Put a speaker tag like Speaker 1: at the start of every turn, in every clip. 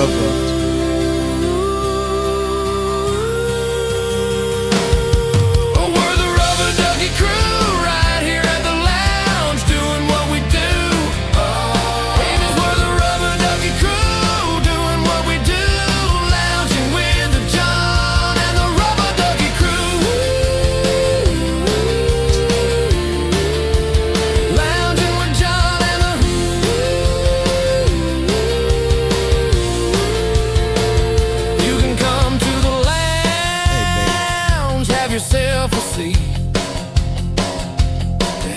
Speaker 1: yourself hooked.
Speaker 2: We're the Rubber Ducky Crew right here at the lounge doing what we do. Babies, we're the Rubber Ducky Crew doing what we do. Lounging with the John and the Rubber Ducky Crew. Lounging with John and the You can come to the lounge, have yourself a seat,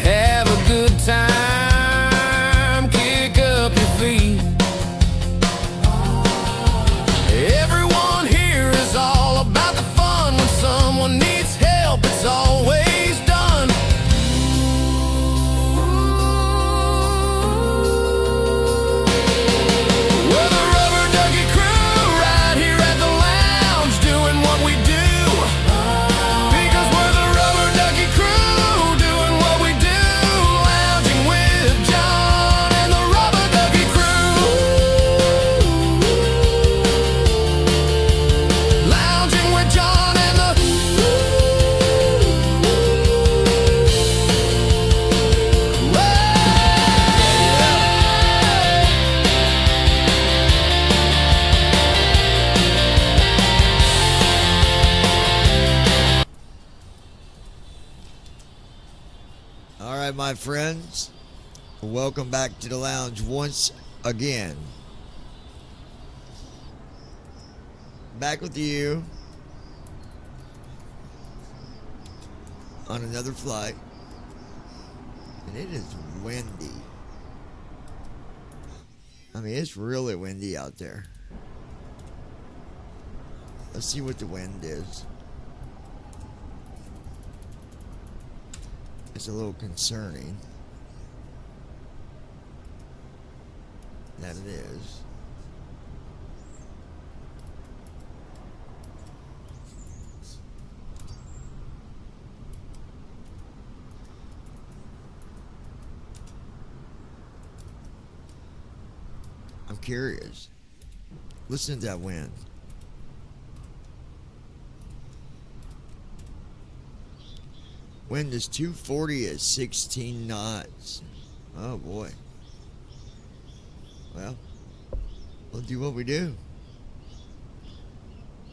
Speaker 2: have a good time, kick up your feet. Everyone here is all about the fun. When someone needs help, it's always done. We're the Rubber Ducky Crew right here at the lounge doing what we do. Because we're the Rubber Ducky Crew doing what we do. Lounging with John and the Rubber Ducky Crew. Lounging with John and the
Speaker 3: All right, my friends, welcome back to the lounge once again. Back with you on another flight, and it is windy. I mean, it's really windy out there. Let's see what the wind is. It's a little concerning. That it is. I'm curious. Listen to that wind. Wind is 240 at 16 knots. Oh boy. Well, we'll do what we do.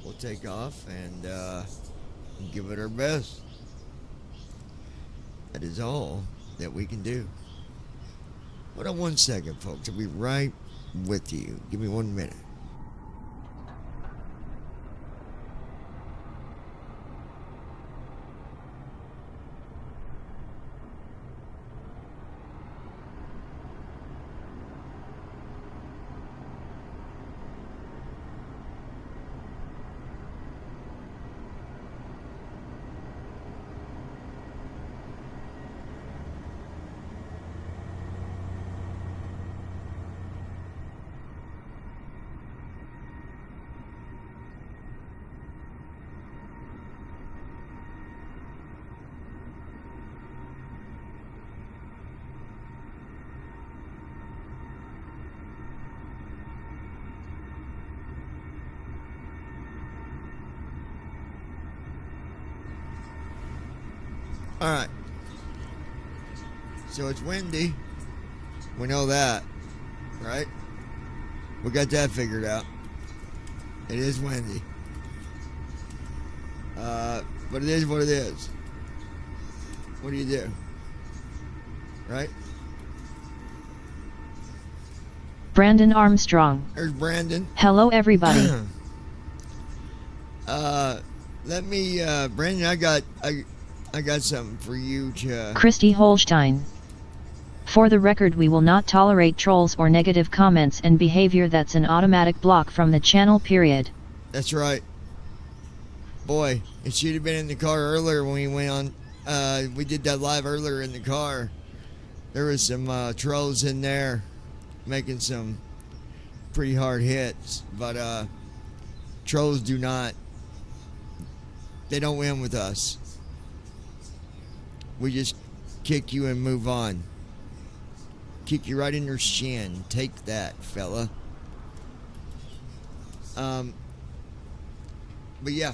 Speaker 3: We'll take off and give it our best. That is all that we can do. Hold on 1 second, folks. I'll be right with you. Give me 1 minute. All right. So it's windy. We know that, right? We got that figured out. It is windy. But it is what it is. What do you do? Right?
Speaker 4: Brandon Armstrong.
Speaker 3: There's Brandon.
Speaker 4: Hello, everybody.
Speaker 3: Let me, Brandon, I got something for you to...
Speaker 4: Christy Holstein. For the record, we will not tolerate trolls or negative comments and behavior that's an automatic block from the channel, period.
Speaker 3: That's right. Boy, it should have been in the car earlier when we went on, we did that live earlier in the car. There was some trolls in there making some pretty hard hits, but trolls do not, they don't win with us. We just kick you and move on. Kick you right in your shin. Take that, fella. But yeah,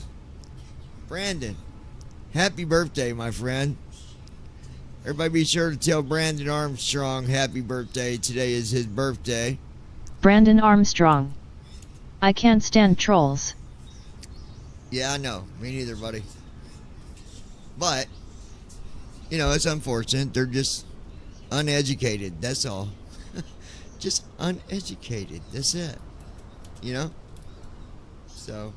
Speaker 3: Brandon, happy birthday, my friend. Everybody be sure to tell Brandon Armstrong happy birthday. Today is his birthday.
Speaker 4: Brandon Armstrong. I can't stand trolls.
Speaker 3: Yeah, I know. Me neither, buddy. But, you know, it's unfortunate. They're just uneducated. That's all. Just uneducated. That's it. You know? So,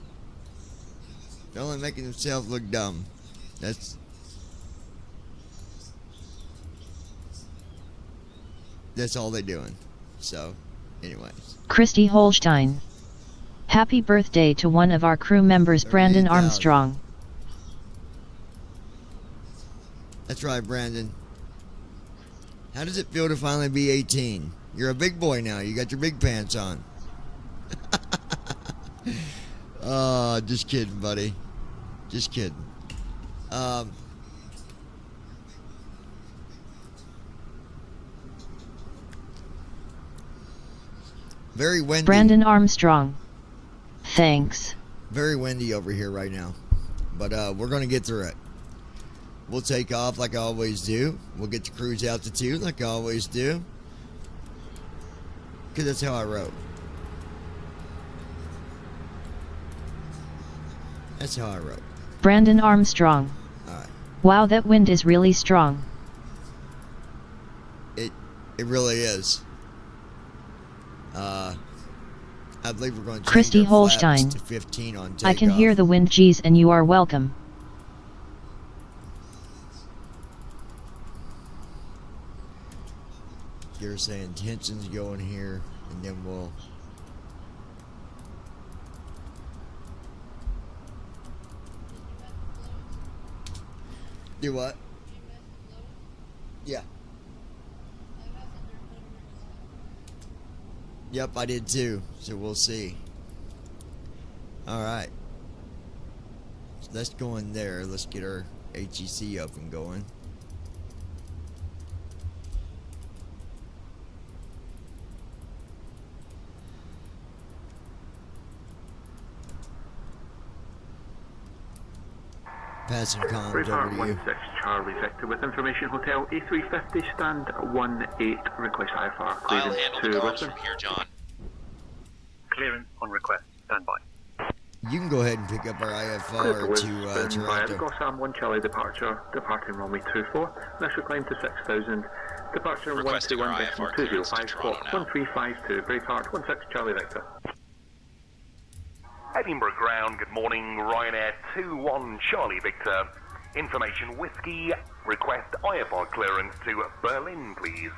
Speaker 3: they're only making themselves look dumb. That's all they're doing. So, anyways.
Speaker 4: Christy Holstein. Happy birthday to one of our crew members, Brandon
Speaker 3: 38,000.
Speaker 4: Armstrong.
Speaker 3: That's right, Brandon. How does it feel to finally be 18? You're a big boy now. You got your big pants on. Just kidding, buddy. Just kidding. Very windy.
Speaker 4: Brandon Armstrong. Thanks.
Speaker 3: Very windy over here right now. But we're going to get through it. We'll take off like I always do. We'll get to cruise altitude like I always do. Because that's how I wrote. That's how I wrote.
Speaker 4: Brandon Armstrong.
Speaker 3: Alright.
Speaker 4: Wow, that wind is really strong.
Speaker 3: It really is. I believe we're going to change
Speaker 4: Christy
Speaker 3: our
Speaker 4: Holstein.
Speaker 3: flaps to 15 on takeoff.
Speaker 4: I can hear the wind, G's, and you are welcome.
Speaker 3: You're saying tensions going here, and then we'll... Do what? Yeah. Yep, I did too. So we'll see. Alright. So let's go in there. Let's get our HEC up and going. Passing comms over to you.
Speaker 1: 16 Charlie Victor with information Hotel A350 stand 18 request IFR
Speaker 5: I'll
Speaker 1: clearance
Speaker 5: handle
Speaker 1: to
Speaker 5: the comms
Speaker 1: Wilson.
Speaker 5: from here, John.
Speaker 6: Clearance on request. Stand by.
Speaker 3: You can go ahead and pick up our IFR to Toronto.
Speaker 1: Gossam 1 Charlie departure, departing runway 24, initial climb to 6,000, departure
Speaker 5: Requesting our
Speaker 1: 121
Speaker 5: IFR clearance to
Speaker 1: 205,
Speaker 5: Toronto
Speaker 1: squawk
Speaker 5: now.
Speaker 1: 1352, Braveheart 16 Charlie Victor.
Speaker 7: Edinburgh ground, good morning, Ryanair 21 Charlie Victor. Information Whiskey, request IFR clearance to Berlin, please.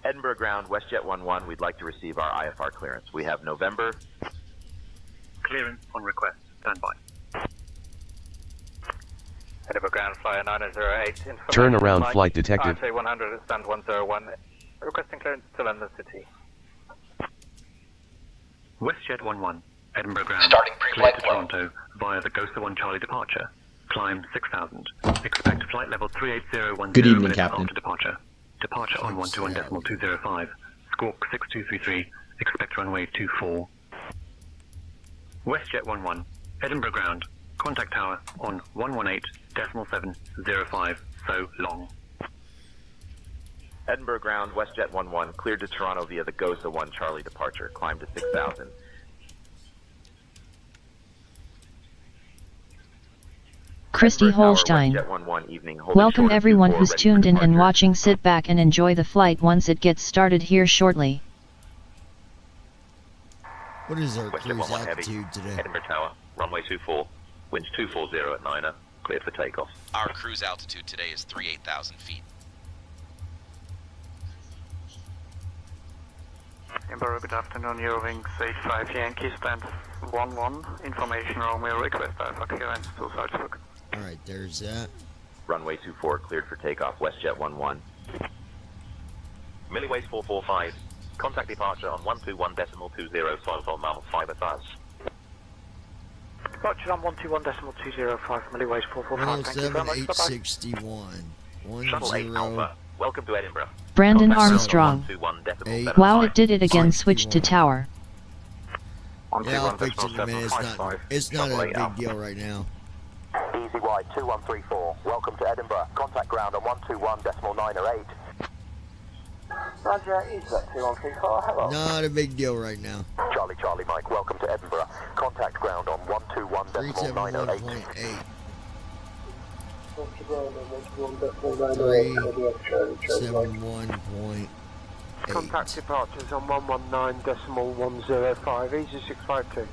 Speaker 8: Edinburgh ground, WestJet 11, we'd like to receive our IFR clearance. We have November.
Speaker 6: Clearance on request. Stand by.
Speaker 9: Edinburgh ground, flyer 908.
Speaker 10: Turn around, flight detective.
Speaker 9: RJ 100 at stand 101. Requesting clearance to London City.
Speaker 6: WestJet 11, Edinburgh ground.
Speaker 5: Starting
Speaker 6: Clear
Speaker 5: pre-flight
Speaker 6: to
Speaker 5: flow.
Speaker 6: Toronto via the Ghost 1 Charlie departure. Climb 6,000. Expect flight level 38010
Speaker 11: Good evening,
Speaker 6: minutes
Speaker 11: Captain.
Speaker 6: after departure. Departure on 121.205. Squawk 6233. Expect runway 24. WestJet 11, Edinburgh ground. Contact tower on 118.705. So long.
Speaker 8: Edinburgh ground, WestJet 11, cleared to Toronto via the GOSA 1 Charlie departure. Climb to 6,000.
Speaker 4: Christy
Speaker 8: Edinburgh Tower,
Speaker 4: Holstein.
Speaker 8: WestJet 11, evening, holding
Speaker 4: Welcome
Speaker 8: short of
Speaker 4: everyone
Speaker 8: 24,
Speaker 4: who's
Speaker 8: ready for
Speaker 4: tuned in and
Speaker 8: departure.
Speaker 4: watching. Sit back and enjoy the flight once it gets started here shortly.
Speaker 3: What is our
Speaker 8: WestJet
Speaker 3: cruise
Speaker 8: 11 heavy.
Speaker 3: altitude today?
Speaker 8: Edinburgh Tower, runway 24. Winds 240 at 9er. Cleared for takeoff.
Speaker 5: Our cruise altitude today is 38,000 feet.
Speaker 9: Edinburgh, good afternoon. Eurowings 85 Yankee stand 11. Information Romeo request IFR clearance to Salzburg.
Speaker 3: Alright, there's that.
Speaker 8: Runway 24 cleared for takeoff. WestJet 11. Milliways 445. Contact departure on 121.20 Solomon Mammal 5 Athas.
Speaker 9: Departure on 121.205 milliways 445. Thank you very
Speaker 3: 107,
Speaker 9: much. Bye-bye.
Speaker 3: 861.
Speaker 8: Shuttle 8
Speaker 3: 10.
Speaker 8: Alpha. Welcome to Edinburgh.
Speaker 4: Brandon
Speaker 8: Contact
Speaker 4: Armstrong.
Speaker 8: tower on 121.75.
Speaker 4: Wow, it did it again. Switch to tower.
Speaker 3: Yeah, I'll fix it in a minute. It's not a big deal right now.
Speaker 8: Easy wide 2134. Welcome to Edinburgh. Contact ground on 121.908.
Speaker 11: Roger, is that 2134? Hello.
Speaker 3: Not a big deal right now.
Speaker 8: Charlie Charlie Mike, welcome to Edinburgh. Contact ground on 121.908.
Speaker 3: 371.8.
Speaker 11: Contact departures on 119.105, easy 652.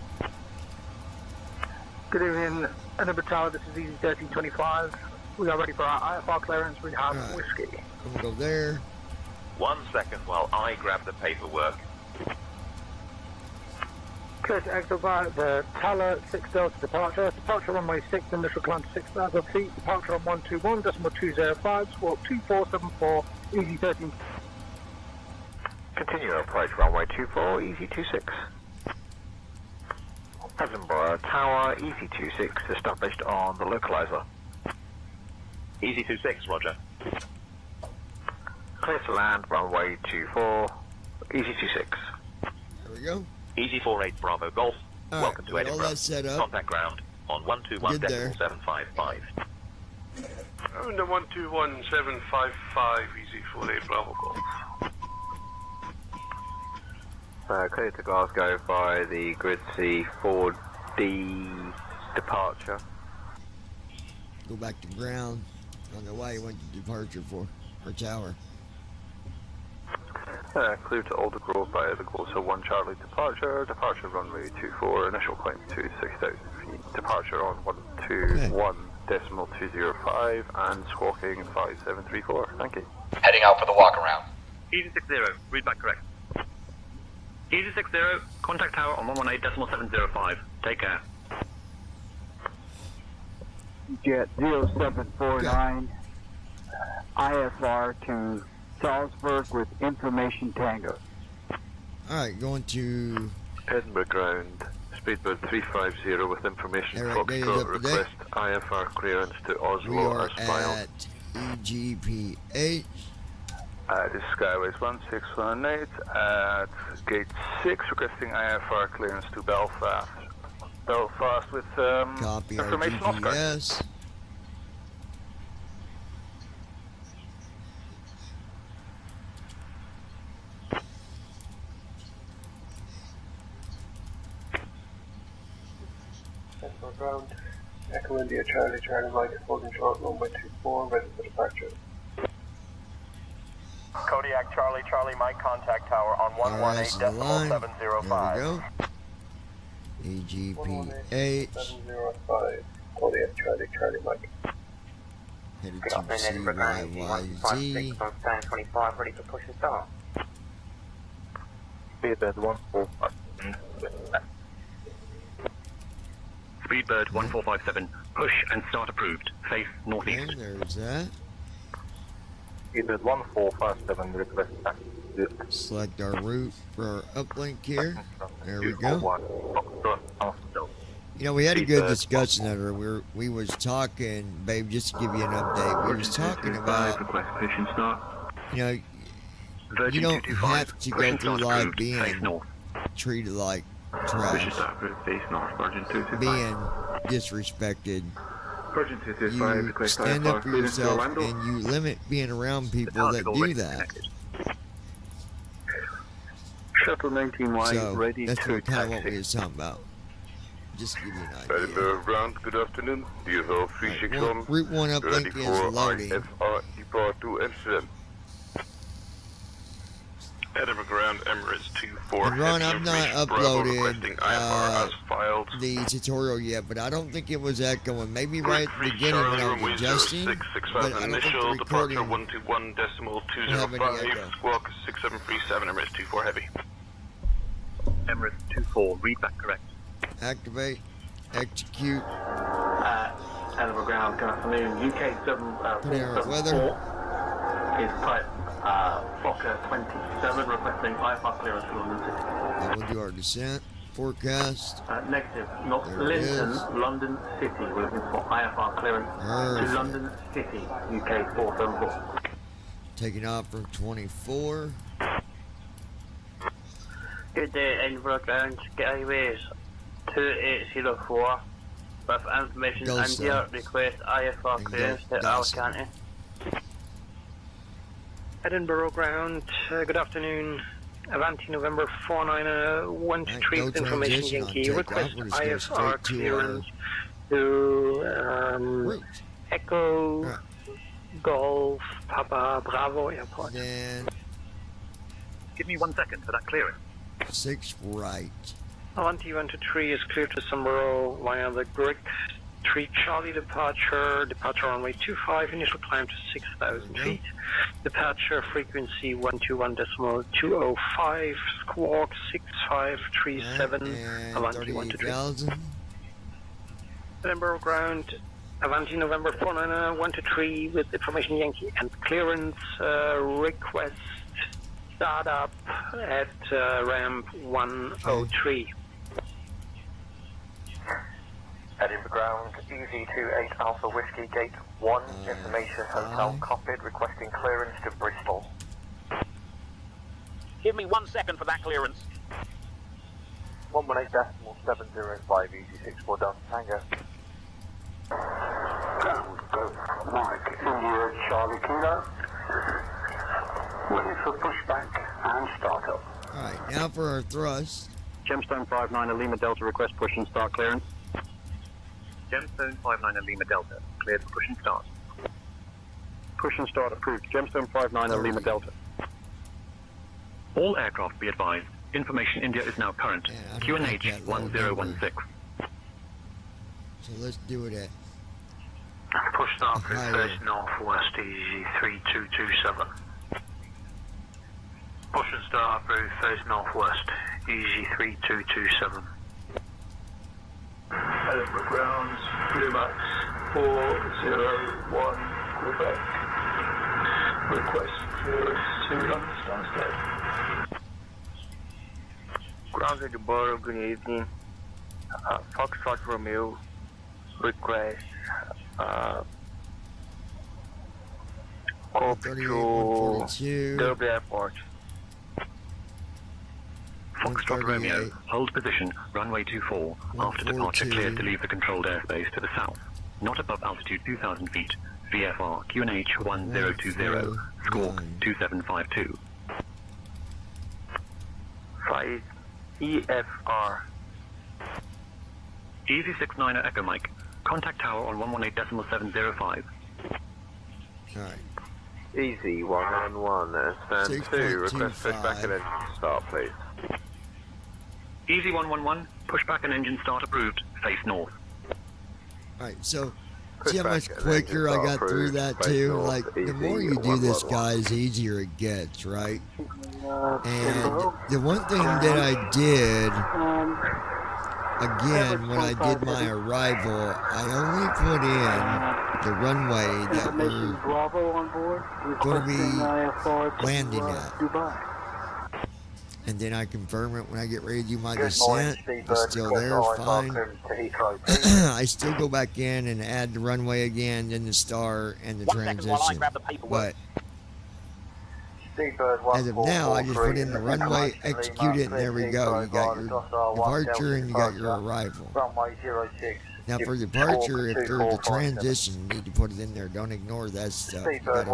Speaker 12: Good evening, Edinburgh Tower, this is Easy 1325. We are ready for our IFR clearance. We have whiskey.
Speaker 3: I'm gonna go there.
Speaker 8: 1 second while I grab the paperwork.
Speaker 12: Clear to exit via the Tower 6 Delta departure. Departure runway 6, initial climb to 6,000 feet. Departure on 121.205, squawk 2474, Easy 13.
Speaker 11: Continue approach runway 24, easy 26. Edinburgh Tower, easy 26, established on the localizer.
Speaker 8: Easy 26, roger.
Speaker 11: Clear to land, runway 24, easy 26.
Speaker 3: There we go.
Speaker 8: Easy 48 Bravo Golf.
Speaker 3: All
Speaker 8: Welcome
Speaker 3: right,
Speaker 8: to Edinburgh.
Speaker 3: all that set up.
Speaker 8: Contact ground on 121.755.
Speaker 13: Under 121.755, easy 48 Bravo Golf.
Speaker 11: Clear to Glasgow by the Grid C 4D departure.
Speaker 3: Go back to ground. I don't know why he went to departure for, or tower.
Speaker 9: Clear to Alder Grove by the Glasgow 1 Charlie departure. Departure runway 24, initial climb to 6,000 feet. Departure on 121.205 and squawking 5734. Thank you.
Speaker 5: Heading out for the walk around.
Speaker 6: Easy 60, read back correct. Easy 60, contact tower on 118.705. Take care.
Speaker 14: Jet 0749, IFR to Salzburg with information Tango.
Speaker 3: Alright, going to
Speaker 9: Edinburgh ground, speedbird 350 with information
Speaker 3: Eric,
Speaker 9: Foxtrot, request IFR clearance to
Speaker 3: we
Speaker 9: Oslo
Speaker 3: are
Speaker 9: as filed.
Speaker 3: at EGPH.
Speaker 9: This is Skyways 1618 at gate 6, requesting IFR clearance to Belfast. Belfast with
Speaker 3: Copy our
Speaker 9: information Oscar.
Speaker 3: GPS.
Speaker 11: Edinburgh ground, Echo India Charlie Charlie Mike, holding short runway 24, ready for departure.
Speaker 8: Kodiak Charlie Charlie Mike, contact tower on 118.705.
Speaker 3: There we go. EGPH.
Speaker 11: 705, Kodiak Charlie Charlie Mike.
Speaker 3: Headed to CYYZ.
Speaker 11: 25, ready to push and start.
Speaker 6: Speedbird 1457. Speedbird 1457. Push and start approved. Face northeast.
Speaker 3: And there's that.
Speaker 6: Speedbird 1457. Request back.
Speaker 3: Select our route for our uplink here. There we go. You know, we had a good discussion there. We was talking, babe, just to give you an update. We was talking about, you know, you don't have to go through life being treated like trash, being disrespected. You stand up for yourself and you limit being around people that do that.
Speaker 9: Shuttle 19Y
Speaker 3: So
Speaker 9: ready
Speaker 3: that's
Speaker 9: to
Speaker 3: what kind of what
Speaker 9: taxi.
Speaker 3: we was talking about. Just to give you an idea.
Speaker 9: Edinburgh ground, good afternoon. DSL 361.
Speaker 3: Route 1
Speaker 9: ready
Speaker 3: uplink is
Speaker 9: for
Speaker 3: loading.
Speaker 9: IFR depart to Amsterdam. Edinburgh ground, Emirates 24.
Speaker 3: And Ron, I've not uploaded
Speaker 9: filed.
Speaker 3: the tutorial yet, but I don't think it was echoing. Maybe right at the beginning when I was adjusting, but I don't think the recording will have any echo.
Speaker 9: Squawk 6737, Emirates 24 heavy.
Speaker 6: Emirates 24, read back correct.
Speaker 3: Activate, execute.
Speaker 11: Edinburgh ground, good afternoon. UK
Speaker 3: 744
Speaker 11: is type Fokker 27, requesting IFR clearance to London City.
Speaker 3: That will do our descent forecast.
Speaker 11: Negative, not
Speaker 3: There it
Speaker 11: Linton,
Speaker 3: is.
Speaker 11: London City. We're looking for IFR clearance
Speaker 3: Perfect.
Speaker 11: to London City, UK 474.
Speaker 3: Taking off from 24.
Speaker 15: Good day, Edinburgh Ground, Skyways 2804. With information
Speaker 3: Go,
Speaker 15: India,
Speaker 3: sir.
Speaker 15: request IFR clearance to Alicante.
Speaker 12: Edinburgh Ground, good afternoon. Avanti November 49123
Speaker 3: Right, no
Speaker 12: information
Speaker 3: transition on
Speaker 12: Yankee.
Speaker 3: takeoff.
Speaker 12: Request
Speaker 3: We're just going
Speaker 12: IFR
Speaker 3: straight to
Speaker 12: clearance to
Speaker 3: route.
Speaker 12: Echo
Speaker 3: Right.
Speaker 12: Golf Papa Bravo Airport.
Speaker 3: Then
Speaker 6: Give me 1 second for that clearance.
Speaker 3: 6 right.
Speaker 12: Avanti 123 is clear to Samboro via the Brick 3 Charlie departure. Departure runway 25, initial climb to 6,000 feet. Departure frequency 121.205, squawk 6537, Avanti 123.
Speaker 3: 38,000.
Speaker 12: Edinburgh Ground, Avanti November 49123 with information Yankee and clearance request start up at ramp 103.
Speaker 8: Edinburgh Ground, EZ28 Alpha Whiskey, Gate 1, information hotel copied, requesting clearance to Bristol.
Speaker 16: Give me 1 second for that clearance.
Speaker 8: 118.705, EZ64 down to Tango.
Speaker 17: Mike, India, Charlie Kilo. Ready for pushback and start up.
Speaker 3: Alright, now for our thrust.
Speaker 6: Gemstone 59 Lima Delta, request push and start clearance. Gemstone 59 Lima Delta, cleared for push and start. Push and start approved. Gemstone 59 Lima Delta. All aircraft be advised. Information India is now current. QNH 1016.
Speaker 3: So let's do it at
Speaker 1: Push start through
Speaker 3: higher.
Speaker 1: first northwest, easy 3227. Push and start through first northwest, easy 3227.
Speaker 9: Edinburgh Grounds, Bluemax 401, Quebec. Request clearance to London Stansted.
Speaker 15: Ground Edinburgh, good evening. Foxtrot Romeo, request copy to
Speaker 3: 142.
Speaker 15: Derby Airport.
Speaker 6: Foxtrot Romeo, hold position, runway 24, after departure cleared to leave the controlled airspace to the south, not above altitude 2,000 feet, VFR QNH 1020, squawk 2752.
Speaker 15: 5 EFR.
Speaker 6: Easy 69er Echo Mike, contact tower on 118.705.
Speaker 3: Alright.
Speaker 18: Easy 111, stand 2, request pushback and engine start, please.
Speaker 6: Easy 111, pushback and engine start approved, face north.
Speaker 3: Alright, so see how much quicker I got through that too? Like, the more you do this, guys, the easier it gets, right? And the one thing that I did, again, when I did my arrival, I only put in the runway that we're going to be landing at. And then I confirm it when I get ready to do my descent. It's still there, fine. I still go back in and add the runway again, then the star and the transition. But as of now, I just put in the runway, execute it, and there we go. You got your departure and you got your arrival. Now for departure, if there's a transition, you need to put it in there. Don't ignore that stuff. You gotta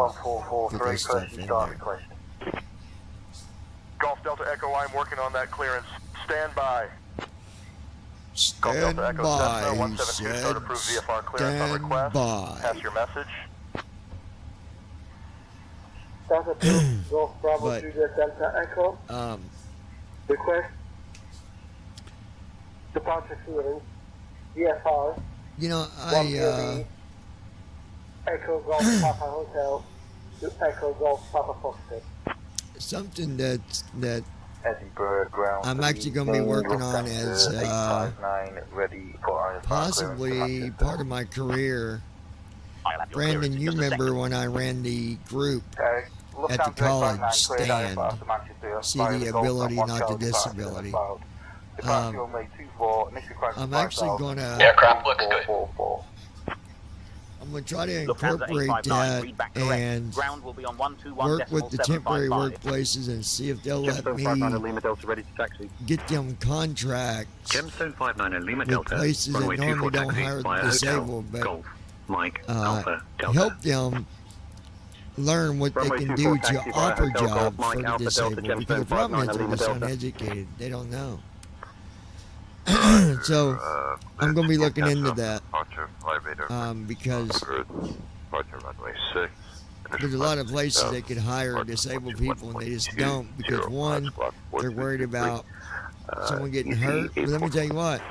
Speaker 3: put that stuff in there.
Speaker 7: Golf Delta Echo, I'm working on that clearance. Stand by. Golf
Speaker 3: Stand
Speaker 7: Delta Echo,
Speaker 3: by,
Speaker 7: Cessna
Speaker 3: he
Speaker 7: 172, start approved VFR clearance on
Speaker 3: Stand
Speaker 7: request.
Speaker 3: by.
Speaker 7: Pass your message.
Speaker 11: Delta 2, Golf Bravo
Speaker 3: But,
Speaker 11: Juliet Delta Echo. Request departure clearance. VFR.
Speaker 3: You know,
Speaker 11: 1POV, Echo Golf Papa Hotel to Echo Golf Papa Foxtrot.
Speaker 3: something that
Speaker 8: Edinburgh Ground.
Speaker 3: I'm actually going to be working on as
Speaker 8: ready for
Speaker 3: possibly part of my career. Brandon, you remember when I ran the group at the college stand, see the ability, not the disability. I'm actually going to I'm gonna try to
Speaker 16: Lufthansa
Speaker 3: incorporate
Speaker 16: 859,
Speaker 3: that
Speaker 16: read back correct.
Speaker 3: and
Speaker 16: Ground will be on 121
Speaker 3: work with the temporary
Speaker 16: 755.
Speaker 3: workplaces and see if they'll let me
Speaker 6: Gemstone 590 Lima Delta ready to taxi.
Speaker 3: get them contracts
Speaker 6: Gemstone 590 Lima
Speaker 3: with
Speaker 6: Delta.
Speaker 3: places that
Speaker 6: runway
Speaker 3: normally
Speaker 6: 24
Speaker 3: don't
Speaker 6: taxi
Speaker 3: hire
Speaker 6: via
Speaker 3: the disabled,
Speaker 6: Hotel,
Speaker 3: but
Speaker 6: Golf, Mike, Alpha, Delta.
Speaker 3: help them learn what they
Speaker 6: Runway
Speaker 3: can
Speaker 6: 24
Speaker 3: do to
Speaker 6: taxi via
Speaker 3: offer
Speaker 6: Hotel, Golf,
Speaker 3: jobs
Speaker 6: Mike,
Speaker 3: for the
Speaker 6: Alpha, Delta,
Speaker 3: disabled. Because the
Speaker 6: Gemstone
Speaker 3: problem is
Speaker 6: 590
Speaker 3: they're
Speaker 6: Lima
Speaker 3: just
Speaker 6: Delta.
Speaker 3: uneducated. They don't know. So I'm gonna be looking into that because
Speaker 18: Departure runway 6.
Speaker 3: there's a lot of places they could hire disabled people and they just don't because one, they're worried about someone getting hurt. But let me tell you what,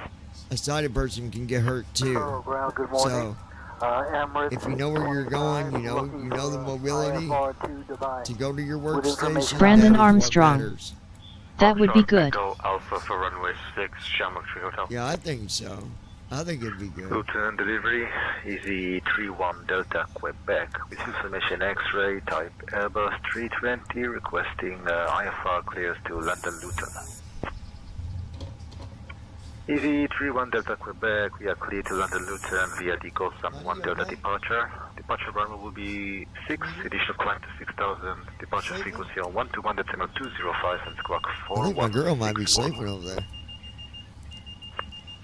Speaker 3: a sighted person can get hurt too.
Speaker 8: Ground, good morning.
Speaker 3: So if you know where you're going, you know the mobility to go to your workstation.
Speaker 4: Brandon
Speaker 3: that is what
Speaker 4: Armstrong.
Speaker 3: matters.
Speaker 4: That would be good.
Speaker 1: Echo Alpha for runway 6, Shamrock Tree Hotel.
Speaker 3: Yeah, I think so. I think it'd be good.
Speaker 1: Lieutenant delivery, Easy 31 Delta Quebec with information X-ray type Airbus 320 requesting IFR clears to London Luton. Easy 31 Delta Quebec, we are clear to London Luton via the Gulf 1 Delta departure. Departure runway will be 6, additional climb to 6,000, departure frequency on 121.205 and squawk
Speaker 3: I think my
Speaker 1: 41.
Speaker 3: girl might be sleeping over there.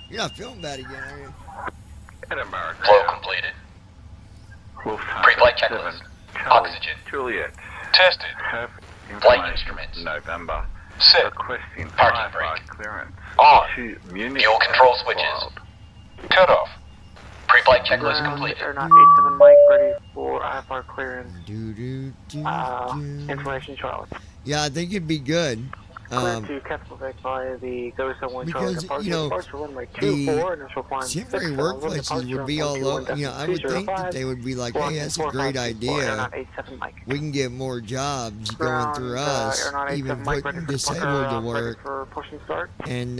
Speaker 3: You're not feeling bad again, are you?
Speaker 1: Edinburgh.
Speaker 5: Flow completed. Pre-flight checklist. Oxygen.
Speaker 1: Juliet.
Speaker 5: Tested.
Speaker 1: Have
Speaker 5: Flight instruments.
Speaker 1: November.
Speaker 5: Set.
Speaker 1: Requesting
Speaker 5: Parking
Speaker 1: firefight
Speaker 5: brake.
Speaker 1: clearance.
Speaker 5: On.
Speaker 1: To Munich.
Speaker 5: Fuel control switches. Cut off. Pre-flight checklist completed.
Speaker 12: Aeronaut 87 Mike, ready for IFR clearance.
Speaker 3: Do.
Speaker 12: Information Charlie.
Speaker 3: Yeah, I think it'd be good.
Speaker 12: Clear to Keflavik via the Go 71 Charlie
Speaker 3: Because,
Speaker 12: departure.
Speaker 3: you know,
Speaker 12: Departure runway
Speaker 3: the
Speaker 12: 24, initial climb
Speaker 3: temporary
Speaker 12: 6,000,
Speaker 3: workplaces would be all over. You know, I would think that they would be like, hey, that's a great idea.
Speaker 12: Aeronaut 87 Mike.
Speaker 3: We can get more jobs going
Speaker 12: Ground,
Speaker 3: through us,
Speaker 12: Aeronaut
Speaker 3: even
Speaker 12: 87 Mike,
Speaker 3: putting
Speaker 12: ready for
Speaker 3: disabled to
Speaker 12: ready
Speaker 3: work.
Speaker 12: for push and start.
Speaker 3: And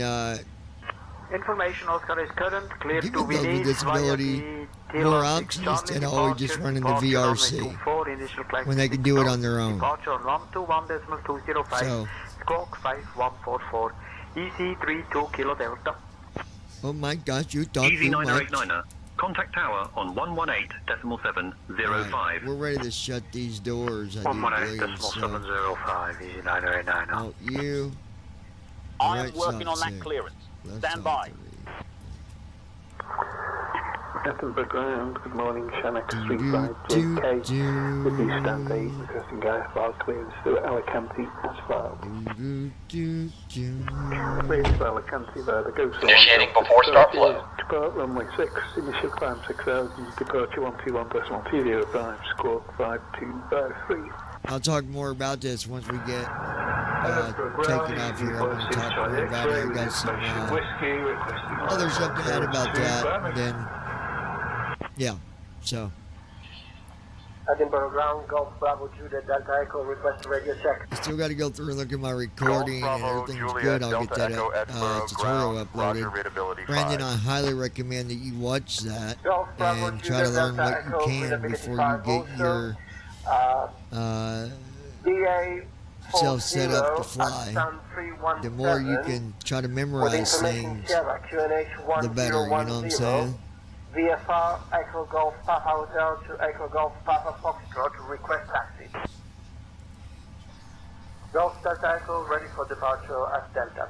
Speaker 12: Information Oscar is current, clear to
Speaker 3: giving those with
Speaker 12: release
Speaker 3: disability
Speaker 12: via
Speaker 3: more options instead of always just running the VRC when they can do it on their own.
Speaker 12: Departure on 121.205,
Speaker 3: So,
Speaker 12: squawk 5144, EC 32 Kilo Delta.
Speaker 3: oh my gosh, you talk
Speaker 6: Easy
Speaker 3: too much.
Speaker 6: 989er. Contact tower on 118.705.
Speaker 3: Right, we're ready to shut these doors, I do believe. So,
Speaker 1: 118.705, Easy 989.
Speaker 3: oh, you.
Speaker 16: I am
Speaker 3: Right
Speaker 16: working on
Speaker 3: side
Speaker 16: that
Speaker 3: six.
Speaker 16: clearance.
Speaker 3: Left
Speaker 16: Stand
Speaker 3: side
Speaker 16: by.
Speaker 3: three.
Speaker 11: Edinburgh Ground, good morning, Shamrock
Speaker 3: Do,
Speaker 11: Street
Speaker 3: do,
Speaker 11: 5JK,
Speaker 3: do.
Speaker 11: with the stand 8, requesting IFR clearance to Alicante as filed.
Speaker 3: Do.
Speaker 11: Clearance to Alicante via the Go 71
Speaker 5: Initiating before start flow.
Speaker 11: Depart runway 6, initial climb 6,000, departure 121.105, squawk 5253.
Speaker 3: I'll talk more about this once we get taken off here. I'm going to talk more about it. I've got some other stuff to add about that. Then, yeah. So,
Speaker 11: Edinburgh Ground, Golf Bravo Judah Delta Echo, request radio check.
Speaker 3: I still got to go through and look at my recording, and everything's good. I'll get that tutorial uploaded. Brandon, I highly recommend that you watch that and try to learn what you can before you get your self set up to fly. The more you can try to memorize things, the better, you know what I'm saying?
Speaker 11: VFR, Echo Golf Papa Hotel to Echo Golf Papa Foxtrot to request taxi. Golf Delta Echo ready for departure at Delta.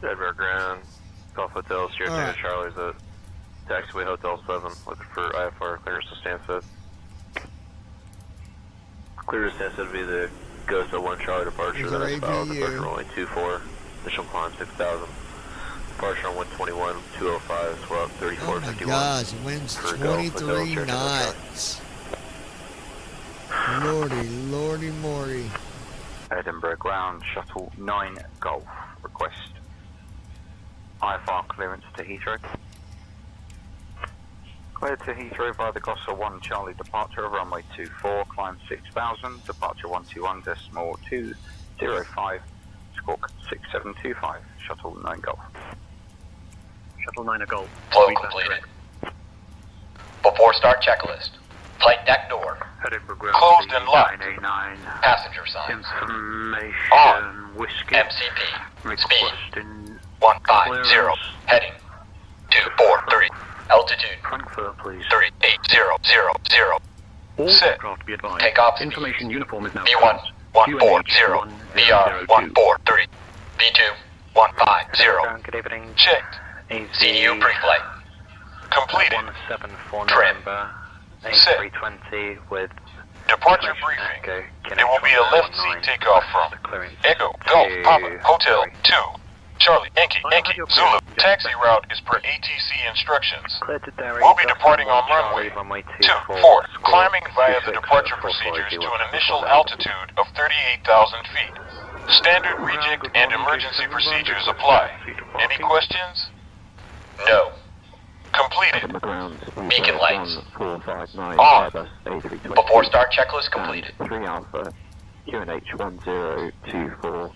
Speaker 18: Edinburgh Ground, Golf Hotel, Sierra
Speaker 3: Alright.
Speaker 18: Charlie's at Taxiway Hotel 7, looking for IFR clearance to Stansted. Clear to Stansted would be the Ghost 01 Charlie departure, then it's filed, departure only 24, initial climb 6,000. Departure on 121.205, squawk
Speaker 3: Oh
Speaker 18: 3451.
Speaker 3: my gosh, it wins 23 knots. Lordy Morty.
Speaker 14: Edinburgh Ground, Shuttle 9 Golf. Request IFR clearance to Heathrow. Clear to Heathrow via the Gosser 1 Charlie departure, runway 24, climb 6,000, departure 121.205, squawk 6725, Shuttle 9 Golf.
Speaker 6: Shuttle 9 Golf.
Speaker 5: Flow completed. Before start checklist. Flight deck door.
Speaker 1: Edinburgh Ground,
Speaker 5: Closed and locked.
Speaker 1: 989.
Speaker 5: Passenger signs.
Speaker 1: Information
Speaker 5: On.
Speaker 1: Whiskey.
Speaker 5: MCP. Speed.
Speaker 1: Requesting
Speaker 5: 150. Heading 243. Altitude.
Speaker 6: Frankfurt, please.
Speaker 5: 38000.
Speaker 6: All
Speaker 5: Sit.
Speaker 6: aircraft be advised.
Speaker 5: Take off.
Speaker 6: Information uniform is now
Speaker 5: B1 140. VR 143. B2 150.
Speaker 15: Good evening.
Speaker 5: Checked. CDU pre-flight. Completed.
Speaker 15: 174
Speaker 5: Trim.
Speaker 15: November.
Speaker 5: Sit.
Speaker 15: A320 with
Speaker 5: Departure briefing. There will be a left seat takeoff from Echo Golf Papa Hotel 2 Charlie Yankee Zulu. Taxi route is per ATC instructions. We'll be departing on runway 24, climbing via the departure procedures to an initial altitude of 38,000 feet. Standard reject and emergency procedures apply. Any questions? No. Completed. Beacon lights. On. Before start checklist completed.
Speaker 19: 3 Alpha, QNH 1024.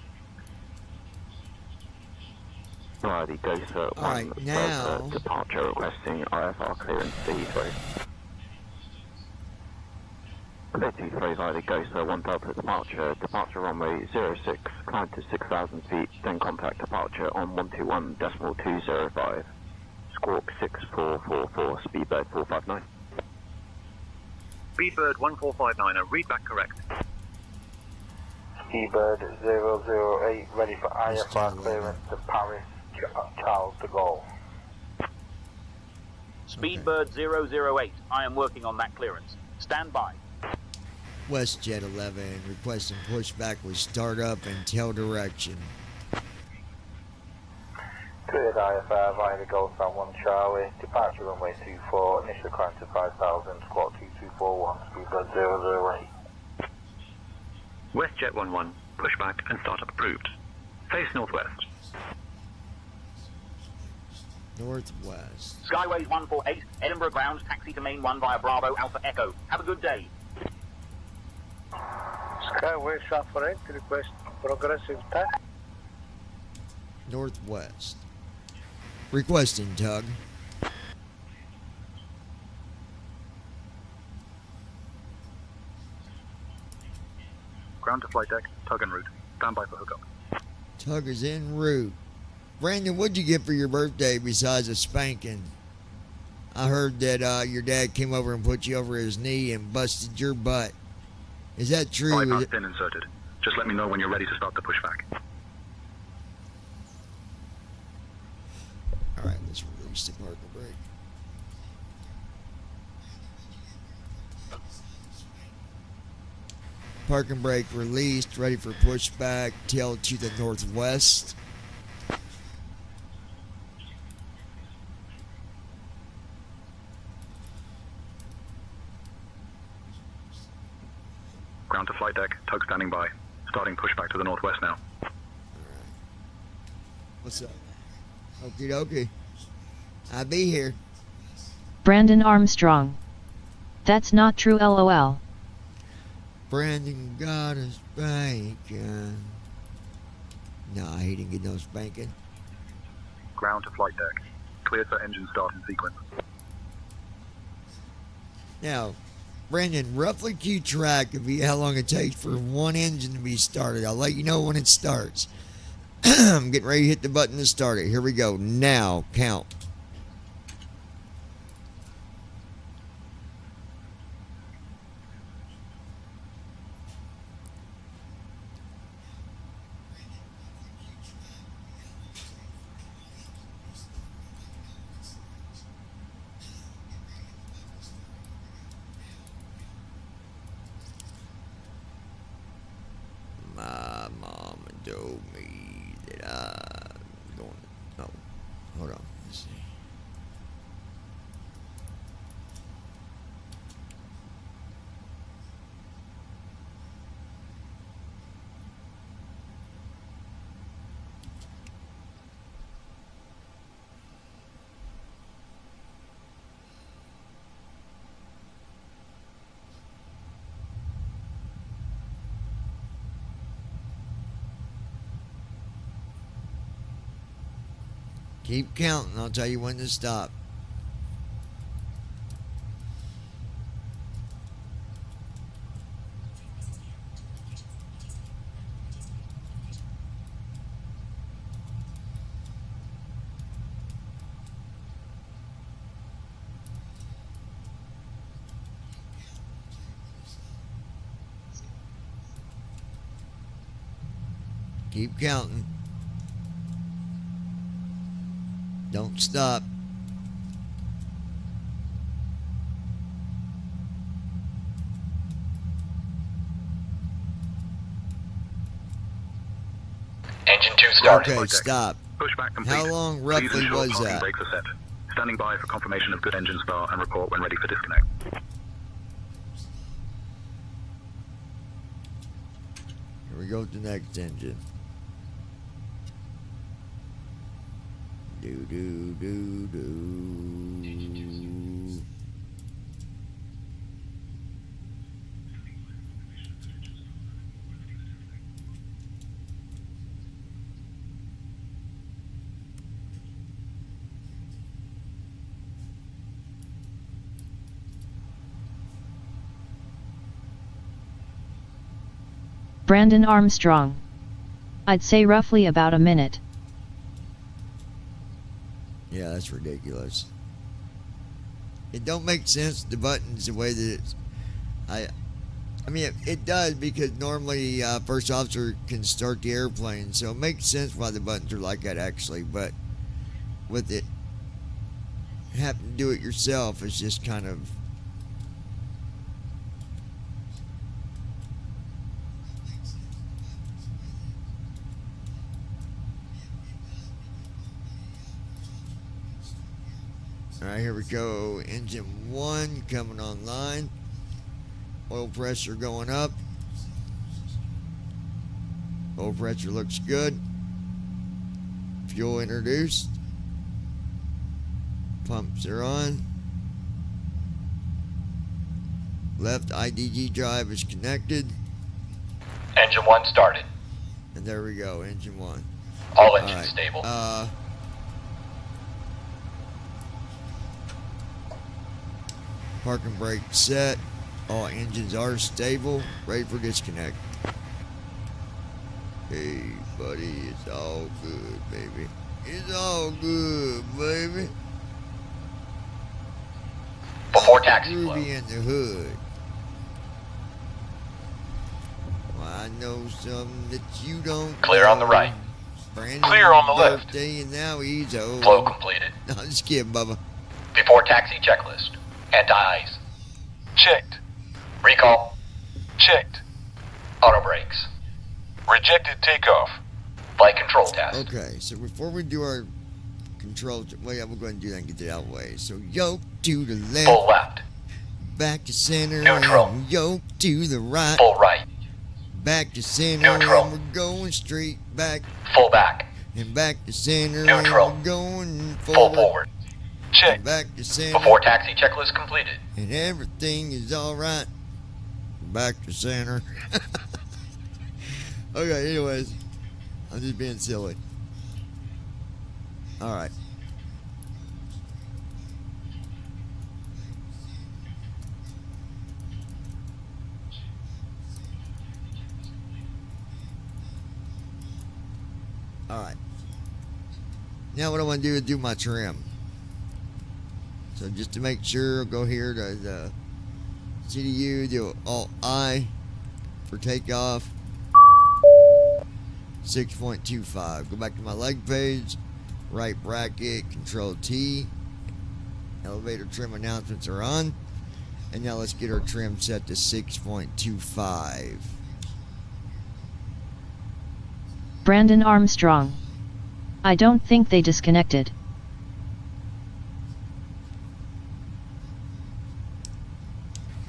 Speaker 19: Via the GOSA 1
Speaker 3: now.
Speaker 19: departure requesting IFR clearance to Heathrow. Clear to Heathrow via the GOSA 1 Delta departure, departure runway 06, climb to 6,000 feet, then contact departure on 121.205. Squawk 6444, Speedbird 459.
Speaker 6: Speedbird 1459, read back correct.
Speaker 8: Speedbird 008, ready for IFR clearance to Paris, Charles de Gaulle.
Speaker 16: Speedbird 008, I am working on that clearance. Stand by.
Speaker 3: WestJet 11 requesting pushback with startup and tail direction.
Speaker 8: Cleared IFR via the Goldstone 1 Charlie, departure runway 24, initial climb to 5,000, squawk 2241, Speedbird 008.
Speaker 6: WestJet 11, pushback and startup approved. Face northwest.
Speaker 3: Northwest.
Speaker 16: Skyways 148, Edinburgh ground, taxi to main 1 via Bravo Alpha Echo. Have a good day.
Speaker 12: Skyways 148, request progressive taxi.
Speaker 3: Northwest. Requesting tug.
Speaker 6: Ground to flight deck, tug en route. Stand by for hookup.
Speaker 3: Tug is en route. Brandon, what'd you get for your birthday besides a spanking? I heard that your dad came over and put you over his knee and busted your butt. Is that true?
Speaker 6: Bypass pin inserted. Just let me know when you're ready to start the pushback.
Speaker 3: Alright, let's release the parking brake. Parking brake released, ready for pushback, tail to the northwest.
Speaker 6: Ground to flight deck, tug standing by. Starting pushback to the northwest now.
Speaker 3: What's up? Okie dokie. I'll be here.
Speaker 4: Brandon Armstrong. That's not true, LOL.
Speaker 3: Brandon got a spanking. Nah, he didn't get no spanking.
Speaker 6: Ground to flight deck. Cleared for engine start and sequence.
Speaker 3: Now, Brandon, roughly keep track of how long it takes for one engine to be started. I'll let you know when it starts. I'm getting ready to hit the button to start it. Here we go. Now, count. My mom told me that I'm going to... Oh, hold on. Let's see. Keep counting. I'll tell you when to stop. Keep counting. Don't stop.
Speaker 5: Engine 2 started.
Speaker 3: Okay, stop.
Speaker 6: Pushback complete.
Speaker 3: How long
Speaker 6: Please
Speaker 3: roughly
Speaker 6: ensure
Speaker 3: was
Speaker 6: parking
Speaker 3: that?
Speaker 6: brakes are set. Standing by for confirmation of good engine start and report when ready for disconnect.
Speaker 3: Here we go with the next engine. Do do do do.
Speaker 4: Brandon Armstrong. I'd say roughly about a minute.
Speaker 3: Yeah, that's ridiculous. It don't make sense, the buttons, the way that it's... I mean, it does, because normally first officer can start the airplane, so it makes sense why the buttons are like that, actually, but with it having to do it yourself, it's just kind of... Alright, here we go. Engine 1 coming online. Oil pressure going up. Oil pressure looks good. Fuel introduced. Pumps are on. Left IDG drive is connected.
Speaker 5: Engine 1 started.
Speaker 3: And there we go, engine 1.
Speaker 5: All engines stable.
Speaker 3: Parking brake set. All engines are stable. Ready for disconnect. Hey, buddy, it's all good, baby. It's all good, baby.
Speaker 5: Before taxi flow.
Speaker 3: Ruby in the hood. Well, I know something that you don't.
Speaker 5: Clear on the right.
Speaker 3: Brandon
Speaker 5: Clear on the left.
Speaker 3: Birthday, and now he's old.
Speaker 5: Flow completed.
Speaker 3: No, just kidding, Bubba.
Speaker 5: Before taxi checklist. Anti-ice. Checked. Recall. Checked. Auto brakes. Rejected takeoff. Flight control test.
Speaker 3: Okay, so before we do our control, well, yeah, we'll go ahead and do that and get that out of the way. So yoke to the left.
Speaker 5: Full left.
Speaker 3: Back to center.
Speaker 5: Neutral.
Speaker 3: And yoke to the right.
Speaker 5: Full right.
Speaker 3: Back to center.
Speaker 5: Neutral.
Speaker 3: And we're going straight back.
Speaker 5: Full back.
Speaker 3: And back to center.
Speaker 5: Neutral.
Speaker 3: And we're going
Speaker 5: Full forward. Check.
Speaker 3: And back to center.
Speaker 5: Before taxi checklist completed.
Speaker 3: And everything is alright. Back to center. Okay, anyways. I'm just being silly. Alright. Alright. Now what I want to do is do my trim. So just to make sure, I'll go here to the CDU, do Alt-I for takeoff. 6.25. Go back to my leg page. Right bracket, Control T. Elevator trim announcements are on. And now let's get our trim set to 6.25.
Speaker 4: Brandon Armstrong. I don't think they disconnected.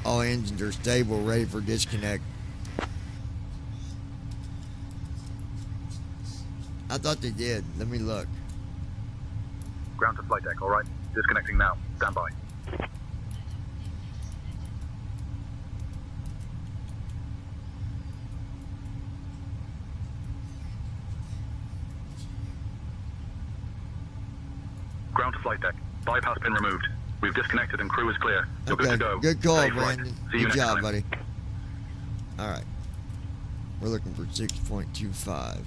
Speaker 3: All engines are stable, ready for disconnect. I thought they did. Let me look.
Speaker 6: Ground to flight deck, alright? Disconnecting now. Stand by. Ground to flight deck. Bypass pin removed. We've disconnected and crew is clear. You're
Speaker 3: Okay,
Speaker 6: good to go.
Speaker 3: good call,
Speaker 6: Safe flight.
Speaker 3: Brandon.
Speaker 6: See you
Speaker 3: Good
Speaker 6: next
Speaker 3: job,
Speaker 6: time.
Speaker 3: buddy. Alright. We're looking for 6.25.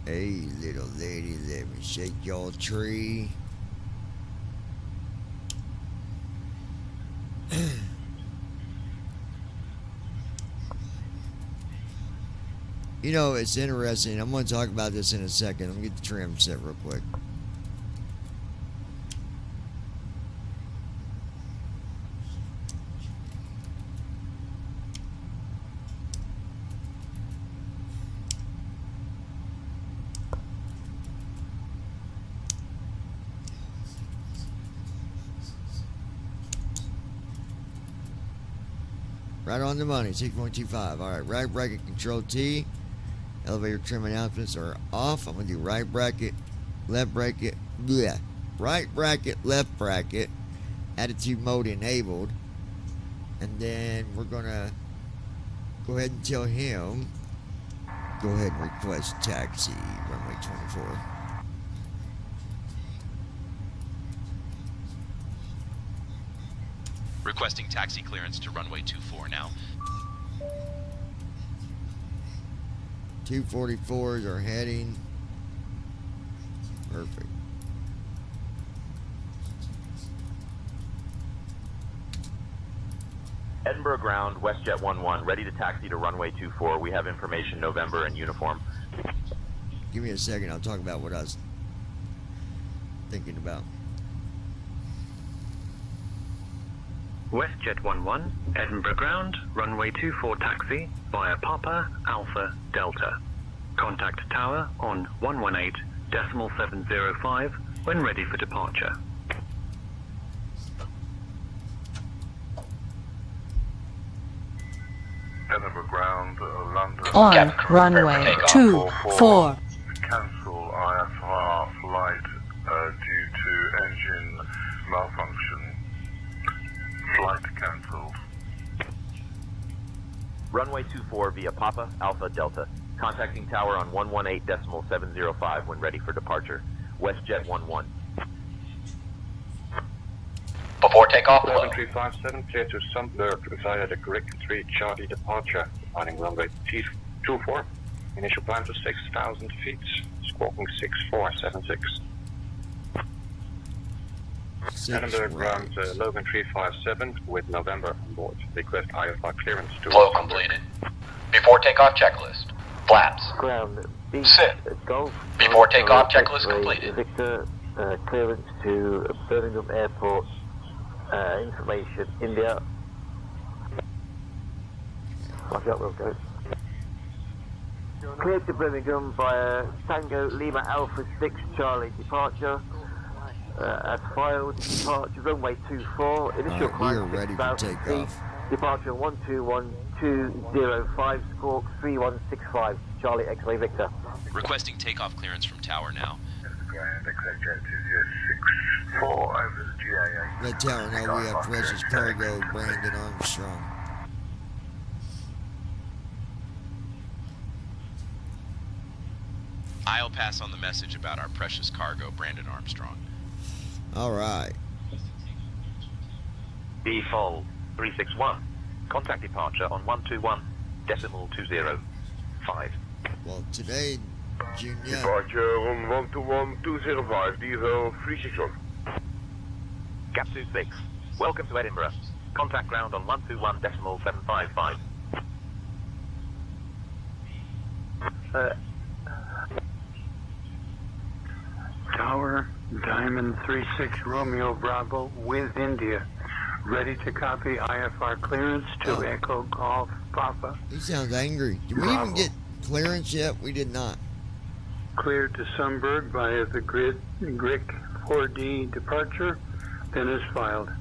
Speaker 3: Hey, little lady, let me shake your tree. You know, it's interesting. I'm going to talk about this in a second. Let me get the trim set real quick. Right on the money, 6.25. All right, right bracket, control T. Elevator trim announcements are off. I'm going to do right bracket, left bracket, bleh. Right bracket, left bracket, attitude mode enabled. And then we're going to go ahead and tell him, go ahead and request taxi, runway 24.
Speaker 20: Requesting taxi clearance to runway 24 now.
Speaker 3: 244s are heading. Perfect.
Speaker 14: Edinburgh ground, WestJet 11, ready to taxi to runway 24. We have information, November and uniform.
Speaker 3: Give me a second, I'll talk about what I was thinking about.
Speaker 6: WestJet 11, Edinburgh ground, runway 24 taxi via Papa Alpha Delta. Contact tower on 118.705 when ready for departure.
Speaker 5: Edinburgh ground, London.
Speaker 21: On runway 24.
Speaker 5: Cancel IFR flight due to engine malfunction. Flight cancelled.
Speaker 14: Runway 24 via Papa Alpha Delta. Contacting tower on 118.705 when ready for departure. WestJet 11.
Speaker 22: Before takeoff,
Speaker 23: 7357, clear to Sunburg via the Grieg 3 Charlie departure, departing runway T24. Initial climb to 6,000 feet, squawking 6476. Edinburgh ground, Logan 357 with November on board. Request IFR clearance to...
Speaker 22: flow completed. Before takeoff checklist. Flaps.
Speaker 19: Ground,
Speaker 22: Sit.
Speaker 19: Golf.
Speaker 22: Before takeoff checklist completed.
Speaker 19: Victor, clearance to Birmingham Airport. Information, India. Watch out, we'll go. Cleared to Birmingham via Tango Lima Alpha 6 Charlie departure. As filed, departure runway 24. Initial climb 6,000 feet. Departure 121205, squawk 3165. Charlie X-ray Victor.
Speaker 20: Requesting takeoff clearance from tower now.
Speaker 3: Let tower know we have precious cargo, Brandon Armstrong.
Speaker 20: I'll pass on the message about our precious cargo, Brandon Armstrong.
Speaker 3: All right.
Speaker 14: Default 361. Contact departure on 121.205.
Speaker 3: Well, today, Junior.
Speaker 5: Departure on 121.205, diesel 361.
Speaker 14: Gap 26. Welcome to Edinburgh. Contact ground on 121.755.
Speaker 12: Tower, Diamond 36 Romeo Bravo with India. Ready to copy IFR clearance to Echo Golf Papa.
Speaker 3: He sounds angry. Did we even get clearance yet? We did not.
Speaker 12: Cleared to Sunburg via the Grieg 4D departure, then is filed.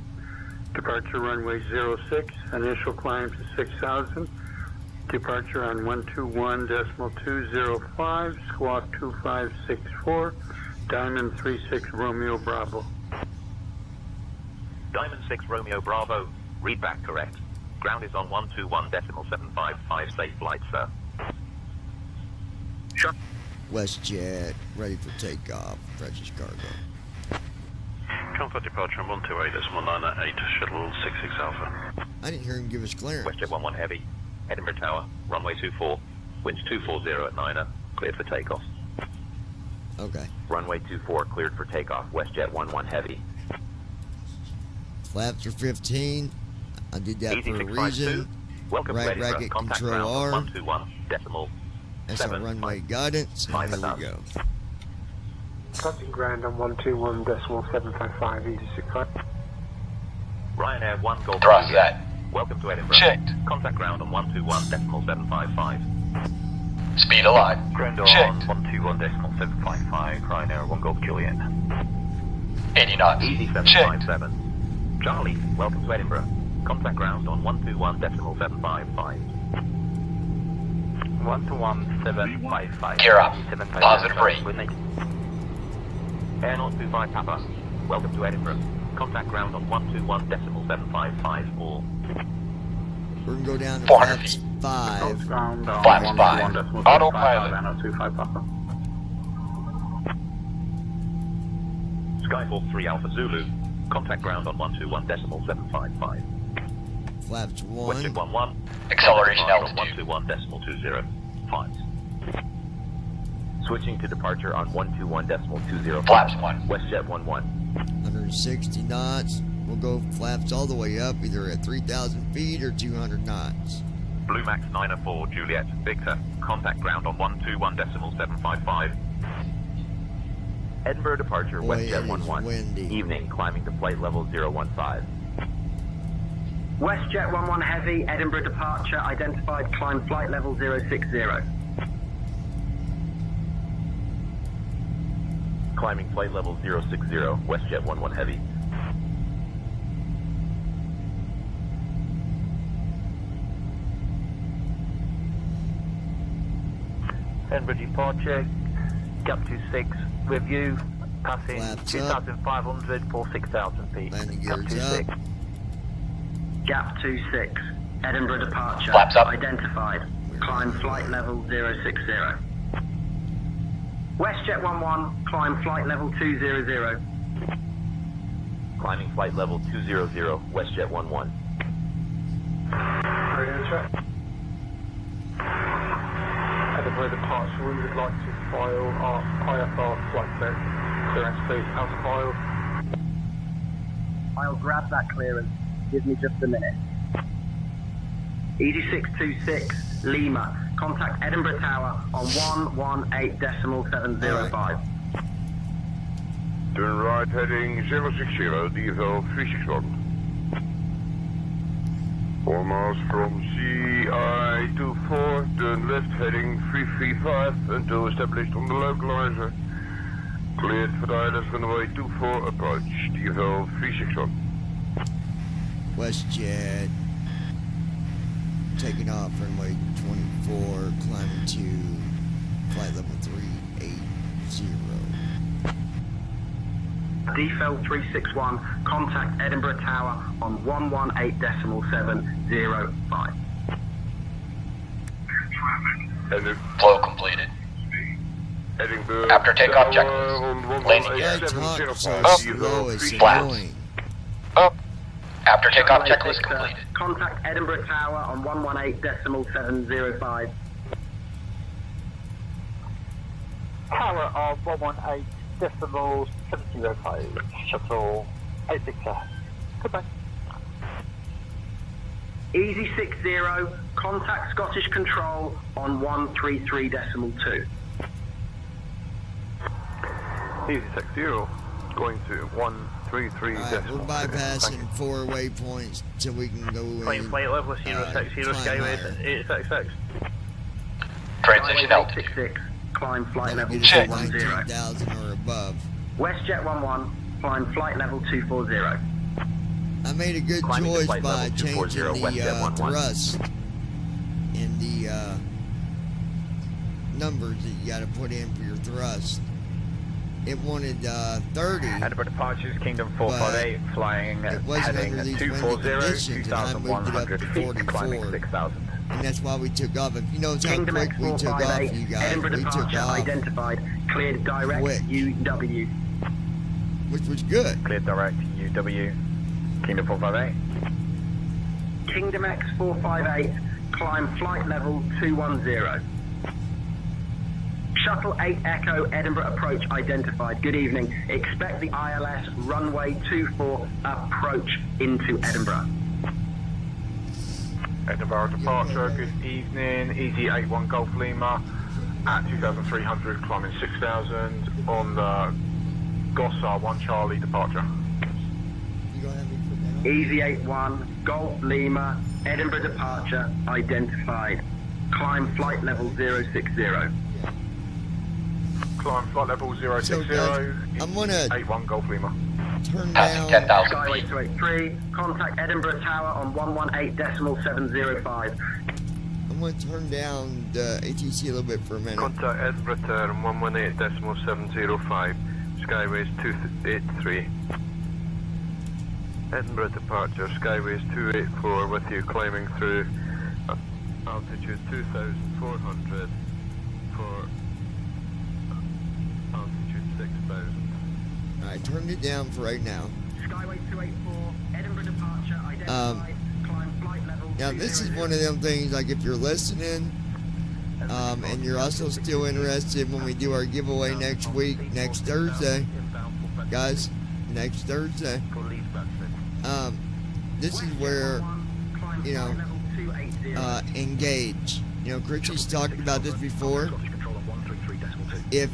Speaker 12: Departure runway 06, initial climb to 6,000. Departure on 121.205, squawk 2564, Diamond 36 Romeo Bravo.
Speaker 14: Diamond 6 Romeo Bravo. Read back correct. Ground is on 121.755. Safe flight, sir. Sure.
Speaker 3: WestJet, ready for takeoff. Precious cargo.
Speaker 6: Comfort departure on 128.998, shuttle 66 Alpha.
Speaker 3: I didn't hear him give us clearance.
Speaker 14: WestJet 11 heavy. Edinburgh Tower, runway 24. Winds 240 at 9er. Cleared for takeoff.
Speaker 3: Okay.
Speaker 14: Runway 24 cleared for takeoff. WestJet 11 heavy.
Speaker 3: Flaps are 15. I did that for a reason.
Speaker 14: Welcome
Speaker 3: right
Speaker 14: to Edinburgh.
Speaker 3: bracket
Speaker 14: Contact
Speaker 3: control R.
Speaker 14: 121.705.
Speaker 3: That's our runway guidance, and here we go.
Speaker 23: Crossing ground on 121.755, easy 65.
Speaker 20: Ryanair 1 Golf
Speaker 22: Thrust
Speaker 20: Juliet.
Speaker 22: that.
Speaker 20: Welcome to Edinburgh.
Speaker 22: Checked.
Speaker 20: Contact ground on 121.755.
Speaker 22: Speed alive.
Speaker 20: Ground on
Speaker 22: Checked.
Speaker 20: 121.755. Ryanair 1 Golf Juliet.
Speaker 22: 80 knots.
Speaker 20: Easy 757. Charlie, welcome to Edinburgh. Contact ground on 121.755.
Speaker 15: 121.755.
Speaker 22: Gear up. Positive rate.
Speaker 20: Air 025 Papa. Welcome to Edinburgh. Contact ground on 121.755 or...
Speaker 3: We're going to go down to
Speaker 22: 400
Speaker 3: flaps
Speaker 22: feet.
Speaker 3: 5.
Speaker 22: Flaps 5. Autopilot.
Speaker 20: Skyfall 3 Alpha Zulu. Contact ground on 121.755.
Speaker 3: Flaps 1.
Speaker 20: Western 11.
Speaker 22: Acceleration
Speaker 20: altitude.
Speaker 22: altitude.
Speaker 20: 121.205.
Speaker 14: Switching to departure on 121.205.
Speaker 22: Flaps 1.
Speaker 14: WestJet 11.
Speaker 3: 160 knots. We'll go flaps all the way up, either at 3,000 feet or 200 knots.
Speaker 20: Blue Max 904 Juliet Victor. Contact ground on 121.755.
Speaker 14: Edinburgh departure,
Speaker 3: Boy,
Speaker 14: WestJet
Speaker 3: it is
Speaker 14: 11.
Speaker 3: windy.
Speaker 14: Evening, climbing to flight level 015.
Speaker 2: WestJet 11 Heavy, Edinburgh departure, identified, climb flight level 060.
Speaker 14: Climbing flight level 060, WestJet 11 Heavy.
Speaker 15: Edinburgh departure, gap 26, review, passing
Speaker 3: Flaps
Speaker 15: 2,500 for 6,000 feet.
Speaker 3: Landing
Speaker 15: Gap
Speaker 3: gears
Speaker 15: 26.
Speaker 3: up.
Speaker 2: Gap 26, Edinburgh departure,
Speaker 22: Flaps up.
Speaker 2: identified, climb flight level 060. WestJet 11, climb flight level 200.
Speaker 14: Climbing flight level 200, WestJet 11.
Speaker 23: Edinburgh departure, we would like to file our IFR flight deck clearance, please. How's the file?
Speaker 2: I'll grab that clearance. Give me just a minute. ED626, Lima. Contact Edinburgh Tower on 118.705.
Speaker 23: Turn right heading 060, DFL 361. 4 miles from CI24, turn left heading 335 until established on the localizer. Cleared for the ILS runway 24 approach, DFL 361.
Speaker 3: WestJet. Taking off runway 24, climbing to flight level 380.
Speaker 2: DFL 361, contact Edinburgh Tower on 118.705.
Speaker 22: Flow completed.
Speaker 23: Edinburgh
Speaker 22: After takeoff
Speaker 23: Tower
Speaker 22: checklist.
Speaker 23: on
Speaker 22: Landing gear.
Speaker 23: 118.705,
Speaker 2: Up.
Speaker 22: Up. After takeoff
Speaker 2: Shuttle
Speaker 22: checklist
Speaker 2: Victor,
Speaker 22: completed.
Speaker 2: Contact Edinburgh Tower on 118.705.
Speaker 11: Tower of 118.705, shuttle 86. Goodbye.
Speaker 2: Easy 60, contact Scottish Control on 133.2.
Speaker 23: Easy 60, going to 133.
Speaker 3: Alright, we're bypassing 4 waypoints so we can go
Speaker 15: Plane
Speaker 3: in.
Speaker 15: flight level 060,
Speaker 3: climb
Speaker 15: Skyway
Speaker 3: higher.
Speaker 15: 866.
Speaker 22: Transition altitude.
Speaker 2: 866, climb flight level
Speaker 3: Get us to
Speaker 2: 210.
Speaker 3: 19,000 or above.
Speaker 2: WestJet 11, climb flight level 240.
Speaker 3: I made a good
Speaker 14: Climbing to
Speaker 3: choice
Speaker 14: flight
Speaker 3: by
Speaker 14: level
Speaker 3: changing
Speaker 14: 240, WestJet
Speaker 3: the
Speaker 14: 11.
Speaker 3: thrust in the numbers that you got to put in for your thrust. It wanted 30.
Speaker 15: Edinburgh departures, Kingdom 458, flying
Speaker 3: It wasn't
Speaker 15: heading
Speaker 3: under these
Speaker 15: 240,
Speaker 3: windy conditions, and I moved it up
Speaker 15: 2,100
Speaker 3: to
Speaker 15: feet, climbing
Speaker 3: 44.
Speaker 15: 6,000.
Speaker 3: And that's why we took off. If you notice how
Speaker 2: Kingdom
Speaker 3: quick we took off,
Speaker 2: X458,
Speaker 3: you guys,
Speaker 2: Edinburgh
Speaker 3: we took
Speaker 2: departure
Speaker 3: off,
Speaker 2: identified, cleared direct
Speaker 3: quick.
Speaker 2: UW.
Speaker 3: which was good.
Speaker 15: Cleared direct UW, Kingdom 458.
Speaker 2: Kingdom X458, climb flight level 210. Shuttle 8 Echo Edinburgh approach identified. Good evening. Expect the ILS runway 24 approach into Edinburgh.
Speaker 10: Edinburgh departure, good evening. Easy 81 Golf Lima at 2,300, climbing 6,000 on the Gossar 1 Charlie departure.
Speaker 2: Easy 81 Golf Lima, Edinburgh departure identified. Climb flight level 060.
Speaker 10: Climb flight level 060.
Speaker 3: I'm gonna
Speaker 10: 81 Golf Lima.
Speaker 3: Turn down.
Speaker 2: Skyway 283. Contact Edinburgh Tower on 118.705.
Speaker 3: I'm gonna turn down the ATC a little bit for a minute.
Speaker 9: Contact Edinburgh Tower on 118.705. Skyways 283. Edinburgh departure, Skyways 284 with you, climbing through altitude 2,400 for altitude 6,000.
Speaker 3: I turned it down for right now.
Speaker 2: Skyway 284, Edinburgh departure identified. Climb flight level.
Speaker 3: Now this is one of them things, like if you're listening, and you're also still interested when we do our giveaway next week, next Thursday, guys, next Thursday. This is where, you know, engage. You know, Chrissy's talked about this before. If,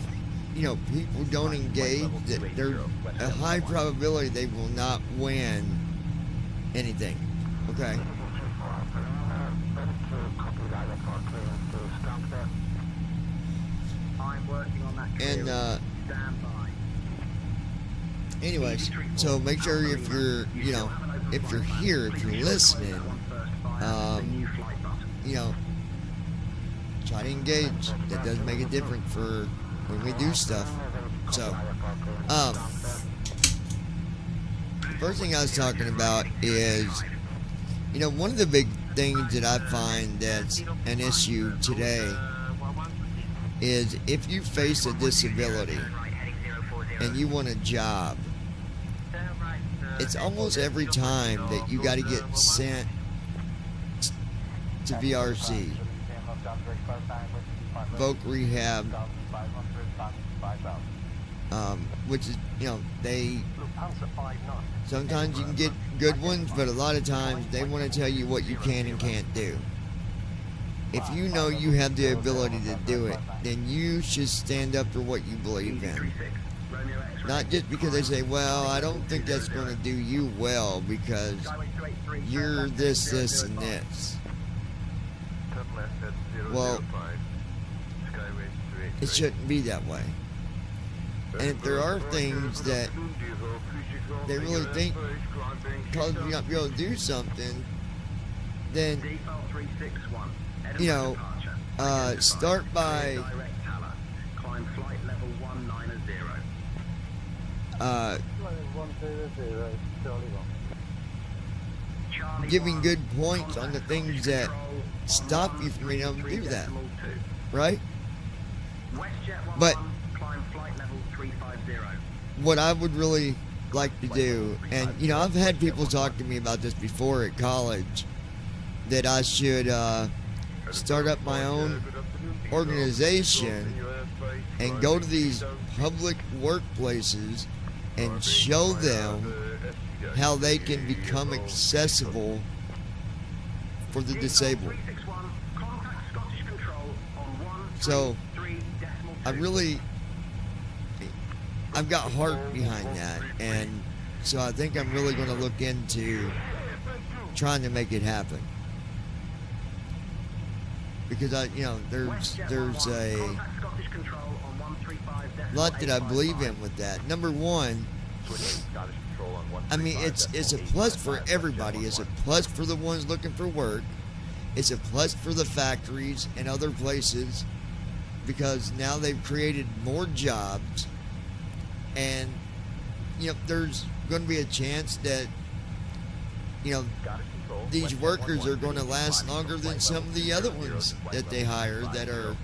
Speaker 3: you know, people don't engage, there's a high probability they will not win anything. Okay. And anyways, so make sure if you're, you know, if you're here, if you're listening, you know, try to engage. That does make a difference for when we do stuff. So, the first thing I was talking about is, you know, one of the big things that I find that's an issue today is if you face a disability and you want a job, it's almost every time that you got to get sent to VRC, Voc Rehab, which is, you know, they sometimes you can get good ones, but a lot of times they want to tell you what you can and can't do. If you know you have the ability to do it, then you should stand up for what you believe in. Not just because they say, well, I don't think that's going to do you well because you're this, this, and this. Well, it shouldn't be that way. And if there are things that they really think cause you not be able to do something, then, you know, start by giving good points on the things that stop you from being able to do that, right? But what I would really like to do, and you know, I've had people talk to me about this before at college, that I should start up my own organization and go to these public workplaces and show them how they can become accessible for the disabled. So I've got heart behind that, and so I think I'm really going to look into trying to make it happen. Because there's a lot that I believe in with that. Number one, I mean, it's a plus for everybody. It's a plus for the ones looking for work. It's a plus for the factories and other places because now they've created more jobs, and you know, there's going to be a chance that, you know, these workers are going to last longer than some of the other ones that they hire that are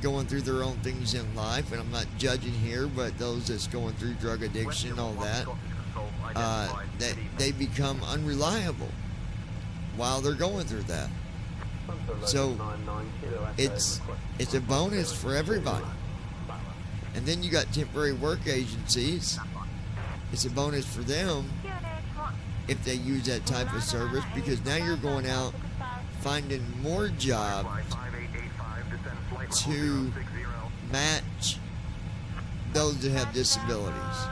Speaker 3: going through their own things in life. And I'm not judging here, but those that's going through drug addiction, all that, that they become unreliable while they're going through that. So it's a bonus for everybody. And then you got temporary work agencies. It's a bonus for them if they use that type of service, because now you're going out finding more jobs to match those that have disabilities.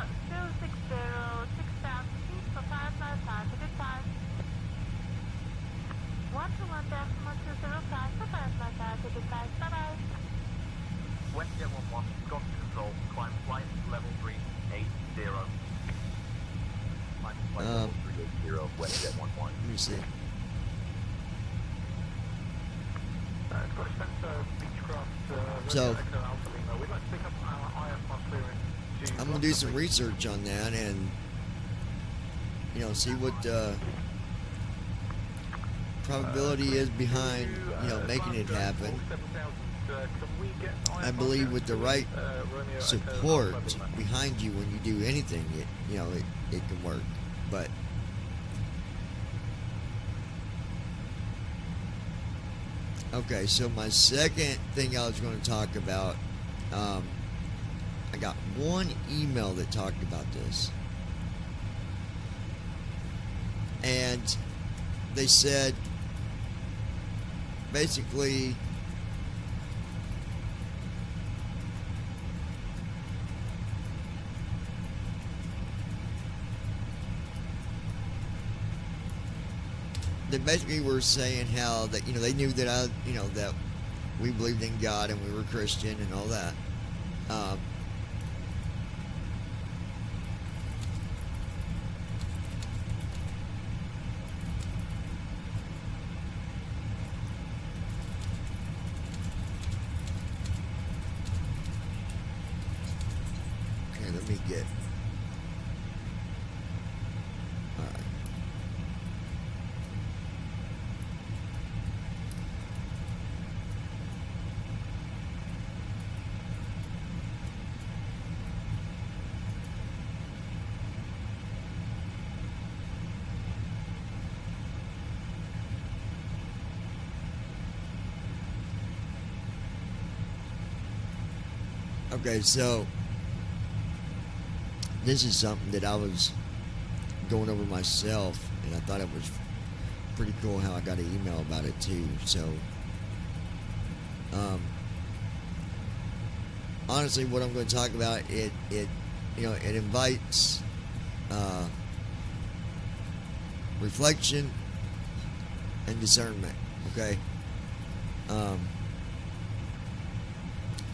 Speaker 20: Westjet 11, got control, climb flight level 380. Climb flight level 380, Westjet 11.
Speaker 3: Let me see. So, I'm going to do some research on that and, you know, see what probability is behind, you know, making it happen. I believe with the right support behind you when you do anything, it can work. But okay, so my second thing I was going to talk about, I got one email that talked about this, and they said basically they basically were saying how that, you know, they knew that that we believed in God and we were Christian and all that. Okay, let me get. All right. Okay, so this is something that I was going over myself, and I thought it was pretty cool how I got an email about it too. So, honestly, what I'm going to talk about, it invites reflection and discernment. Okay.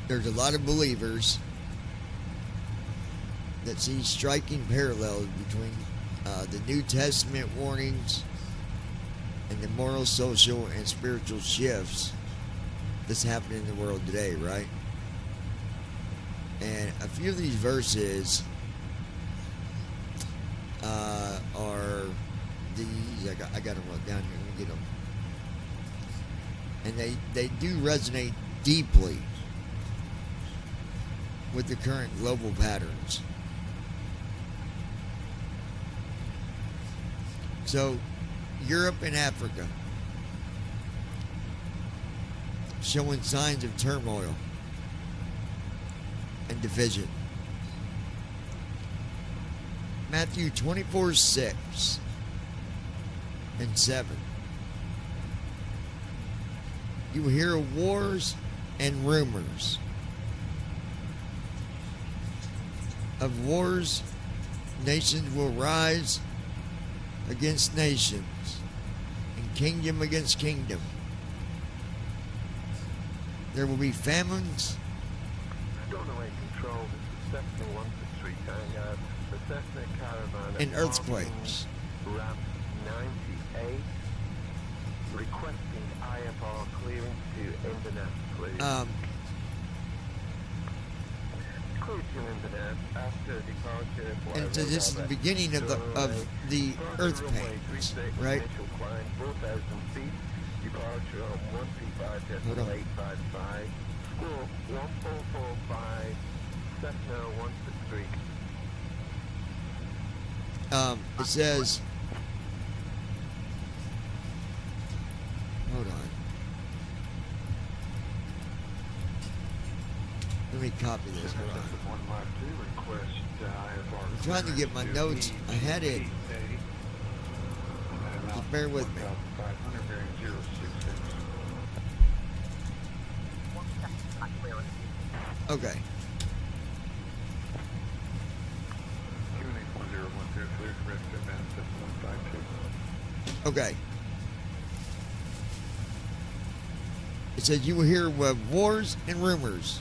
Speaker 3: There's a lot of believers that see striking parallels between the New Testament warnings and the moral, social, and spiritual shifts that's happening in the world today, right? And a few of these verses are these. I got them wrote down here. Let me get them. And they do resonate deeply with the current global patterns. So, Europe and Africa showing signs of turmoil and division. Matthew 24:6 and 7. You will hear of wars and rumors of wars. Nations will rise against nations and kingdom against kingdom. There will be famines.
Speaker 7: Donaway Control, this is Cessna 163 Tango. The Cessna Caravan
Speaker 3: And earthquakes.
Speaker 7: Ramp 98 requesting IFR clearance to Inverness, please.
Speaker 3: And so this is the beginning of the earth pains, right? Hold on. It says, hold on. Let me copy this. Hold on. I'm trying to get my notes. I had it. Just bear with me.
Speaker 12: 1,500 bearing 066.
Speaker 3: Okay.
Speaker 12: QNH 1010 cleared, rest advance at 152.
Speaker 3: Okay. It says you will hear of wars and rumors.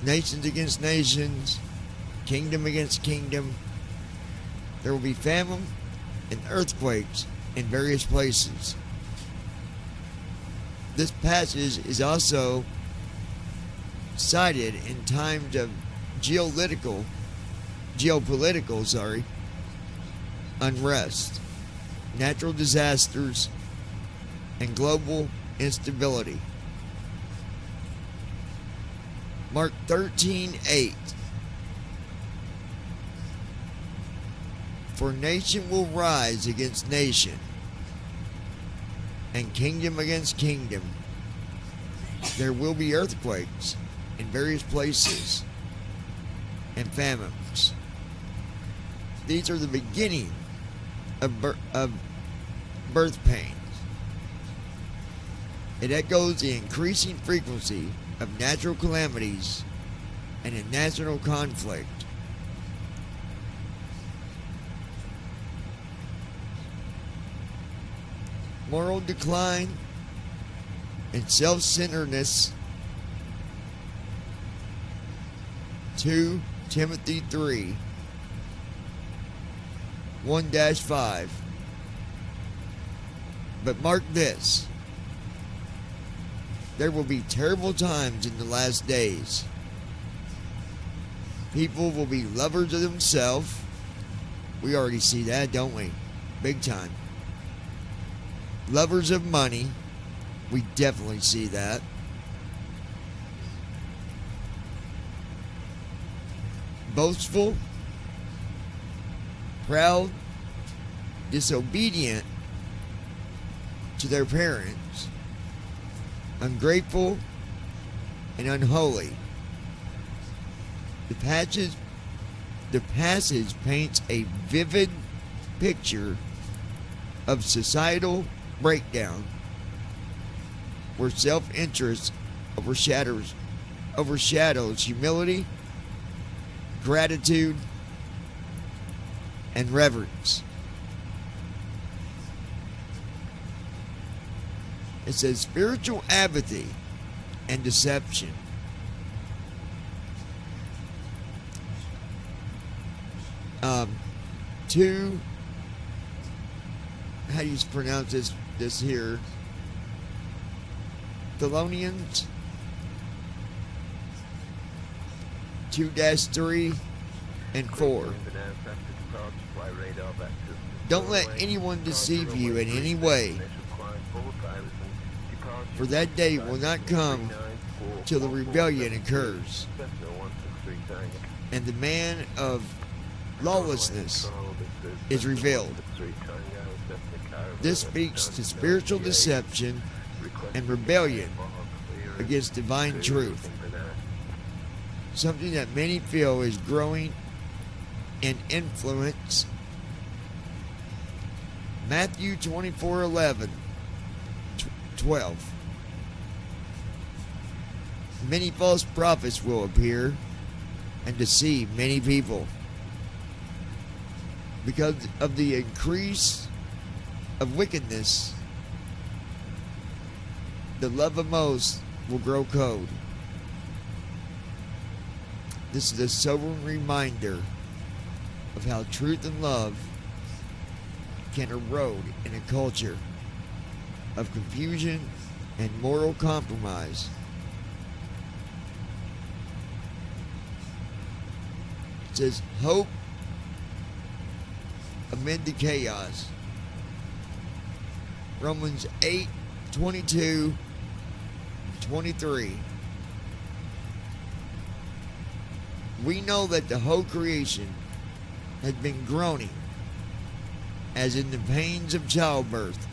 Speaker 3: Nations against nations. Kingdom against kingdom. There will be famine and earthquakes in various places. This passage is also cited in times of geopolitical unrest, natural disasters, and global instability. Mark 13:8. For nation will rise against nation, and kingdom against kingdom. There will be earthquakes in various places, and famines. These are the beginning of birth pains. It echoes the increasing frequency of natural calamities and a national conflict. Moral decline and self-centeredness. 2 Timothy 3 1-5. But mark this: there will be terrible times in the last days. People will be lovers of themselves. We already see that, don't we? Big time. Lovers of money. We definitely see that. Boastful, proud, disobedient to their parents, ungrateful, and unholy. The passage paints a vivid picture of societal breakdown where self-interest overshadows humility, gratitude, and reverence. It says spiritual apathy and deception. Two, how do you pronounce this here? Thessalonians 2-3 and 4. Don't let anyone deceive you in any way, for that day will not come till the rebellion occurs, and the man of lawlessness is revealed. This speaks to spiritual deception and rebellion against divine truth, something that many feel is growing in influence. Matthew 24:11-12. Many false prophets will appear and deceive many people. Because of the increase of wickedness, the love of most will grow cold. This is a sobering reminder of how truth and love can erode in a culture of confusion and moral compromise. It says, hope amid the chaos. Romans 8:22-23. We know that the whole creation has been groaning as in the pains of childbirth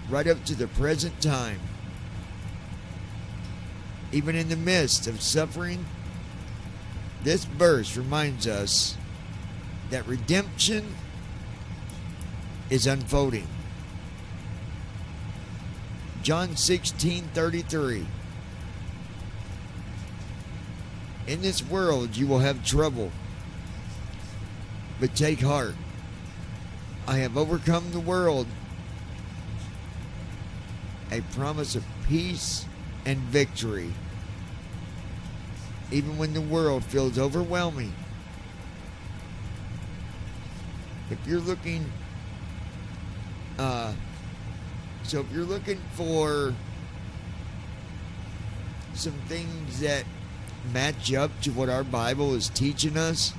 Speaker 3: right up to the present time. Even in the midst of suffering, this verse reminds us that redemption is unfolding. John 16:33. In this world you will have trouble, but take heart. I have overcome the world. A promise of peace and victory. Even when the world feels overwhelming. If you're looking, so if you're looking for some things that match up to what our Bible is teaching us,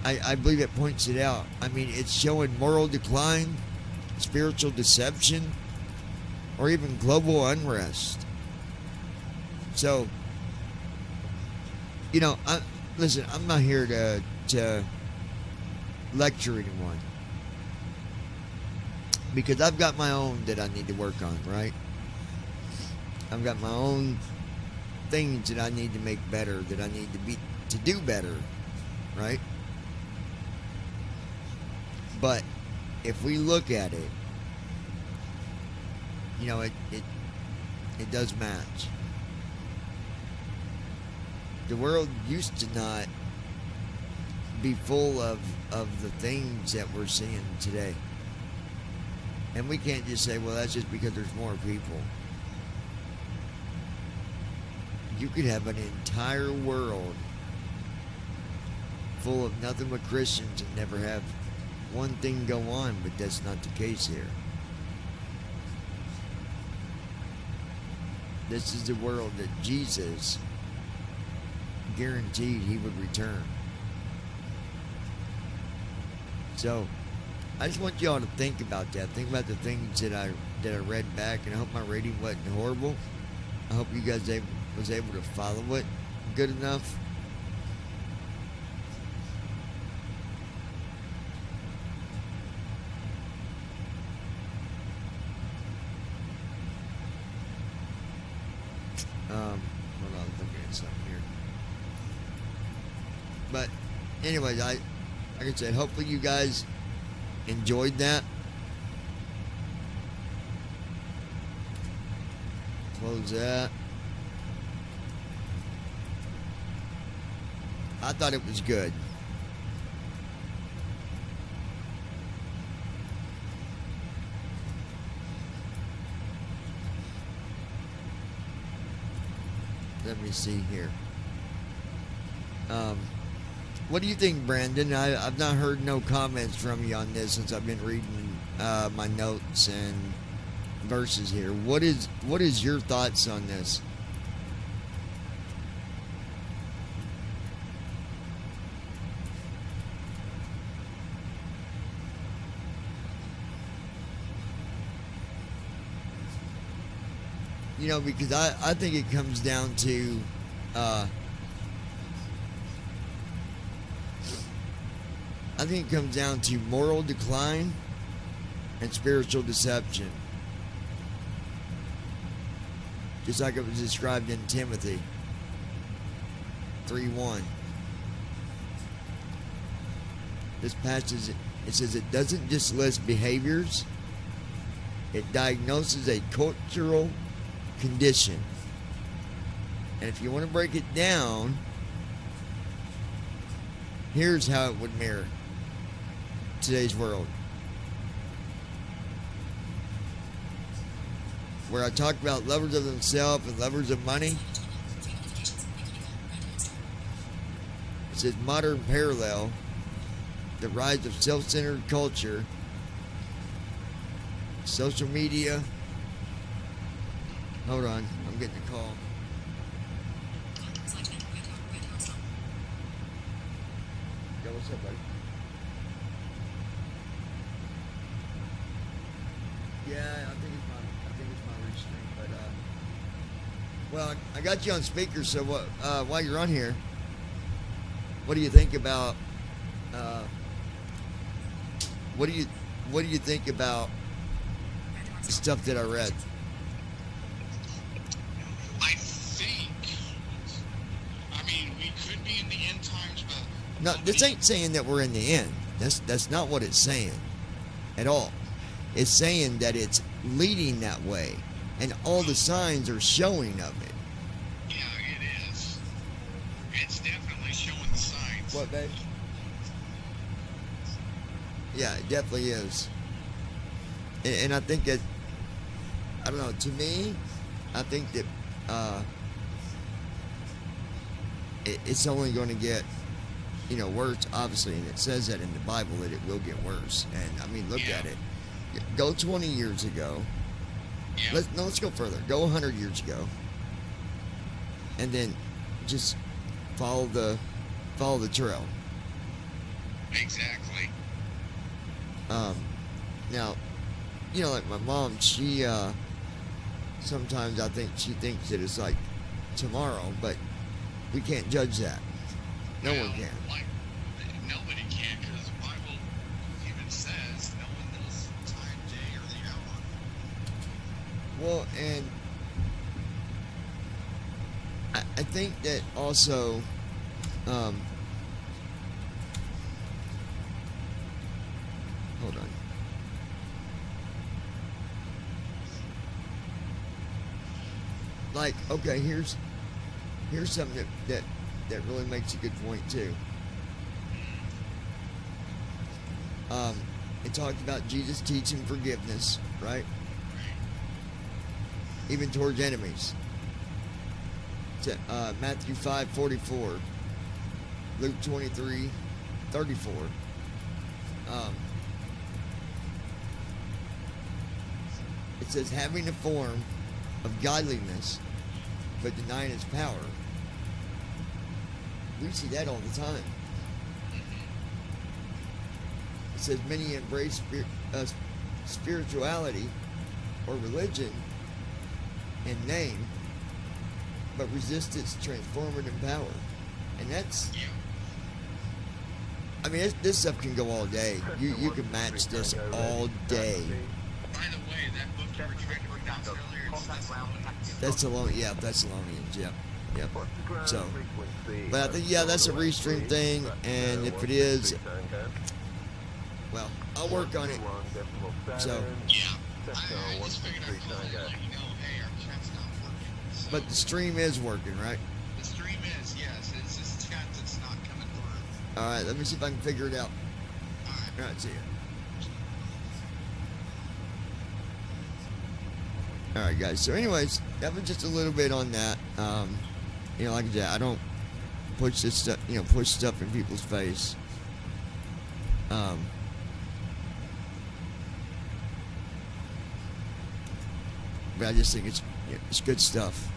Speaker 3: I believe it points it out. I mean, it's showing moral decline, spiritual deception, or even global unrest. So, you know, listen, I'm not here to lecture anyone, because I've got my own that I need to work on, right? I've got my own things that I need to make better, that I need to do better, right? But if we look at it, you know, it does match. The world used to not be full of the things that we're seeing today. And we can't just say, well, that's just because there's more people. You could have an entire world full of nothing but Christians and never have one thing go on, but that's not the case here. This is the world that Jesus guaranteed he would return. So I just want y'all to think about that. Think about the things that I read back, and I hope my rating wasn't horrible. I hope you guys was able to follow it good enough. Hold on, I'm looking at something here. But anyways, like I said, hopefully you guys enjoyed that. Close that. I thought it was good. Let me see here. What do you think, Brandon? I've not heard no comments from you on this since I've been reading my notes and verses here. What is your thoughts on this? You know, because I think it comes down to moral decline and spiritual deception. Just like it was described in Timothy 3:1. This passage, it says it doesn't just list behaviors, it diagnoses a cultural condition. And if you want to break it down, here's how it would mirror today's world. Where I talk about lovers of themselves and lovers of money, it says modern parallel, the rise of self-centered culture, social media. Hold on, I'm getting a call. Yeah, what's up, buddy? Yeah, I think it's my restream, but well, I got you on speaker, so what? While you're on here, what do you think about? What do you think about the stuff that I read?
Speaker 13: I mean, we could be in the end times, but
Speaker 3: No, this ain't saying that we're in the end. That's not what it's saying at all. It's saying that it's leading that way, and all the signs are showing of it.
Speaker 13: Yeah, it is. It's definitely showing the signs.
Speaker 3: What, babe? Yeah, it definitely is. And I think that, I don't know, to me, I think that it's only going to get, worse, obviously, and it says that in the Bible that it will get worse. And, I mean, look at it. Go 20 years ago. Yeah. Let's go further. Go 100 years ago. And then just follow the trail.
Speaker 13: Exactly.
Speaker 3: Now, like my mom, she, sometimes I think she thinks that it's like tomorrow, but we can't judge that. No one can.
Speaker 13: Nobody can, because the Bible even says no one knows the time, day, or the hour.
Speaker 3: Well, and I think that also, hold on. Like, okay, here's something that really makes a good point too. It talked about Jesus teaching forgiveness, right? Even towards enemies. Matthew 5:44, Luke 23:34. It says, having a form of godliness, but denying its power. We see that all the time. It says many embrace spirituality or religion in name, but resist its transformative power. And that's, I mean, this stuff can go all day. You can match this all day.
Speaker 13: By the way, that book you were trying to pronounce earlier,
Speaker 3: that's Thessalonians, yep. So, but I think, that's a restream thing, and if it is, well, I'll work on it. So,
Speaker 13: I just figured I'd call and let you know, hey, our chat's not working. So,
Speaker 3: but the stream is working, right?
Speaker 13: The stream is, yes. It's just chat that's not coming through.
Speaker 3: Alright, let me see if I can figure it out. Alright, see ya. Alright, guys, so anyways, that was just a little bit on that. Like I said, I don't push this stuff, push stuff in people's face. But I just think it's good stuff.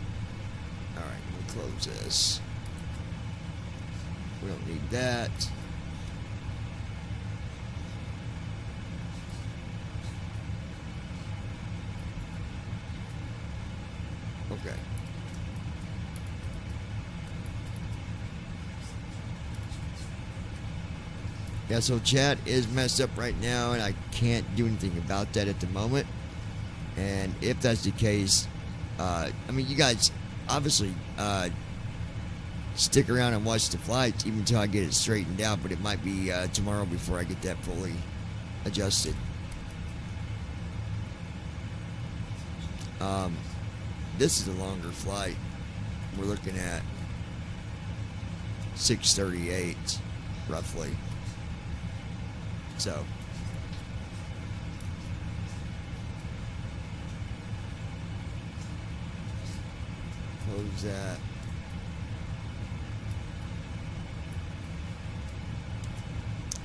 Speaker 3: Alright, we'll close this. We don't need that. Okay. Yeah, so chat is messed up right now, and I can't do anything about that at the moment. And if that's the case, I mean, you guys obviously stick around and watch the flights even until I get it straightened out, but it might be tomorrow before I get that fully adjusted. This is a longer flight. We're looking at 6:38 roughly. So close that.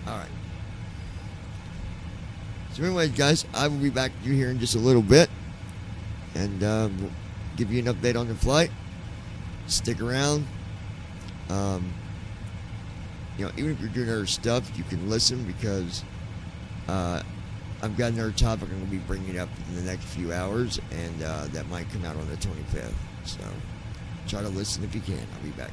Speaker 3: Alright. So anyways, guys, I will be back to you here in just a little bit. And we'll give you an update on the flight. Stick around. Even if you're doing other stuff, you can listen because I've got another topic I'm going to be bringing up in the next few hours, and that might come out on the 25th. So try to listen if you can. I'll be back.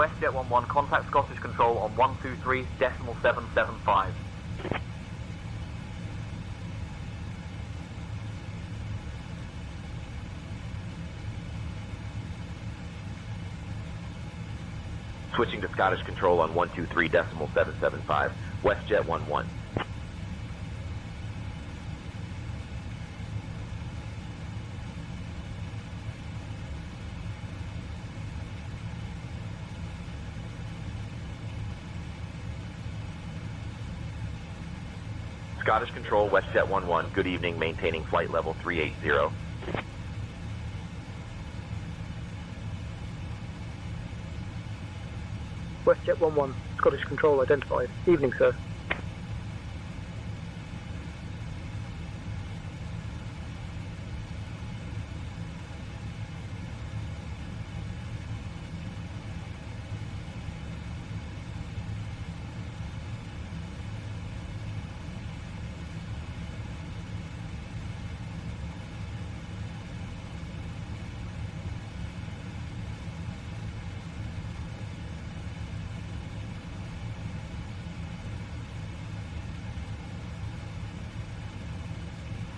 Speaker 14: WestJet 11, contact Scottish Control on 123.775. Switching to Scottish Control on 123.775. WestJet 11. Scottish Control, WestJet 11, good evening, maintaining flight level 380.
Speaker 1: WestJet 11, Scottish Control identified. Evening, sir.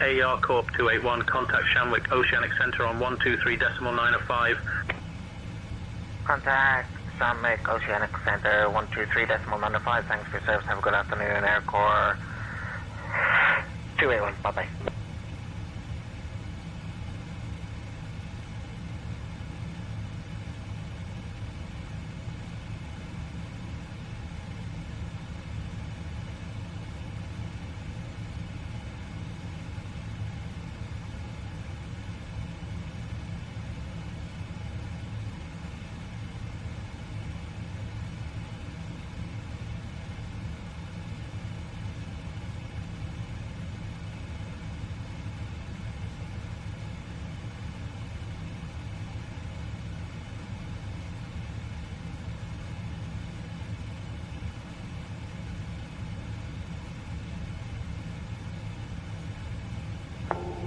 Speaker 12: AER Corp 281, contact Shanwick Oceanic Center on 123.905.
Speaker 17: Contact Shanwick Oceanic Center 123.905. Thanks for your service. Have a good afternoon, Air Corps 281. Bye-bye.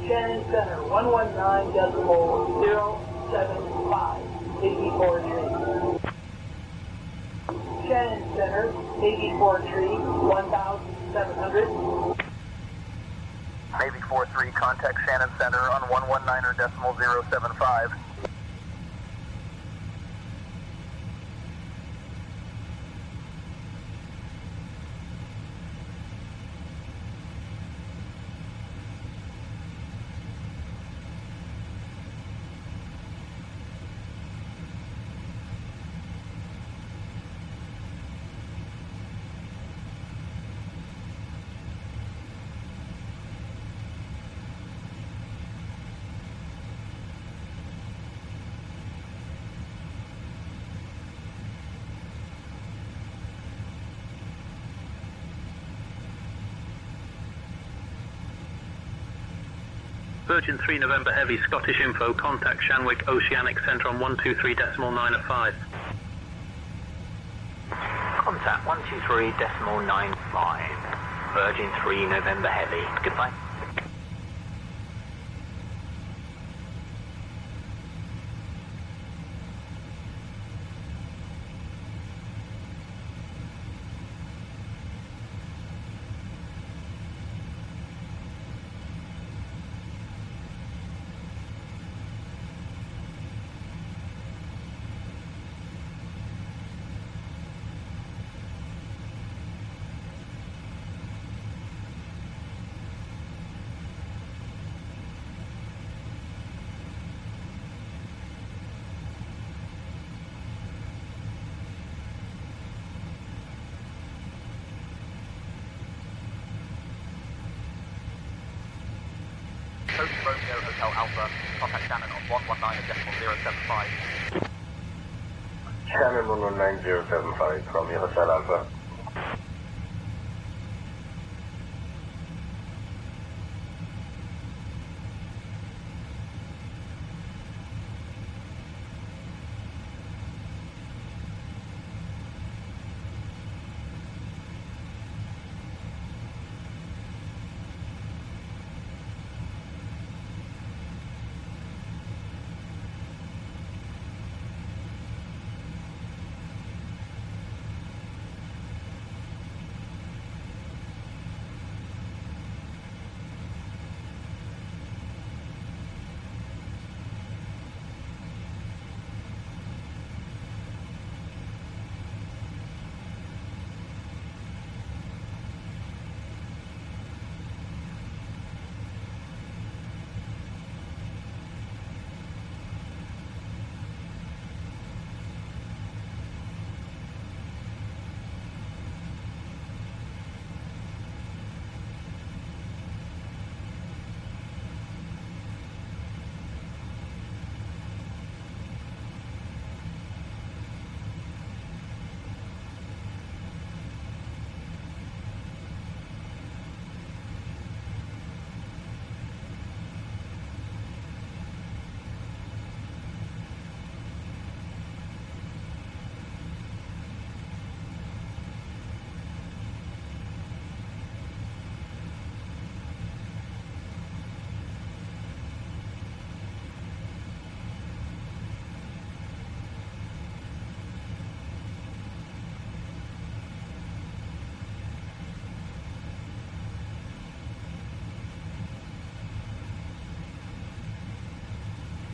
Speaker 11: Shannon Center, 119.075, AB4 tree. Shannon Center, AB4 tree, 1,700.
Speaker 16: Navy 4-3, contact Shannon Center on 119.075.
Speaker 12: Virgin 3 November Heavy, Scottish Info, contact Shanwick Oceanic Center on 123.905.
Speaker 17: Contact 123.95. Virgin 3 November Heavy. Goodbye.
Speaker 16: Coast Romeo Hotel Alpha, contact Shannon on 119.075.
Speaker 8: Shannon 119.075 from your Hotel Alpha.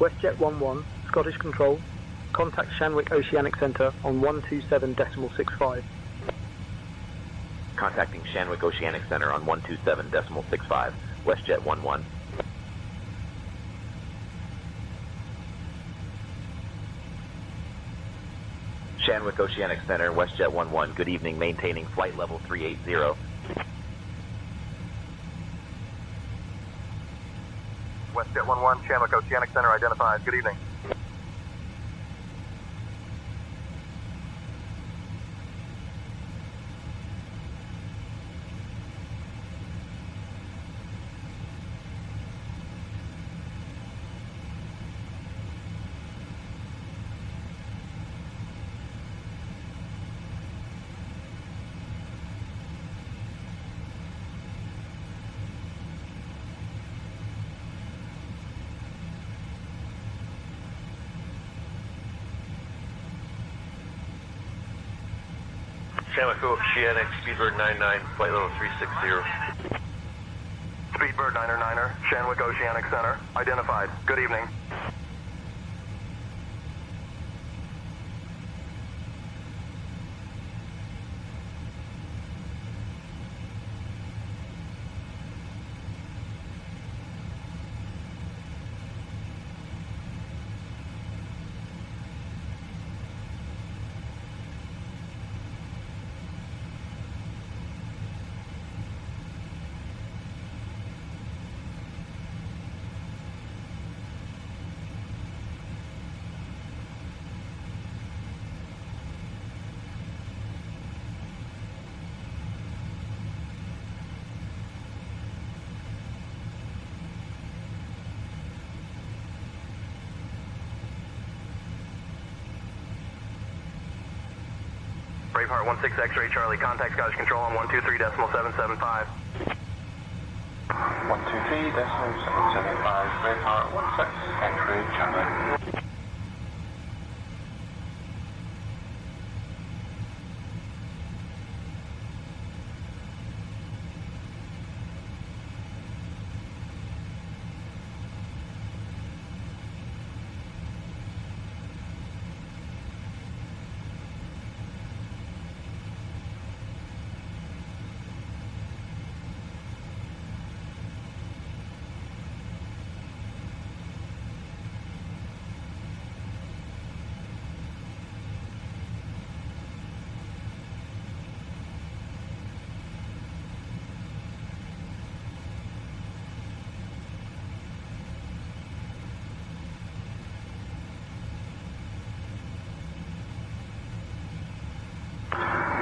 Speaker 1: WestJet 11, Scottish Control. Contact Shanwick Oceanic Centre on 127.65.
Speaker 14: Contacting Shanwick Oceanic Center on 127.65. WestJet 11. Shanwick Oceanic Center, WestJet 11. Good evening, maintaining flight level 380.
Speaker 4: WestJet 11, Shanwick Oceanic Center identified. Good evening.
Speaker 23: Shanwick Oceanic, Speedbird 99, flight level 360.
Speaker 4: Speedbird 99er, Shanwick Oceanic Center identified. Good evening. Braveheart 16 X-ray Charlie, contact Scottish Control on 123.775.
Speaker 8: 123.775, Braveheart 16 X-ray Charlie.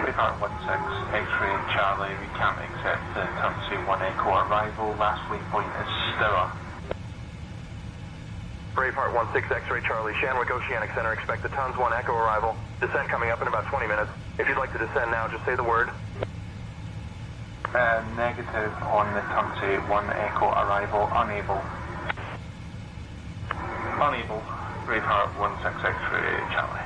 Speaker 8: Braveheart 16 X-ray Charlie, we can't accept the Turnsi 1 Echo arrival, last waypoint is Stour.
Speaker 4: Braveheart 16 X-ray Charlie, Shanwick Oceanic Center, expect the Tons 1 Echo arrival. Descent coming up in about 20 minutes. If you'd like to descend now, just say the word.
Speaker 8: Negative on the Turnsi 1 Echo arrival, unable. Unable, Braveheart 16 X-ray Charlie.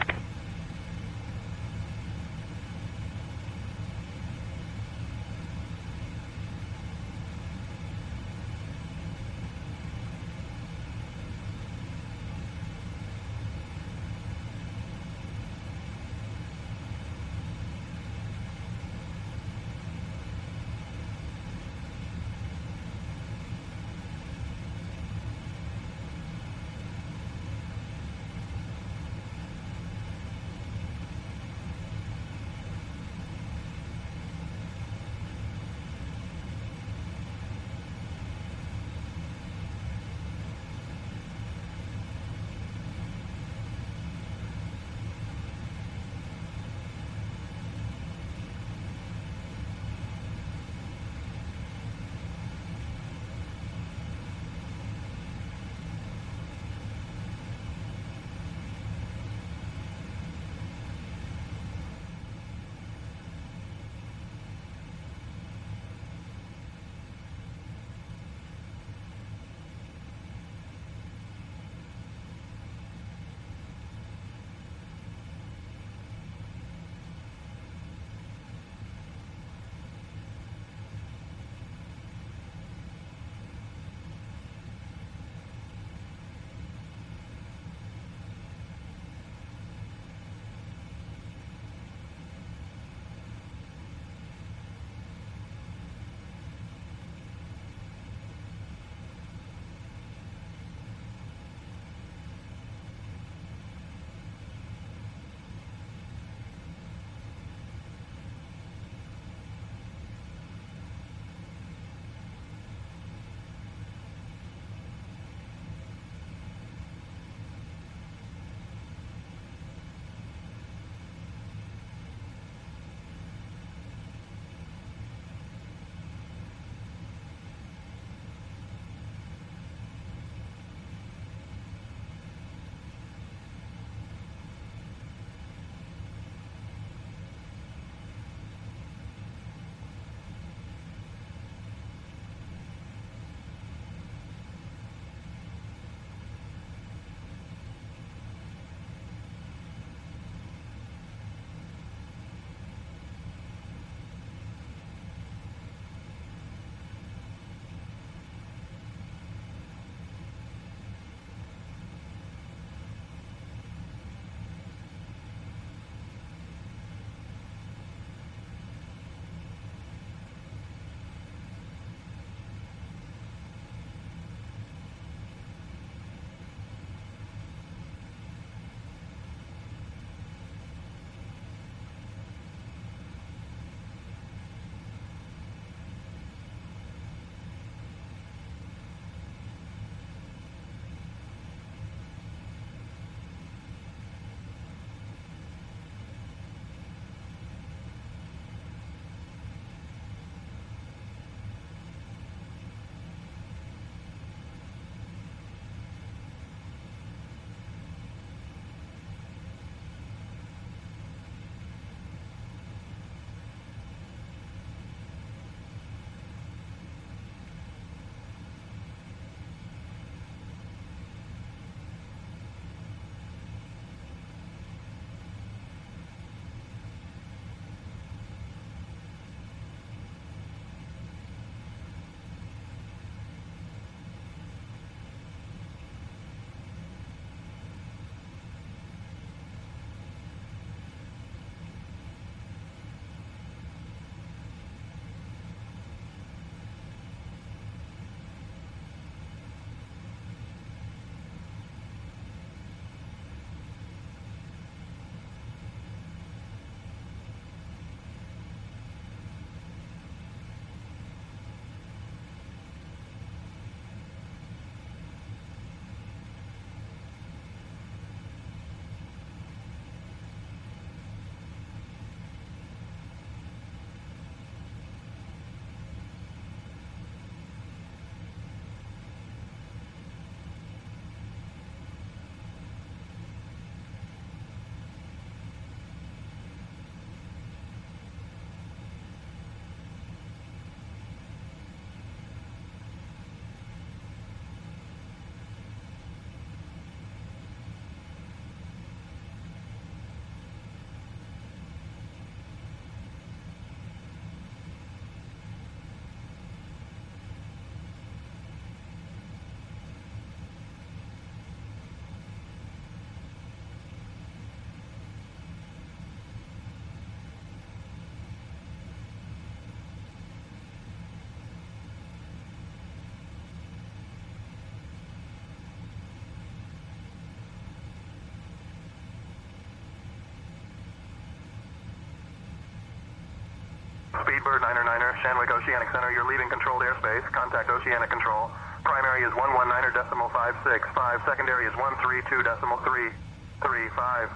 Speaker 4: Speedbird 9er, Shanwick Oceanic Center. You're leaving controlled airspace. Contact Oceanic Control. Primary is 119.565. Secondary is 132.335.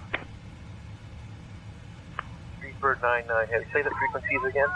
Speaker 18: Speedbird 99. Say the frequencies again.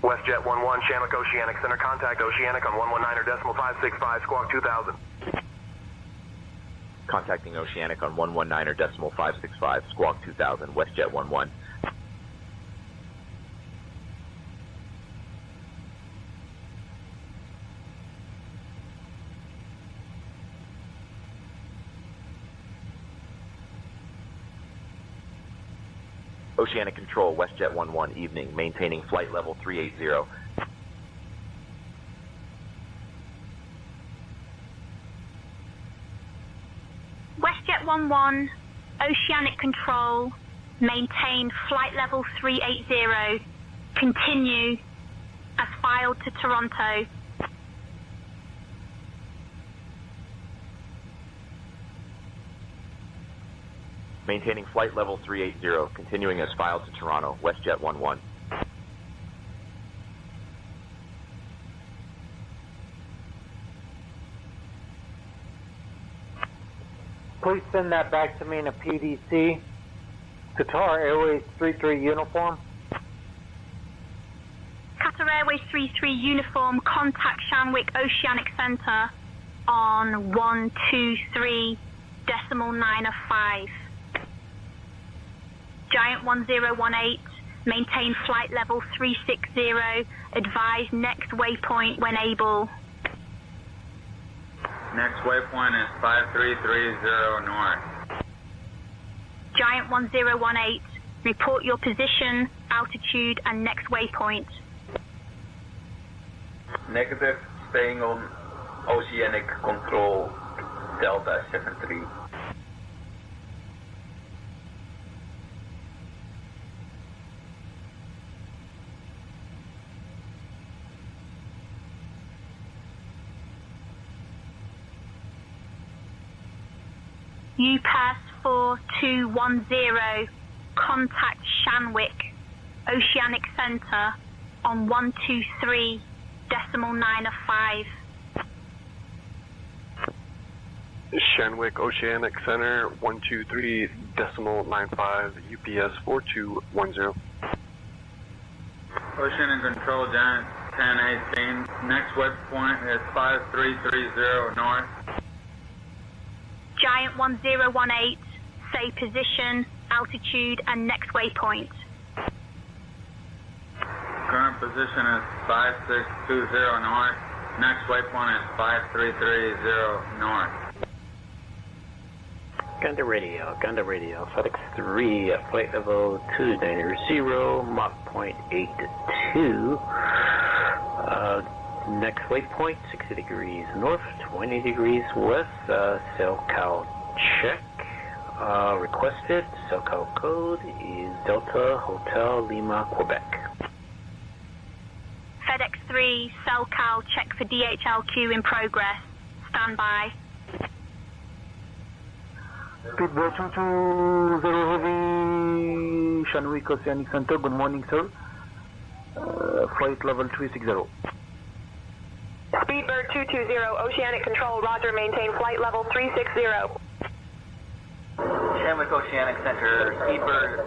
Speaker 4: WestJet 11, Shamrock Oceanic Center, contact Oceanic on 119.565, squawk 2000.
Speaker 14: Contacting Oceanic on 119.565, squawk 2000, WestJet 11. Oceanic Control, WestJet 11, evening, maintaining flight level 380.
Speaker 5: WestJet 11, Oceanic Control, maintain flight level 380, continue as filed to Toronto.
Speaker 14: Maintaining flight level 380, continuing as filed to Toronto, WestJet 11.
Speaker 11: Please send that back to me in a PDC. Qatar Airways 33 uniform.
Speaker 5: Qatar Airways 33 uniform, contact Shanwick Oceanic Center on 123.905. Giant 1018, maintain flight level 360, advise next waypoint when able.
Speaker 19: Next waypoint is 5330 north.
Speaker 5: Giant 1018, report your position, altitude, and next waypoint.
Speaker 19: Negative, staying on Oceanic Control, Delta 73.
Speaker 5: UPass 4210, contact Shanwick Oceanic Center on 123.905.
Speaker 23: Shanwick Oceanic Center, 123.95, UPS 4210.
Speaker 19: Oceanic Control, Giant 1018. Next waypoint is 5330 north.
Speaker 5: Giant 1018, say position, altitude, and next waypoint.
Speaker 19: Current position is 5620 north. Next waypoint is 5330 north.
Speaker 21: Gander radio, FedEx 3 at flight level 290, Mach 0.82. Next waypoint, 60 degrees north, 20 degrees west, SoCal check. Requested, SoCal code is Delta Hotel Lima, Quebec.
Speaker 5: FedEx 3, SoCal check for DHLQ in progress. Stand by.
Speaker 11: Speedbird 220 Heavy, Shanwick Oceanic Center, good morning, sir. Flight level 360.
Speaker 24: Speedbird 220, Oceanic Control, roger, maintain flight level 360.
Speaker 25: Shanwick Oceanic Center, Speedbird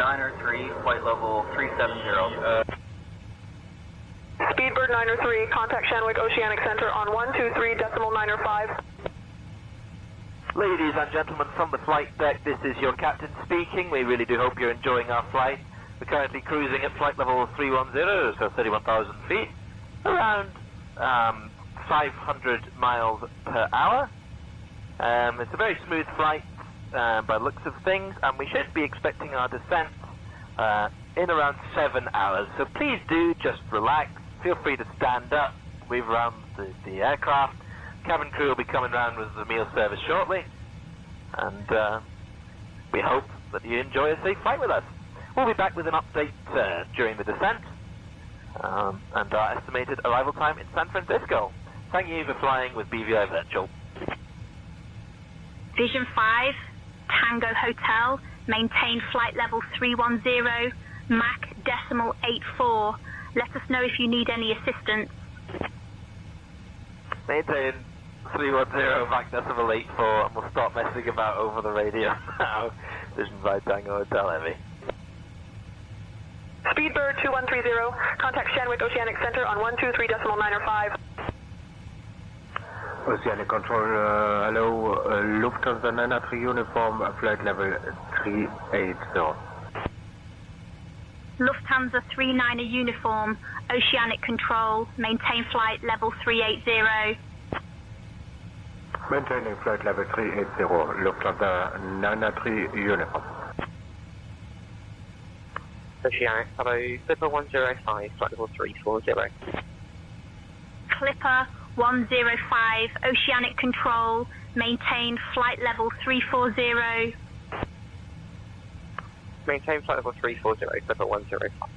Speaker 25: 903, flight level 370.
Speaker 24: Speedbird 903, contact Shanwick Oceanic Center on 123.905.
Speaker 25: Ladies and gentlemen from the flight deck, this is your captain speaking. We really do hope you're enjoying our flight. We're currently cruising at flight level 310, so 31,000 feet, around 500 miles per hour. It's a very smooth flight by the looks of things, and we should be expecting our descent in around 7 hours. So please do just relax. Feel free to stand up, wave around the aircraft. Cabin crew will be coming around with the meal service shortly, and we hope that you enjoy a safe flight with us. We'll be back with an update during the descent and our estimated arrival time in San Francisco. Thank you for flying with BVI Virtual.
Speaker 5: Vision 5, Tango Hotel, maintain flight level 310, Mach 0.84. Let us know if you need any assistance.
Speaker 25: Maintain 310, Mach 0.84, and we'll stop messing about over the radio now. Vision 5, Tango Hotel Heavy.
Speaker 24: Speedbird 2130, contact Shanwick Oceanic Center on 123.905.
Speaker 18: Oceanic Control, hello, Lufthansa 93 uniform, flight level 380.
Speaker 5: Lufthansa 39 uniform, Oceanic Control, maintain flight level 380.
Speaker 18: Maintaining flight level 380, Lufthansa 93 uniform.
Speaker 17: Oceanic, hello, Clipper 105, flight level 340.
Speaker 5: Clipper 105, Oceanic Control, maintain flight level 340.
Speaker 17: Maintain flight level 340, Clipper 105.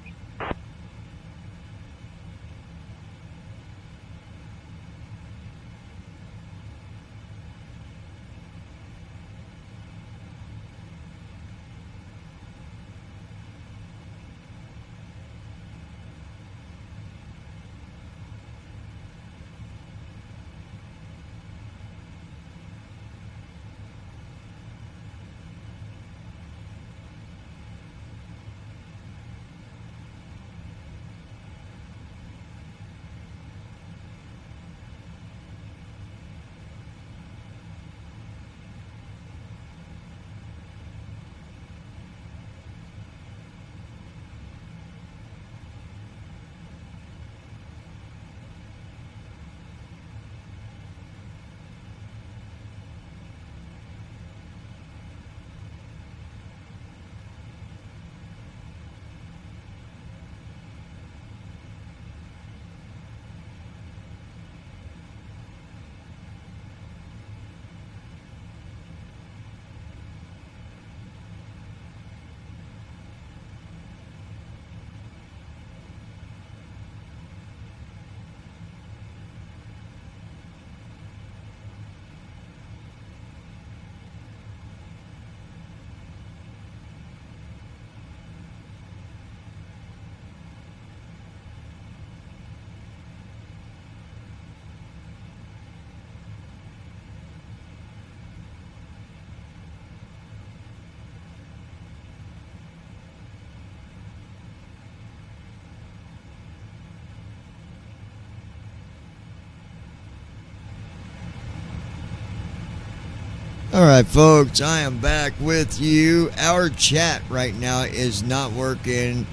Speaker 3: All right, folks, I am back with you. Our chat right now is not working.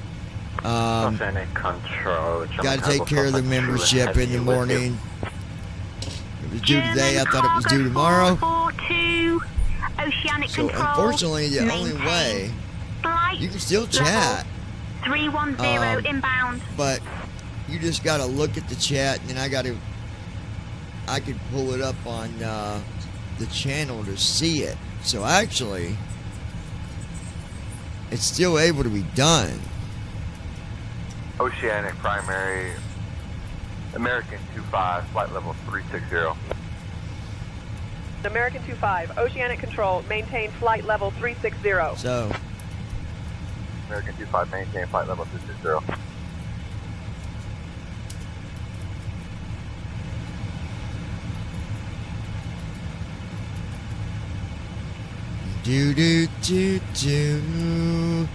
Speaker 21: Oceanic Control.
Speaker 3: Got to take care of the membership in the morning. It was due today. I thought it was due tomorrow.
Speaker 5: 42, Oceanic
Speaker 3: So
Speaker 5: Control,
Speaker 3: unfortunately, the only
Speaker 5: maintain
Speaker 3: way
Speaker 5: flight
Speaker 3: you can still chat,
Speaker 5: 310 inbound.
Speaker 3: but you just got to look at the chat, and then I could pull it up on the channel to see it. So actually, it's still able to be done.
Speaker 4: Oceanic primary, American 25, flight level 360.
Speaker 24: American 25, Oceanic Control, maintain flight level 360.
Speaker 3: So,
Speaker 4: American 25, maintain flight level 360.
Speaker 3: do do do do.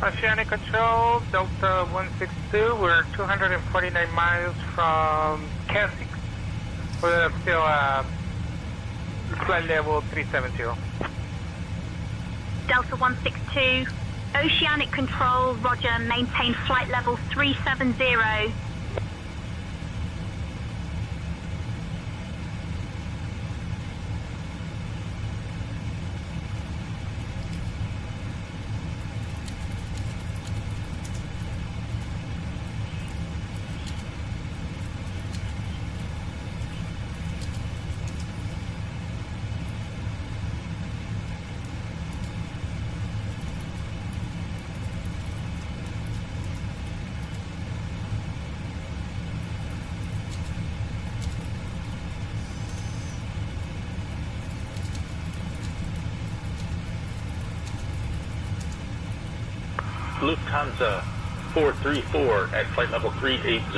Speaker 6: Oceanic Control, Delta 162, we're 249 miles from Keswick. We're still flight level 370.
Speaker 5: Delta 162, Oceanic Control, roger, maintain flight level 370.
Speaker 9: Lufthansa 434 at flight level 380.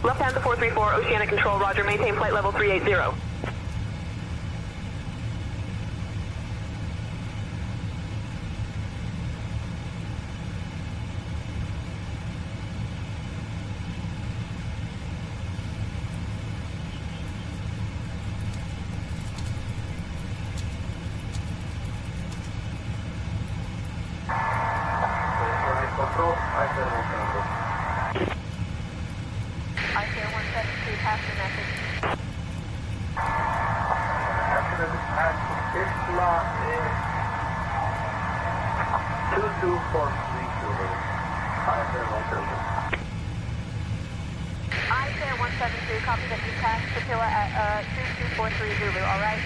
Speaker 24: Lufthansa 434, Oceanic Control, roger, maintain flight level 380. ICAO 172, copy that you passed Capilla at 2243 Zulu, alright?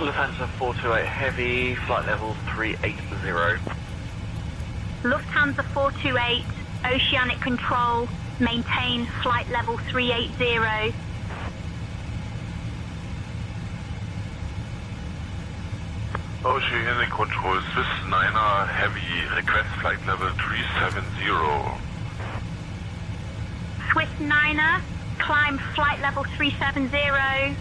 Speaker 9: Lufthansa 428 Heavy, flight level 380.
Speaker 5: Lufthansa 428, Oceanic Control, maintain flight level 380.
Speaker 7: Oceanic Control, Swiss 9er Heavy, request flight level 370.
Speaker 5: Swiss 9er, climb flight level 370.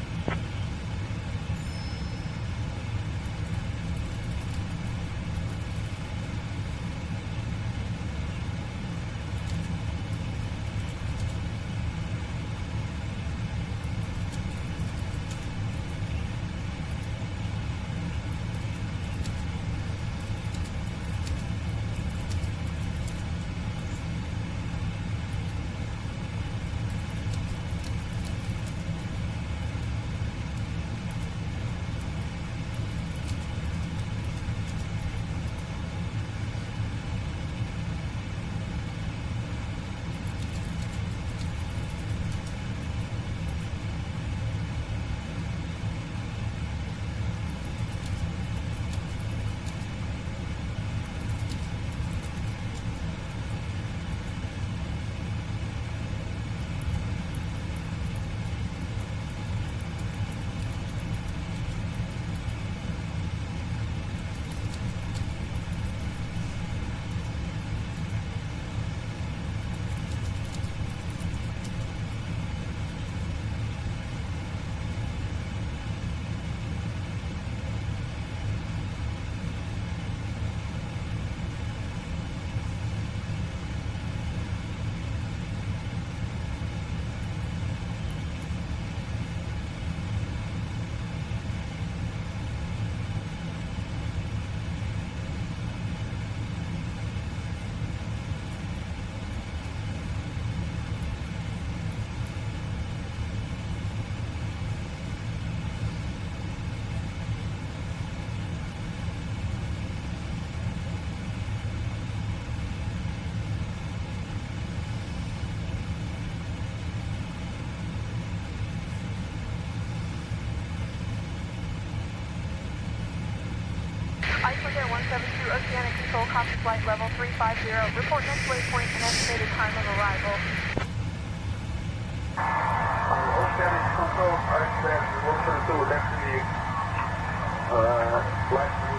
Speaker 24: Iceland Air 172, Oceanic Control, copy flight level 350. Report next waypoint and estimated time of arrival.
Speaker 11: Oceanic Control, Iceland 172, definitely flight level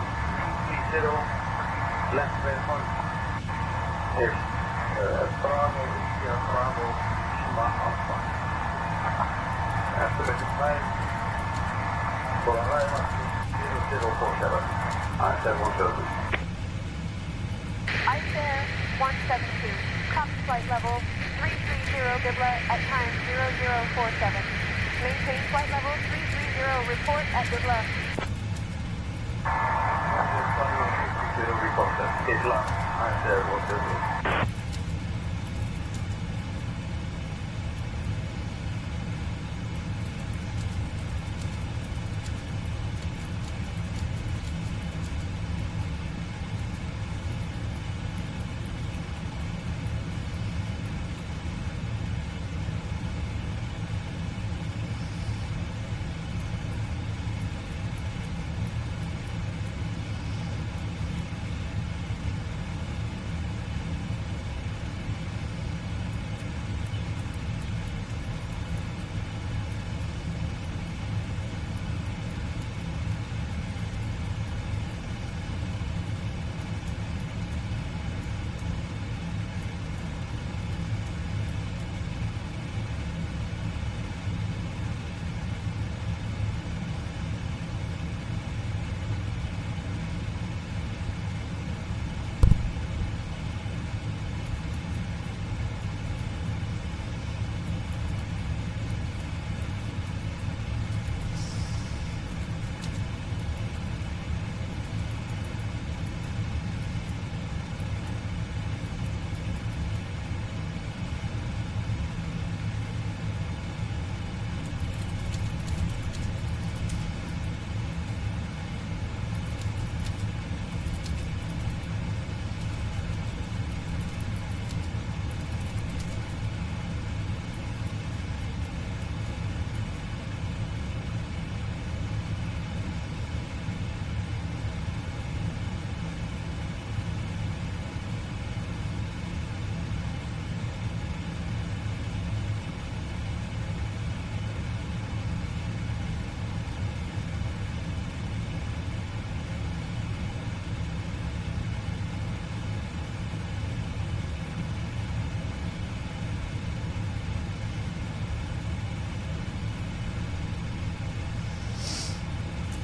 Speaker 11: 330, left waypoint. Yes, Bravo, Bravo, Shima Alpha. Estimated time
Speaker 24: Ice Air 172. Copy flight level 330 Dibla at time 0047. Maintain flight level 330. Report at Dibla.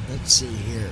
Speaker 3: Let's see here.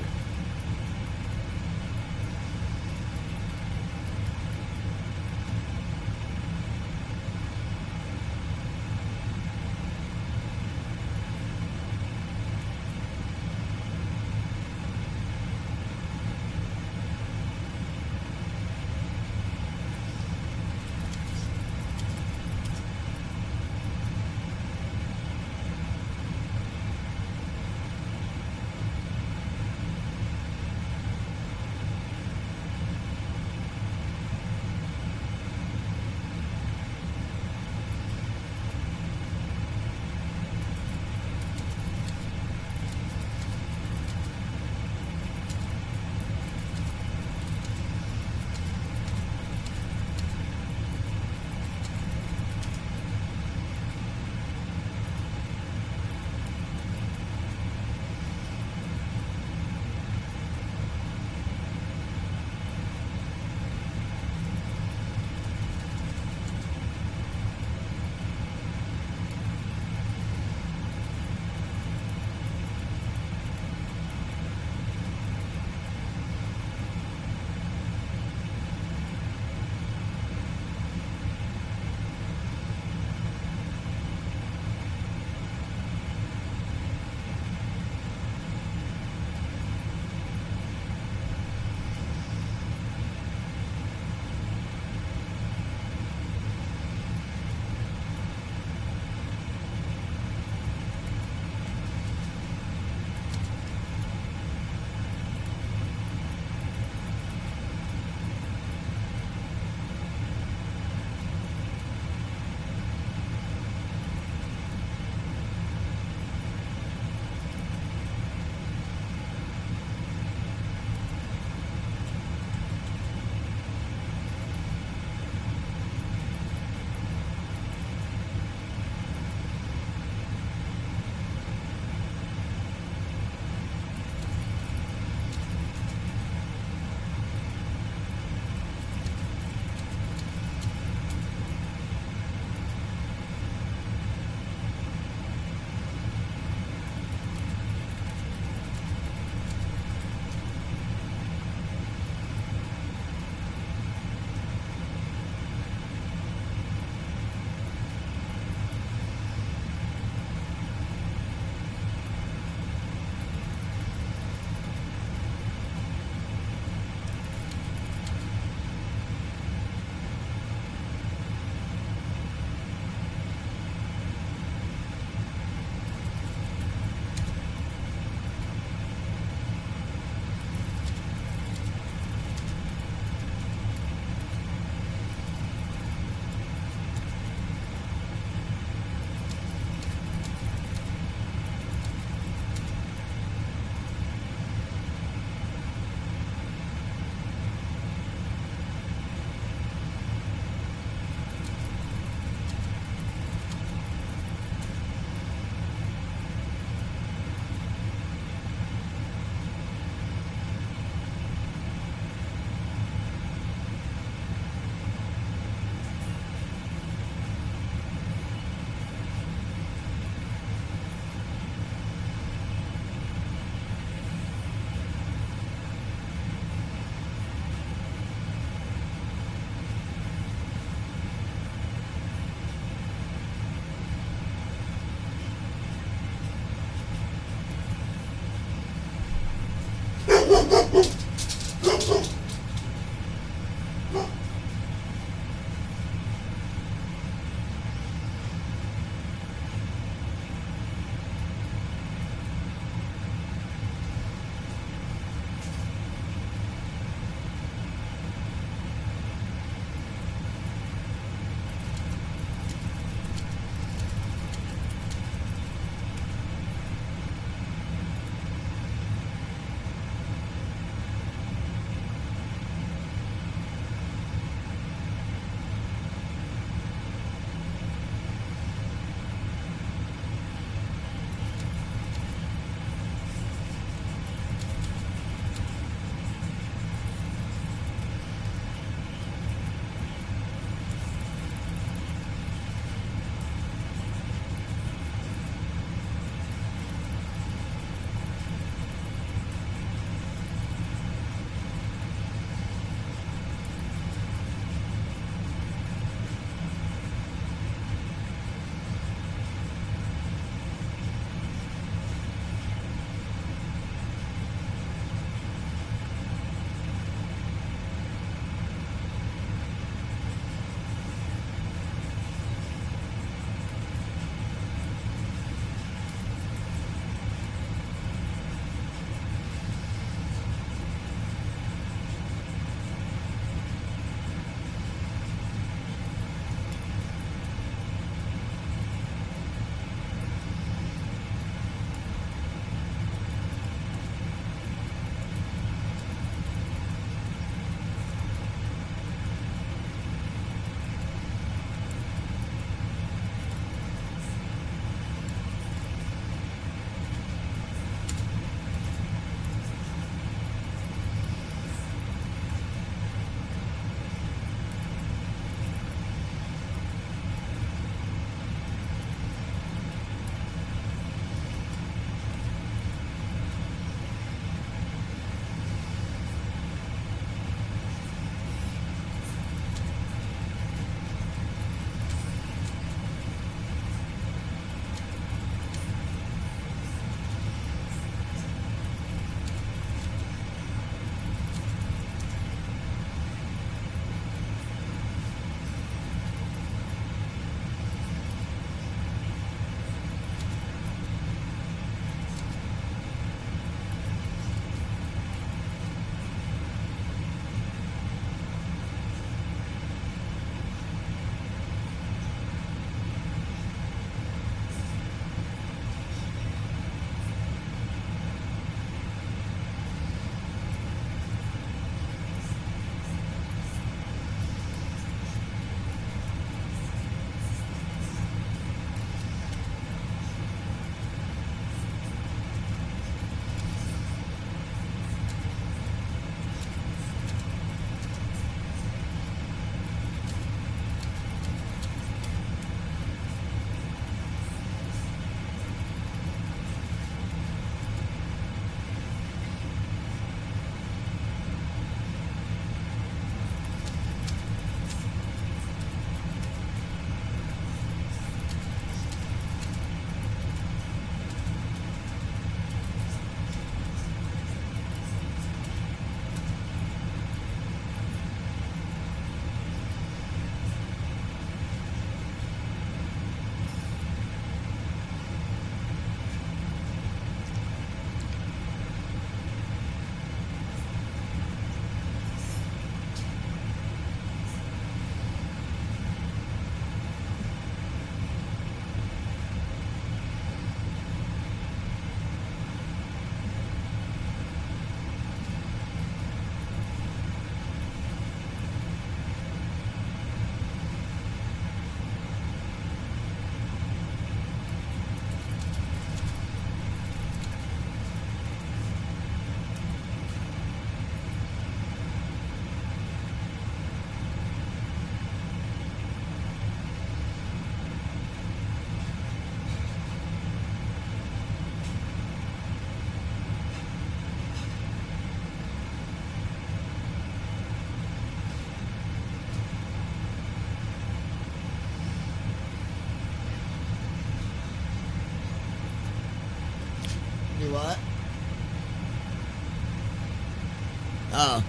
Speaker 3: Oh.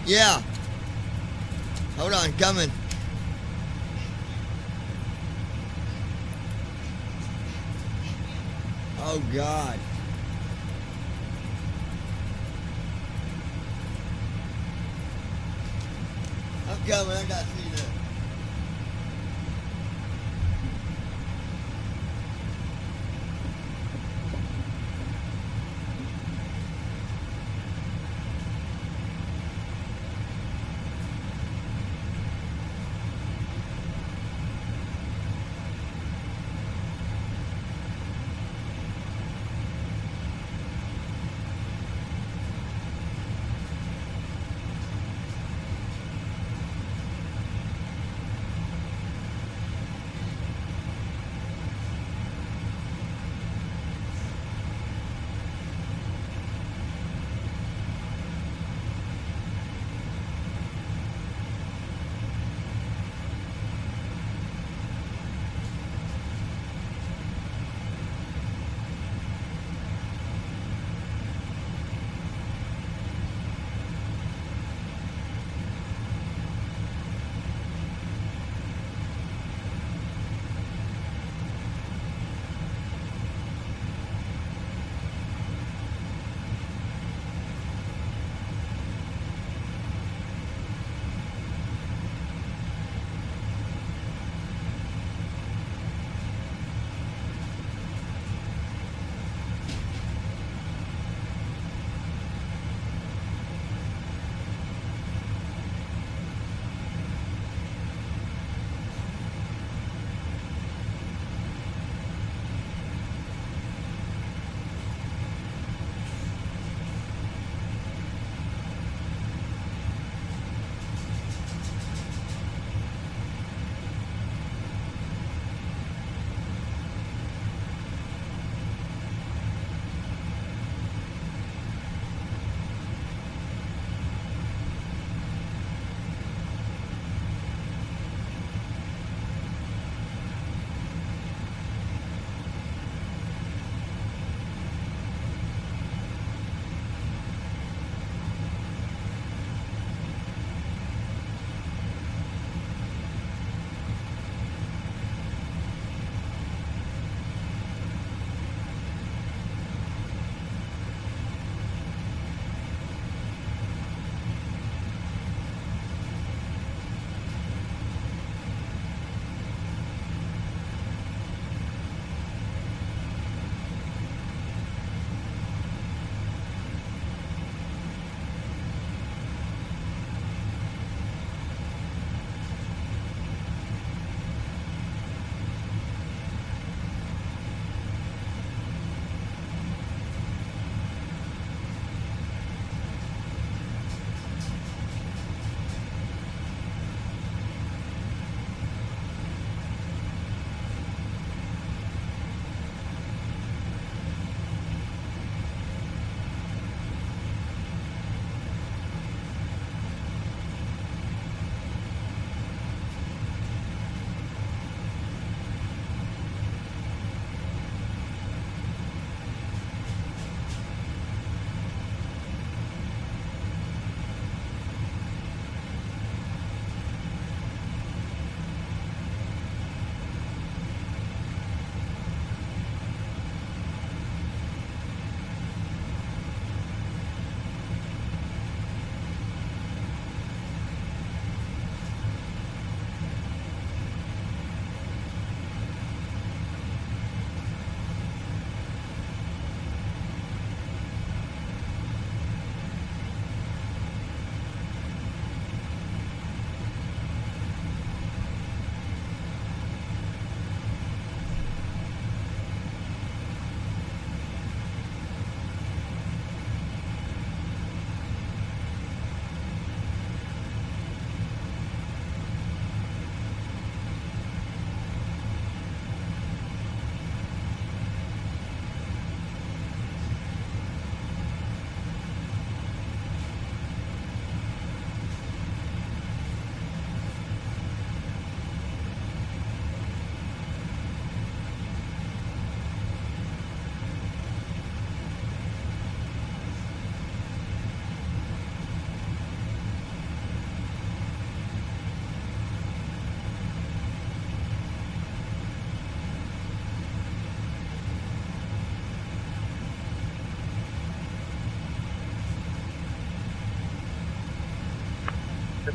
Speaker 3: Yeah. Hold on, coming. Oh, God. I'm coming. I got to see that.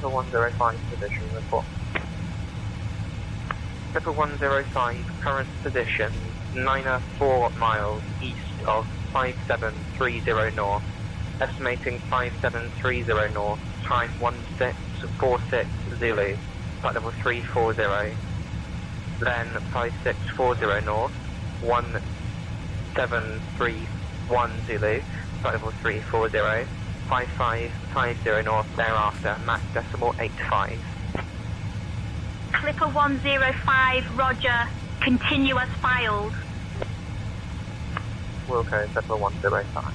Speaker 25: Clipper 105 position report. Clipper 105, current position 9.4 miles east of 5730 north. Estimating 5730 north, time 1646 Zulu, flight level 340. Then 5640 north, 1731 Zulu, flight level 340. 5550 north thereafter, Mach decimal 85.
Speaker 5: Clipper 105, roger. Continuous filed.
Speaker 25: Wilco, Clipper 105.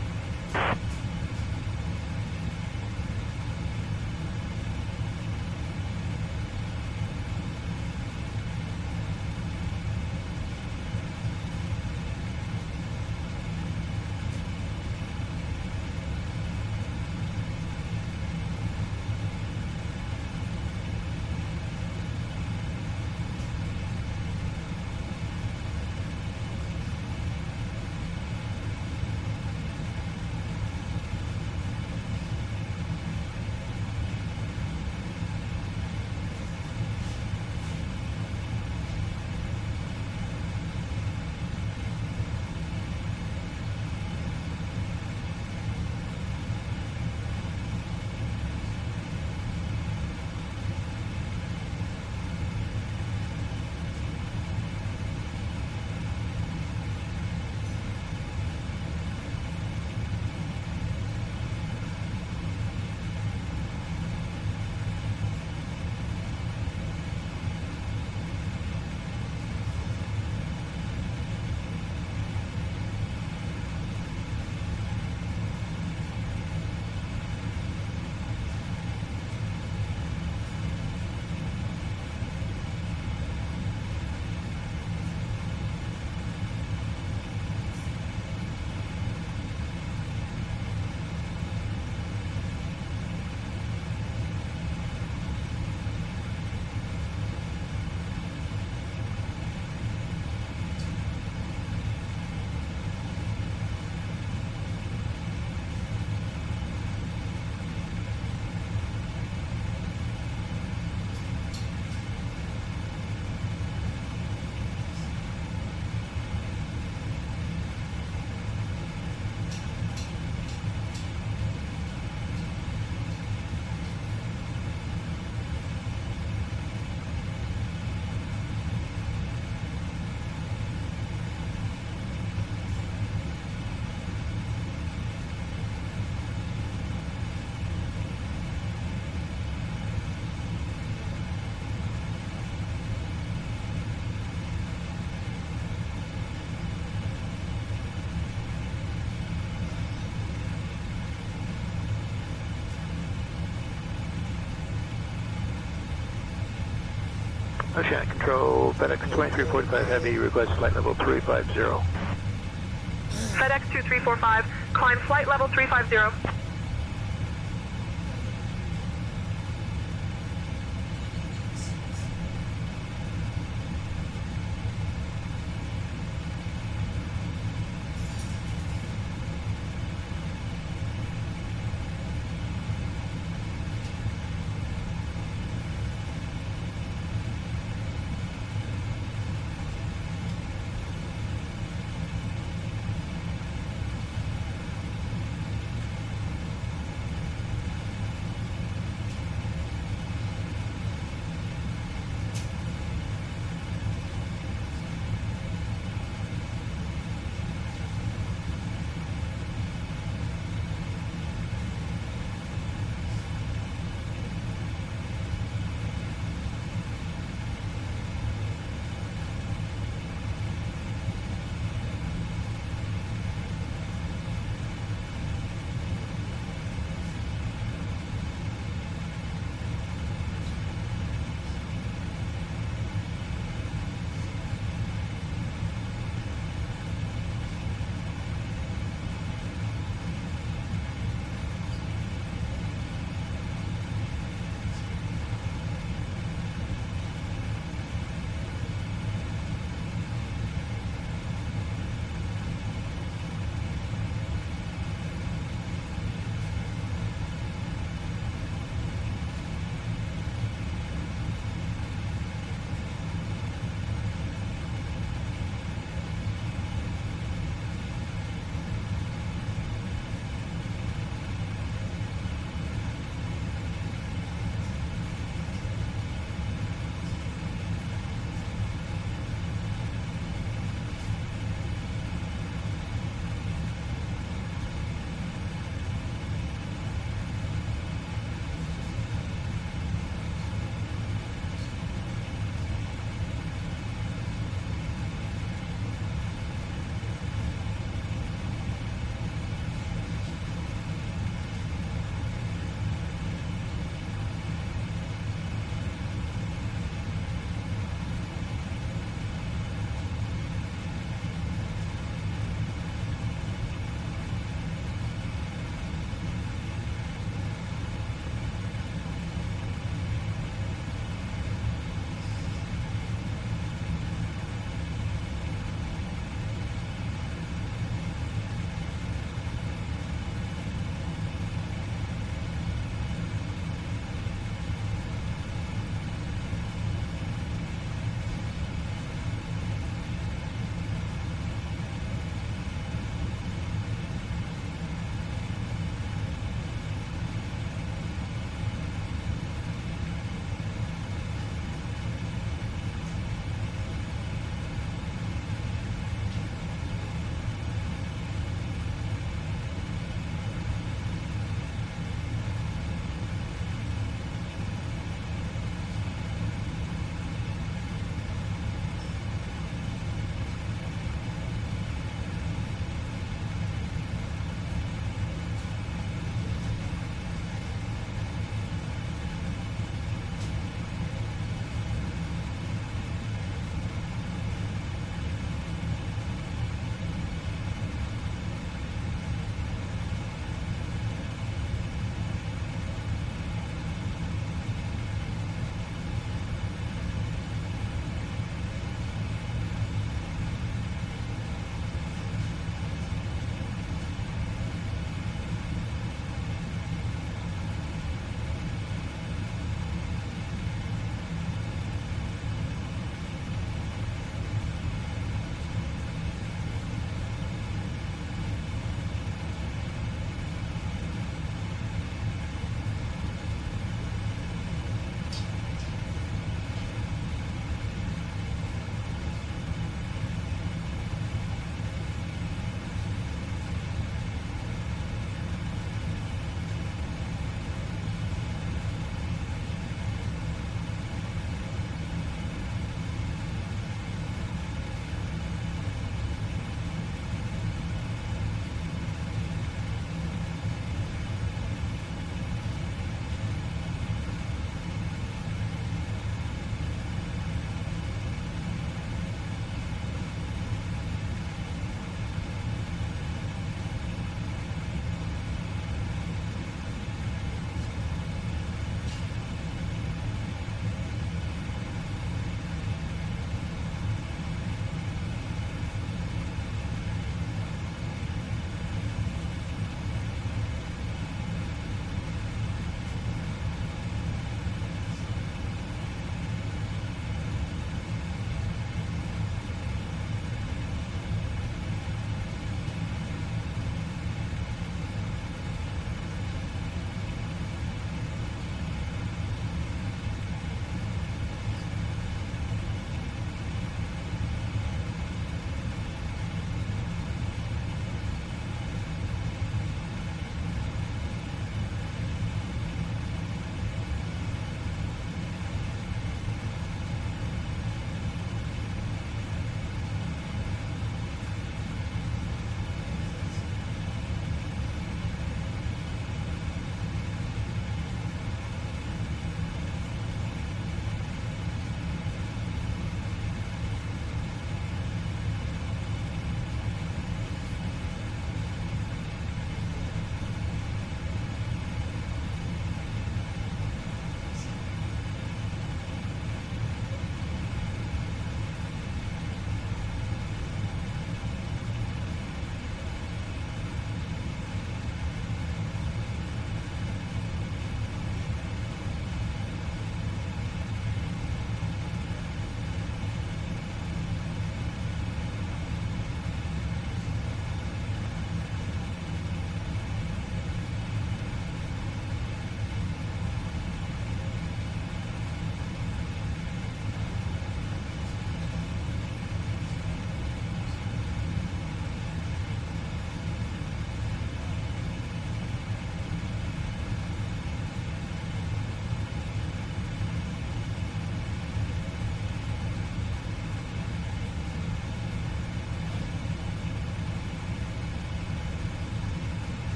Speaker 1: Oceanic Control, FedEx 2345 Heavy, request flight level 350.
Speaker 24: FedEx 2345, climb flight level 350.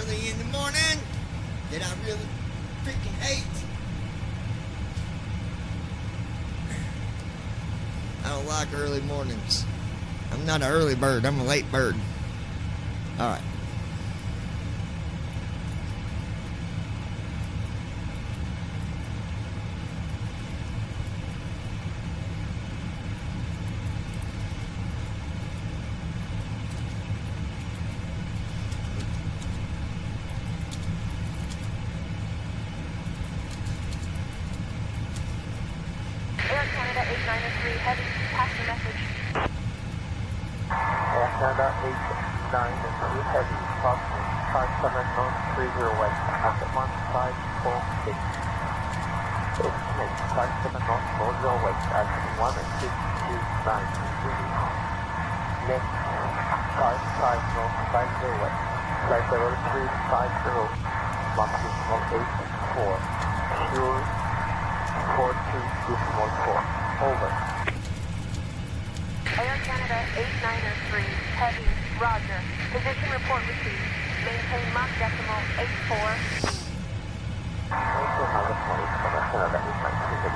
Speaker 3: early in the morning that I really freaking hate. I don't like early mornings. I'm not an early bird, I'm a late bird. Alright.
Speaker 24: Air Canada 893 Heavy, pass the message.
Speaker 8: Air Canada 893 Heavy, approximately 57 West, at 1546. Estimate 57 West at 1629. Next, 55 North 50 West, flight level 350, maximum 84. Fuel 42.4. Over.
Speaker 24: Air Canada 893 Heavy, roger. Position report received. Maintain Mach decimal 84.
Speaker 8: Canada 893 Heavy.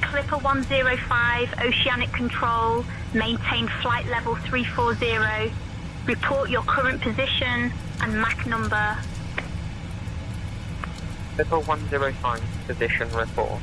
Speaker 5: Clipper 105, Oceanic Control, maintain flight level 340. Report your current position and MAC number.
Speaker 17: Clipper 105, position report.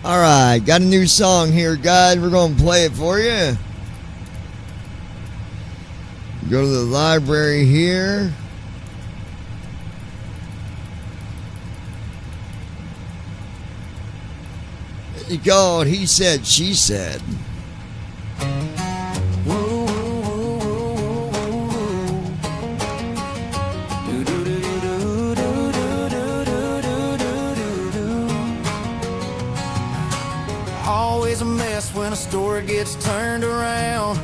Speaker 3: Alright, got a new song here, guys. We're going to play it for you. Go to the library here. It's called He Said, She Said.
Speaker 2: Always a mess when a story gets turned around.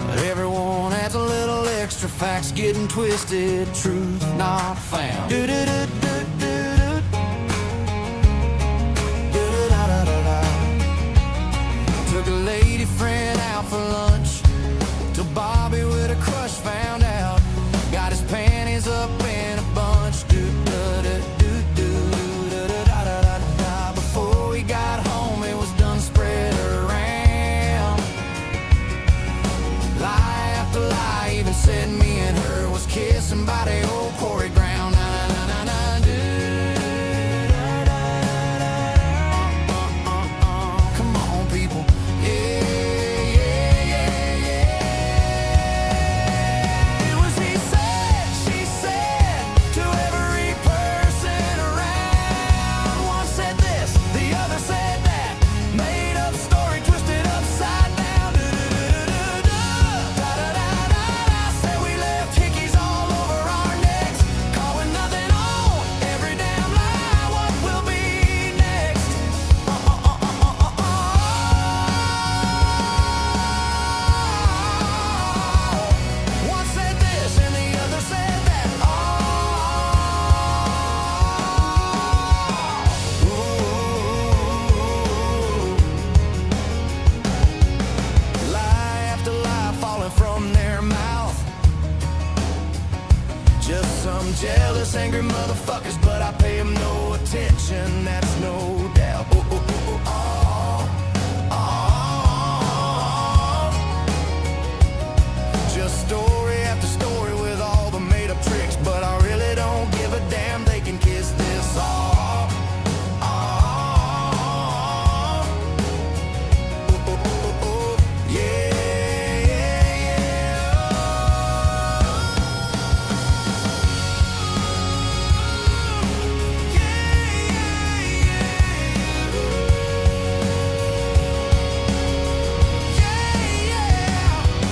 Speaker 2: But everyone adds a little extra, facts getting twisted, truth not found. Took a lady friend out for lunch till Bobby with a crush found out. Got his panties up in a bunch. Before we got home, it was done spread around. Lie after lie, even said me and her was kissing by the old quarry ground. Come on, people. It was he said, she said, to every person around. One said this, the other said that. Made up story, twisted upside down. Said we left hickeys all over our necks, calling nothing on every damn lie. What will be next? One said this and the other said that. Lie after lie falling from their mouth. Just some jealous, angry motherfuckers, but I pay them no attention, that's no doubt. Just story after story with all the made-up tricks, but I really don't give a damn, they can kiss this off.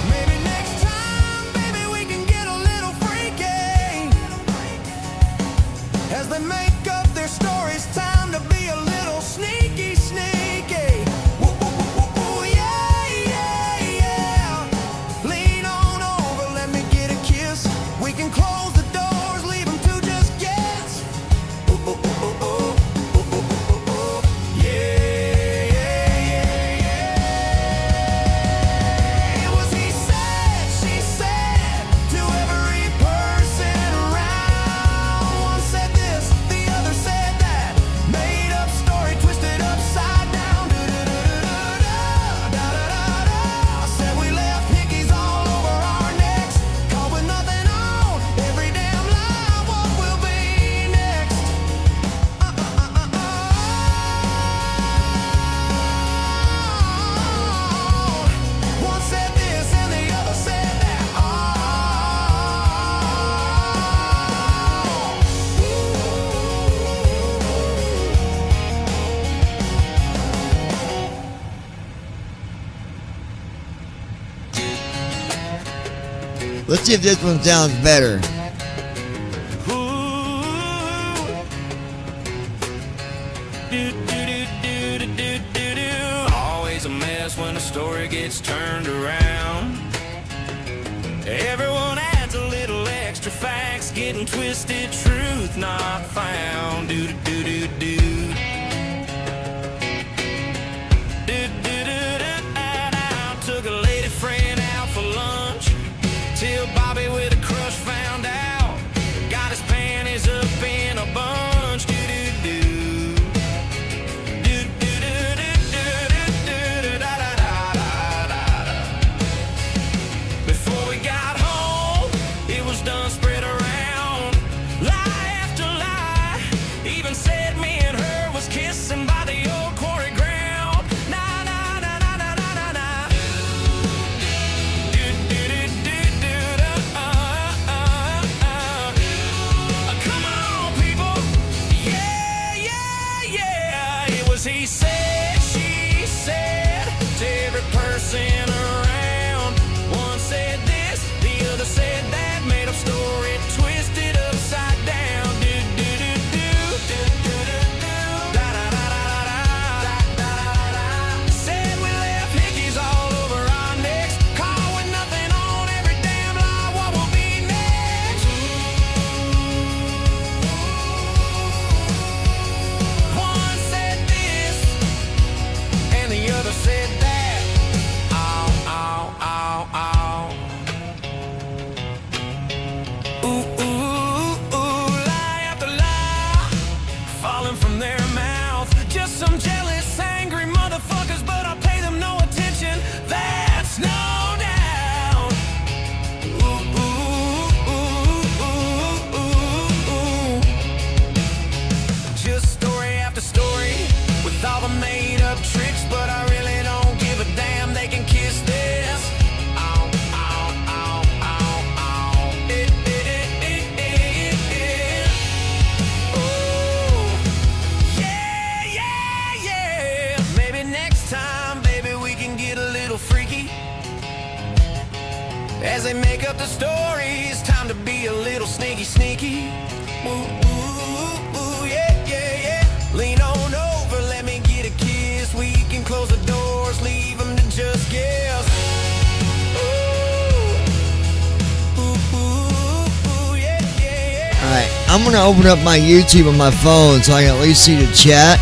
Speaker 2: Maybe next time, baby, we can get a little freaky. As they make up their stories, time to be a little sneaky, sneaky. Ooh, yeah, yeah, yeah. Lean on over, let me get a kiss. We can close the doors, leave them to just guess. It was he said, she said, to every person around. One said this, the other said that. Made up story, twisted upside down. Said we left hickeys all over our necks, caught with nothing on every damn lie. What will be next? One said this and the other said that.
Speaker 3: Let's see if this one sounds better.
Speaker 2: Always a mess when a story gets turned around. Everyone adds a little extra, facts getting twisted, truth not found. Do do do do do. Took a lady friend out for lunch till Bobby with a crush found out. Got his panties up in a bunch. Do do do. Before we got home, it was done spread around. Lie after lie, even said me and As they make up the stories, time to be a little sneaky, sneaky. Ooh, ooh, ooh, yeah, yeah, yeah. Lean on over, let me get a kiss. We can close the doors, leave them to just guess.
Speaker 3: Alright, I'm gonna open up my YouTube on my phone so I can at least see the chat.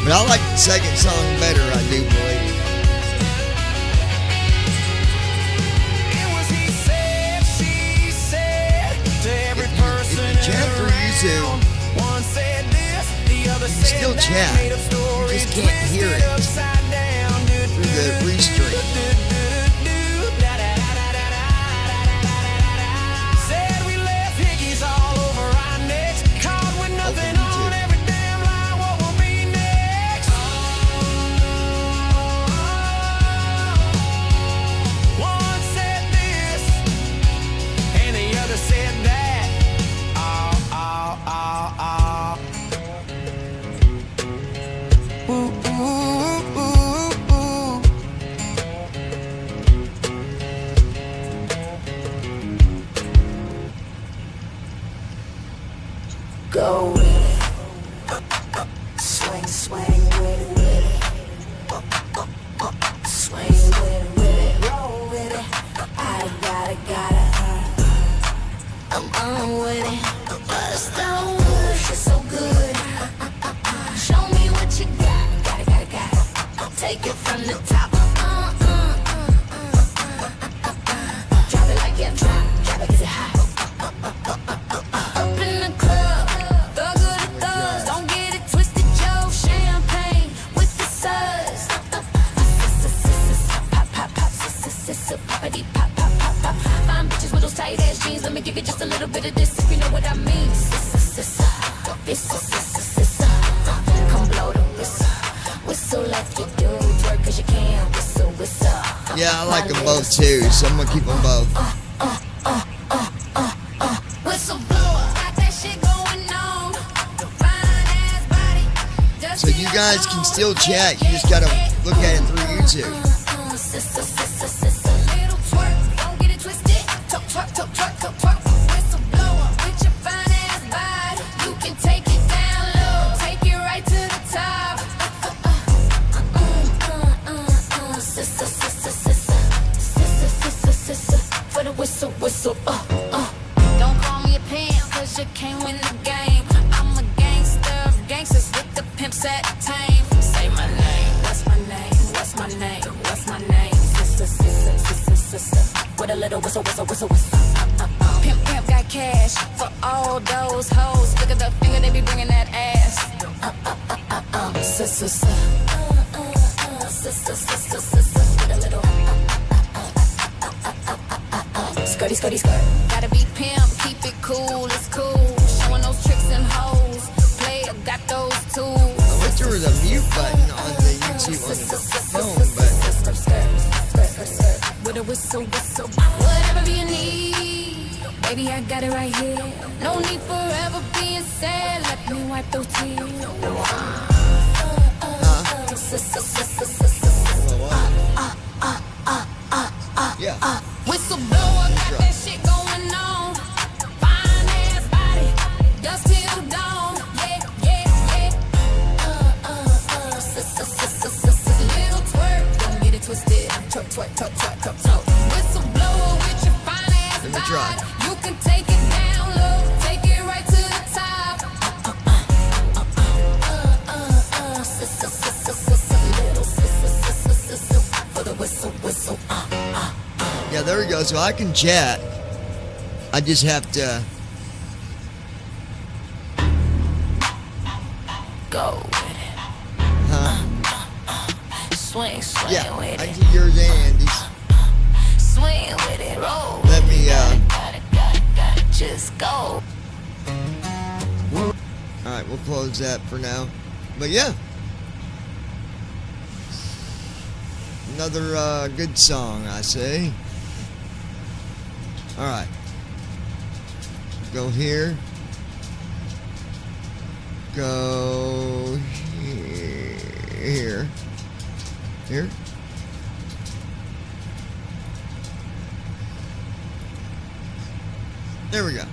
Speaker 3: But I like the second song better, I do believe. Chat through YouTube. You can still chat. You just can't hear it through the restream.
Speaker 2: Said we left hickeys all over our necks. Caught with nothing on every damn line. What will be next? One said this, and the other said that. Ooh, ooh, ooh, ooh. Go with it. Swing, swing with it. Swing with it. Roll with it. I gotta. I'm on with it. Bust on push it so good. Show me what you got. Gotta. Take it from the top. Drop it like you drop it 'cause it's hot. Up in the club, thug of the thugs. Don't get it twisted, Joe. Champagne with the suds. Pop, pop, pop, poppity, pop, pop, pop, pop. Fine bitches with those tight ass jeans. Let me give you just a little bit of this if you know what I mean. Come blow the whistle. Whistle like you do. Twerk 'cause you can. Whistle, whistle.
Speaker 3: Yeah, I like them both too, so I'm gonna keep them both.
Speaker 2: Whistleblower, got that shit going on. Fine ass body.
Speaker 3: So you guys can still chat, you just gotta look at it through YouTube.
Speaker 2: Little twerk, don't get it twisted. Twerk, twerk, twerk, twerk, twerk. Whistleblower, with your fine ass body. You can take it down low, take it right to the top. For the whistle, whistle, Don't call me a pimp, 'cause you can't win the game. I'm a gangster of gangsters with the pimps at tame. Say my name, what's my name, what's my name, what's my name? Sister, with a little whistle, whistle, whistle, whistle. Pimp, pimp got cash for all those hoes. Look at the finger, they be bringing that ass. Sister, with a little. Skirty, skirty, skirt. Gotta be pimp, keep it cool, it's cool. Showing those tricks and hoes. Player got those tools.
Speaker 3: I wish there was a mute button on the YouTube on the phone, but
Speaker 2: with a whistle, whistle. Whatever you need, baby, I got it right here. No need forever being sad. Let me wipe those tears.
Speaker 3: Yeah.
Speaker 2: Whistleblower, got that shit going on. Fine ass body, dust till dawn. Yeah, yeah, yeah. Little twerk, don't get it twisted. Twerk, twerk, twerk, twerk, twerk, twerk. Whistleblower with your fine ass body. You can take it down low, take it right to the top. For the whistle, whistle.
Speaker 3: yeah, there we go. So I can chat. I just have to
Speaker 2: Go with it. Swing, swing
Speaker 3: yeah,
Speaker 2: with
Speaker 3: I
Speaker 2: it.
Speaker 3: can yours and Andy's.
Speaker 2: Swing with it. Roll.
Speaker 3: Let me
Speaker 2: Gotta just go.
Speaker 3: Alright, we'll close that for now. But yeah. Another good song, I say. Alright. Go here. Go here. Here. There we go.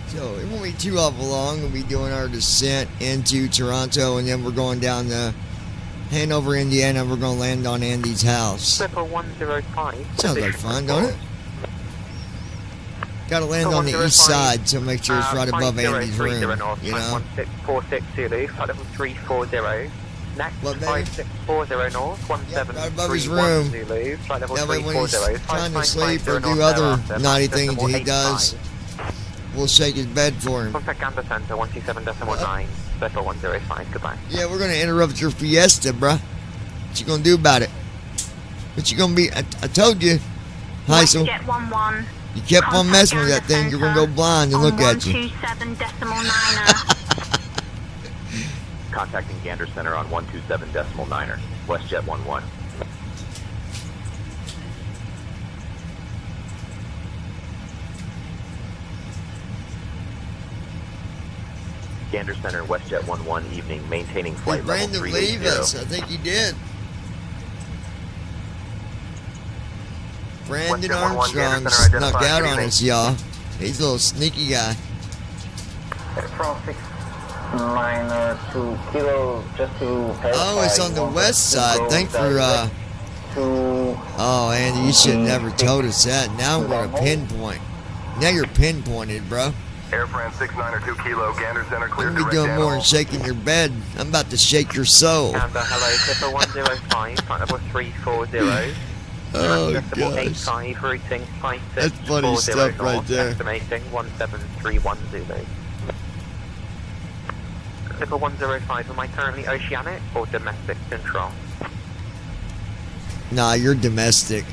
Speaker 3: So it won't be too awful long. We'll be doing our descent into Toronto, and then we're going down to Hanover, Indiana. We're going to land on Andy's house.
Speaker 25: 105.
Speaker 3: Sounds like fun, don't it? Got to land on the east side, so make sure it's right above Andy's room. You know?
Speaker 25: 1646 Zulu, flight level 340. Next, 5640 North, 1731 Zulu, flight level
Speaker 3: That way when he's
Speaker 25: 340.
Speaker 3: trying to sleep or do other naughty things that he does, we'll shake his bed for him.
Speaker 25: Contact Gander Center, 127.9, Circle 105, goodbye.
Speaker 3: Yeah, we're going to interrupt your fiesta, bruh. What you going to do about it? What you going to be? I told you, Heisel.
Speaker 5: Get 11.
Speaker 3: You kept on messing with that thing, you're going to go blind and look at you.
Speaker 5: 127.9.
Speaker 14: Contacting Gander Center on 127.9er, WestJet 11. Gander Center, WestJet 11, evening, maintaining flight
Speaker 3: Did
Speaker 14: level
Speaker 3: Brandon
Speaker 14: 380.
Speaker 3: leave us? I think he did. Brandon Armstrong snuck out on us, y'all. He's a little sneaky guy.
Speaker 17: From 692 Kilo, just to verify.
Speaker 3: Oh, it's on the west side. Thanks for, Oh, Andy, you should have never told us that. Now I'm going to pinpoint. Now you're pinpointed, bro.
Speaker 4: Air France 692 Kilo, Gander Center, clear
Speaker 3: I'm going to be
Speaker 4: direct
Speaker 3: doing more than shaking your bed. I'm about to shake your soul.
Speaker 25: Gander, hello, Clipper 105, flight level 340.
Speaker 3: Oh,
Speaker 25: Decimal
Speaker 3: gosh.
Speaker 25: 85, routing 5640
Speaker 3: That's funny stuff right
Speaker 25: North,
Speaker 3: there.
Speaker 25: estimating 1731 Zulu. Clipper 105, am I currently oceanic or domestic control?
Speaker 3: Nah, you're domestic.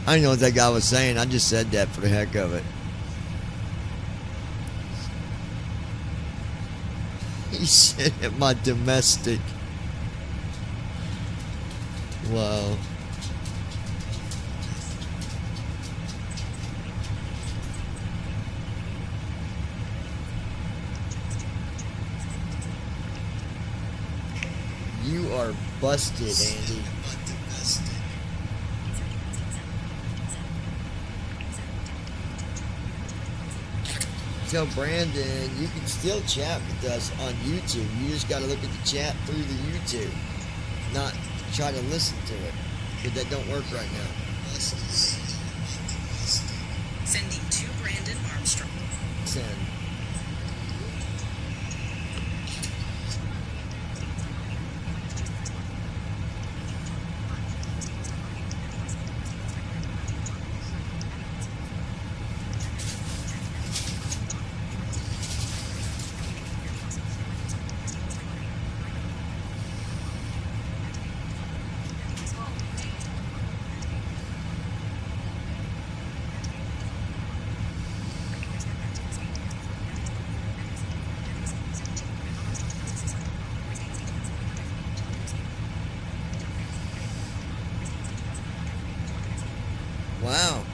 Speaker 3: I didn't know what that guy was saying. I just said that for the heck of it. He said, am I domestic? Wow. You are busted, Andy. Tell Brandon you can still chat with us on YouTube. You just got to look at the chat through the YouTube, not try to listen to it, because that don't work right now.
Speaker 10: Sending to Brandon Armstrong.
Speaker 3: Send. Wow.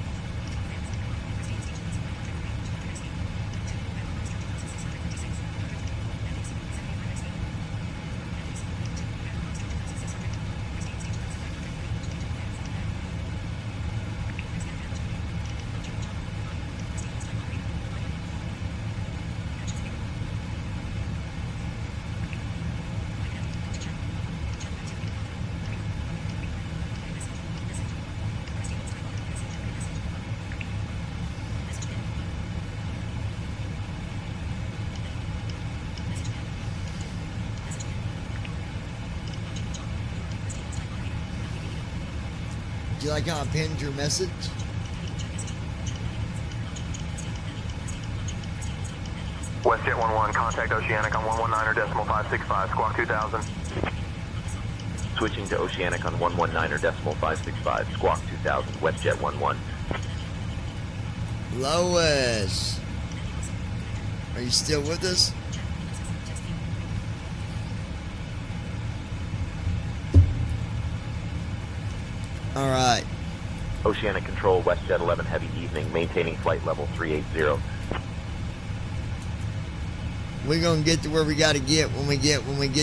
Speaker 3: Do you like how I pinned your message?
Speaker 4: WestJet 11, contact Oceanic on 119er decimal 565, squawk 2000.
Speaker 14: Switching to Oceanic on 119er decimal 565, squawk 2000, WestJet 11.
Speaker 3: Lois, are you still with us? All right.
Speaker 14: Oceanic Control, WestJet 11 Heavy evening, maintaining flight level 380.
Speaker 3: We're gonna get to where we gotta get when we get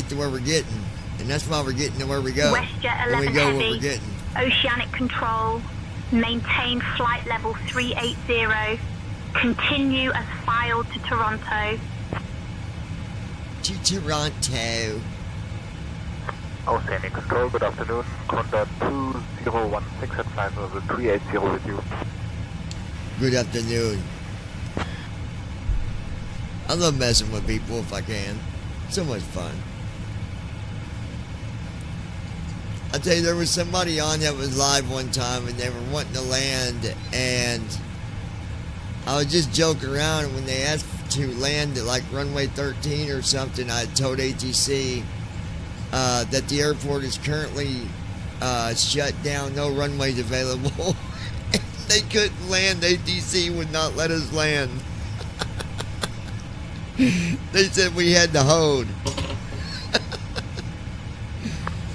Speaker 3: to where we're getting, and that's why we're getting to where we go.
Speaker 5: WestJet
Speaker 3: when we
Speaker 5: 11
Speaker 3: go where
Speaker 5: Heavy,
Speaker 3: we're getting.
Speaker 5: Oceanic Control, maintain flight level 380. Continue as filed to Toronto.
Speaker 3: To Toronto.
Speaker 12: Oceanic Control, good afternoon. Contact 2016 at flight level 380 with you.
Speaker 3: Good afternoon. I love messing with people if I can. So much fun. I tell you, there was somebody on that was live one time and they were wanting to land, and I was just joking around, and when they asked to land at like runway 13 or something, I told ATC that the airport is currently shut down, no runways available. They couldn't land. ATC would not let us land. They said we had to hold.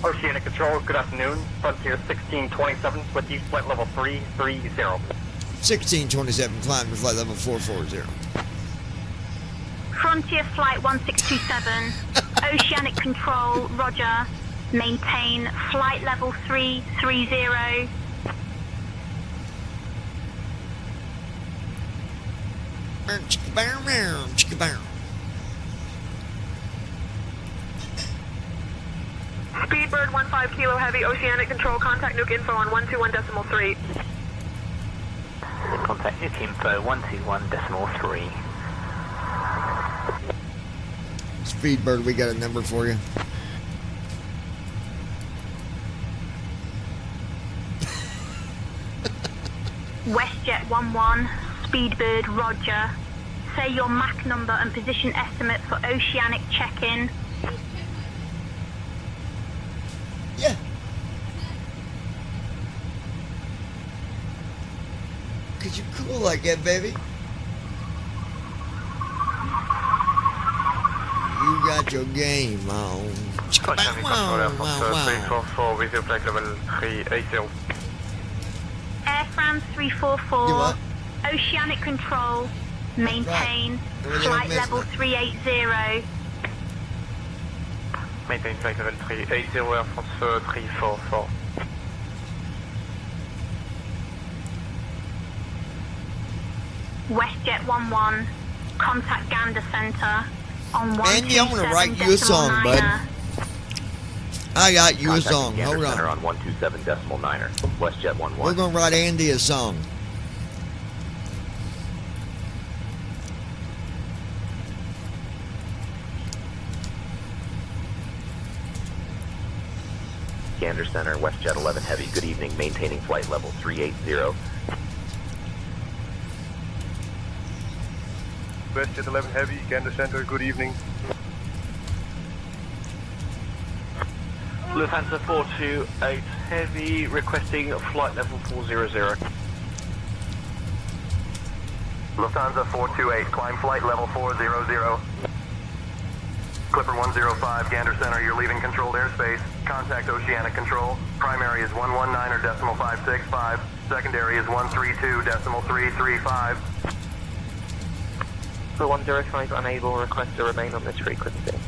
Speaker 13: Oceanic Control, good afternoon. Frontier 1627 with you, flight level 330.
Speaker 3: 1627, climb to flight level 440.
Speaker 5: Frontier Flight 1627, Oceanic Control, roger. Maintain flight level 330.
Speaker 24: Speedbird 15 Kilo Heavy, Oceanic Control, contact nuke info on 121.3.
Speaker 21: Contact nuke info 121.3.
Speaker 3: Speedbird, we got a number for you.
Speaker 5: WestJet 11, Speedbird, roger. Say your MAC number and position estimate for Oceanic check-in.
Speaker 3: Yeah. Cause you're cool like that, baby. You got your game on.
Speaker 12: Oceanic Control, Air France 344 with you, flight level 380.
Speaker 5: Air France 344, Oceanic Control, maintain flight level 380.
Speaker 12: Maintain flight level 380, Air France 344.
Speaker 5: WestJet 11, contact Gander Center on 127.9.
Speaker 3: Andy, I'm gonna write you a song, bud. I got you a song. Hold
Speaker 14: Center
Speaker 3: on.
Speaker 14: on 127.9er. WestJet 11.
Speaker 3: We're gonna write Andy a song.
Speaker 14: Gander Center, WestJet 11 Heavy. Good evening. Maintaining flight level 380.
Speaker 23: WestJet 11 Heavy, Gander Center, good evening.
Speaker 9: Lufthansa 428 Heavy, requesting flight level 400.
Speaker 4: Lufthansa 428, climb flight level 400. Clipper 105, Gander Center, you're leaving controlled airspace. Contact Oceanic Control. Primary is 119.565. Secondary is 132.335.
Speaker 13: For 105 unable, request to remain on this frequency.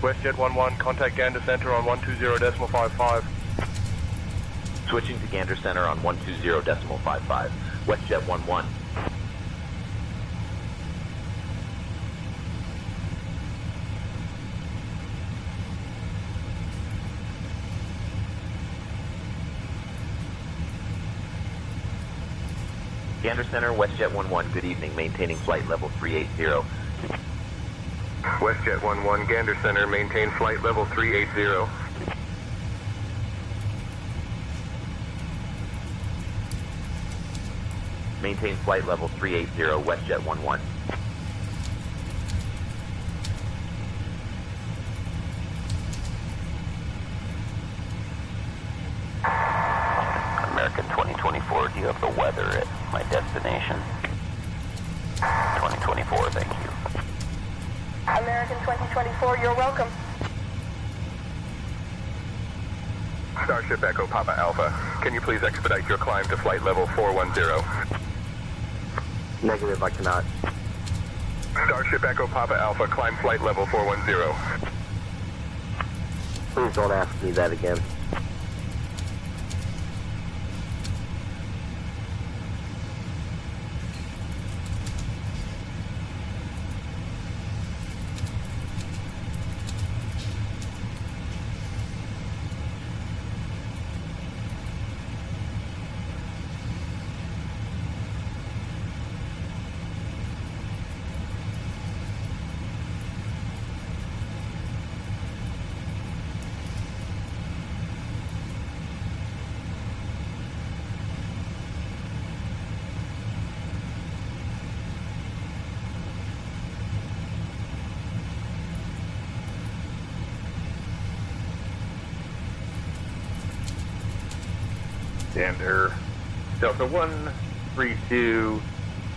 Speaker 23: WestJet 11, contact Gander Center on 120.55.
Speaker 14: Switching to Gander Center on 120.55. WestJet 11. Gander Center, WestJet 11, good evening, maintaining flight level 380.
Speaker 23: WestJet 11, Gander Center, maintain flight level 380.
Speaker 14: Maintain flight level 380, WestJet 11.
Speaker 15: American 2024, do you have the weather at my destination? 2024, thank you.
Speaker 24: American 2024, you're welcome.
Speaker 23: Starship Echo Papa Alpha, can you please expedite your climb to flight level 410?
Speaker 12: Negative, I cannot.
Speaker 23: Starship Echo Papa Alpha, climb flight level 410.
Speaker 12: Please don't ask me that again.
Speaker 23: Gander Delta 132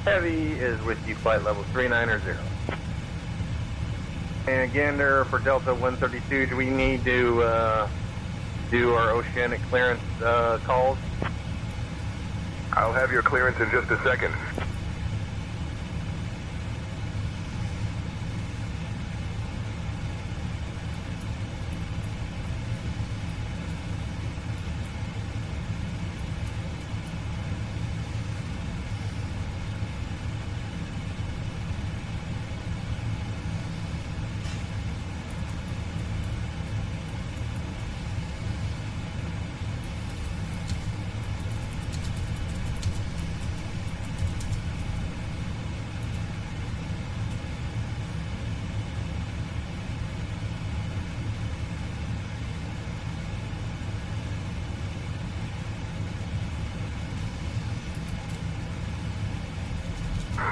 Speaker 23: Heavy is with you, flight level 390. And Gander for Delta 132, do we need to do our oceanic clearance calls? I'll have your clearance in just a second.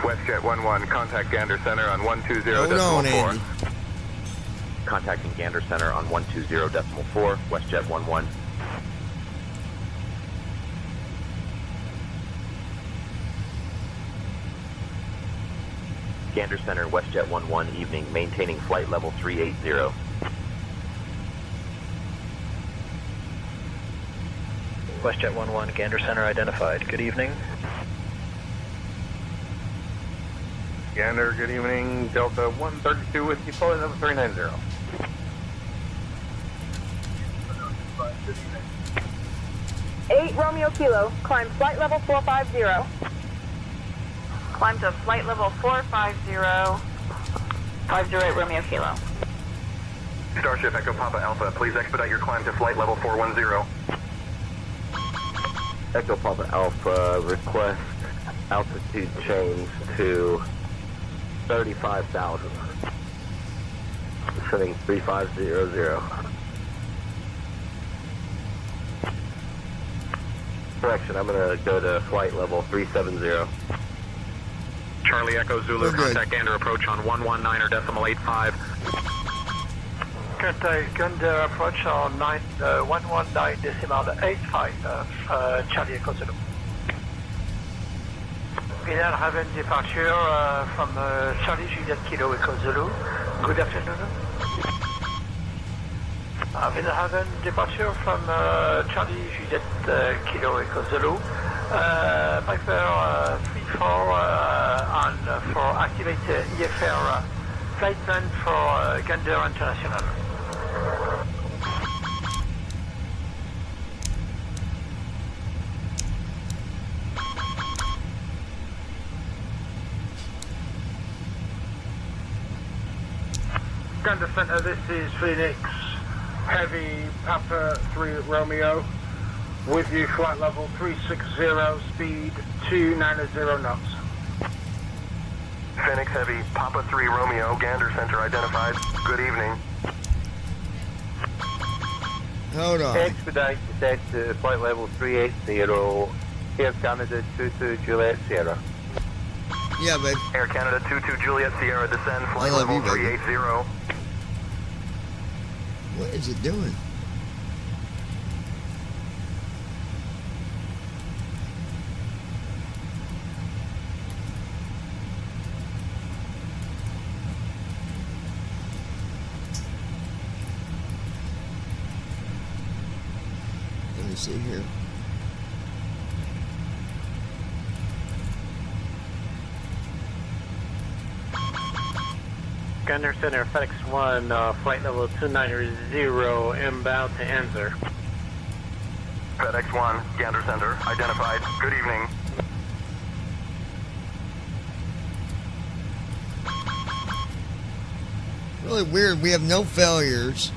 Speaker 23: WestJet 11, contact Gander Center on 120.4.
Speaker 14: Contacting Gander Center on 120.4, WestJet 11. Gander Center, WestJet 11, evening, maintaining flight level 380.
Speaker 16: WestJet 11, Gander Center identified. Good evening.
Speaker 23: Gander, good evening. Delta 132 with you, flight level 390.
Speaker 24: Eight Romeo Kilo, climb flight level 450. Climb to flight level 450. 508 Romeo Kilo.
Speaker 4: Starship Echo Papa Alpha, please expedite your climb to flight level 410.
Speaker 12: Echo Papa Alpha, request altitude change to 35,000. Sending 3500. Correction, I'm going to go to flight level 370.
Speaker 23: Charlie Echo Zulu, contact Gander approach on 119.85.
Speaker 11: Contact Gander approach on 119.85, Charlie Echo Zulu. Final Haven departure from Charlie Juliet Kilo Echo Zulu. Good afternoon. Final Haven departure from Charlie Juliet Kilo Echo Zulu. Piper 34 on for activate EFR
Speaker 6: flight plan for Gander International.
Speaker 18: Gander Center, this is Phoenix, Heavy Papa 3 Romeo, with you flight level 360, speed 290 knots.
Speaker 4: Phoenix Heavy, Papa 3 Romeo, Gander Center identified. Good evening.
Speaker 3: Hold on.
Speaker 19: Expedite descent to flight level 380, Air Canada 22 Juliet Sierra.
Speaker 3: Yeah, babe.
Speaker 4: Air Canada 22 Juliet Sierra, descend, flight
Speaker 3: I love
Speaker 4: level
Speaker 3: you, baby.
Speaker 4: 380.
Speaker 3: What is it doing? Let me see here.
Speaker 6: Gander Center, FedEx 1, flight level 290, inbound to Anzer.
Speaker 4: FedEx 1, Gander Center identified. Good evening.
Speaker 3: Really weird. We have no failures.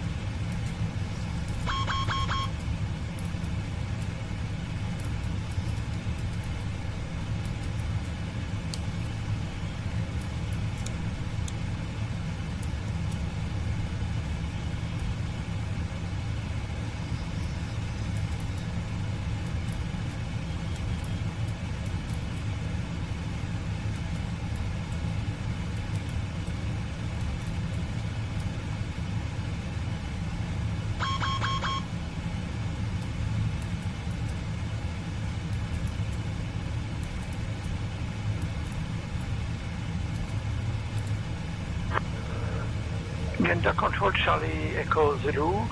Speaker 6: Gander Control Charlie Echo Zulu.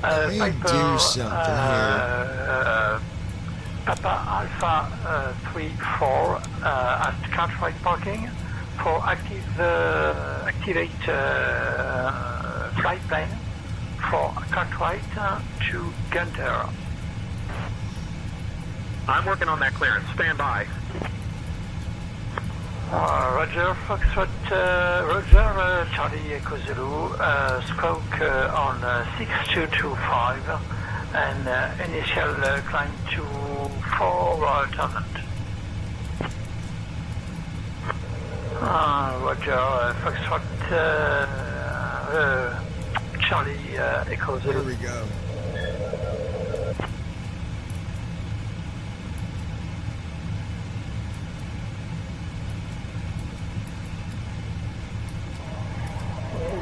Speaker 3: Let me do something here.
Speaker 6: Papa Alpha 3-4 at Cartwright parking for activate flight plane for Cartwright to Gander.
Speaker 9: I'm working on that clearance. Stand by.
Speaker 6: Roger, Foxtrot, Roger, Charlie Echo Zulu, spoke on 6225 and initial climb to 4,000. Roger, Foxtrot, Charlie Echo Zulu.
Speaker 3: Here we go.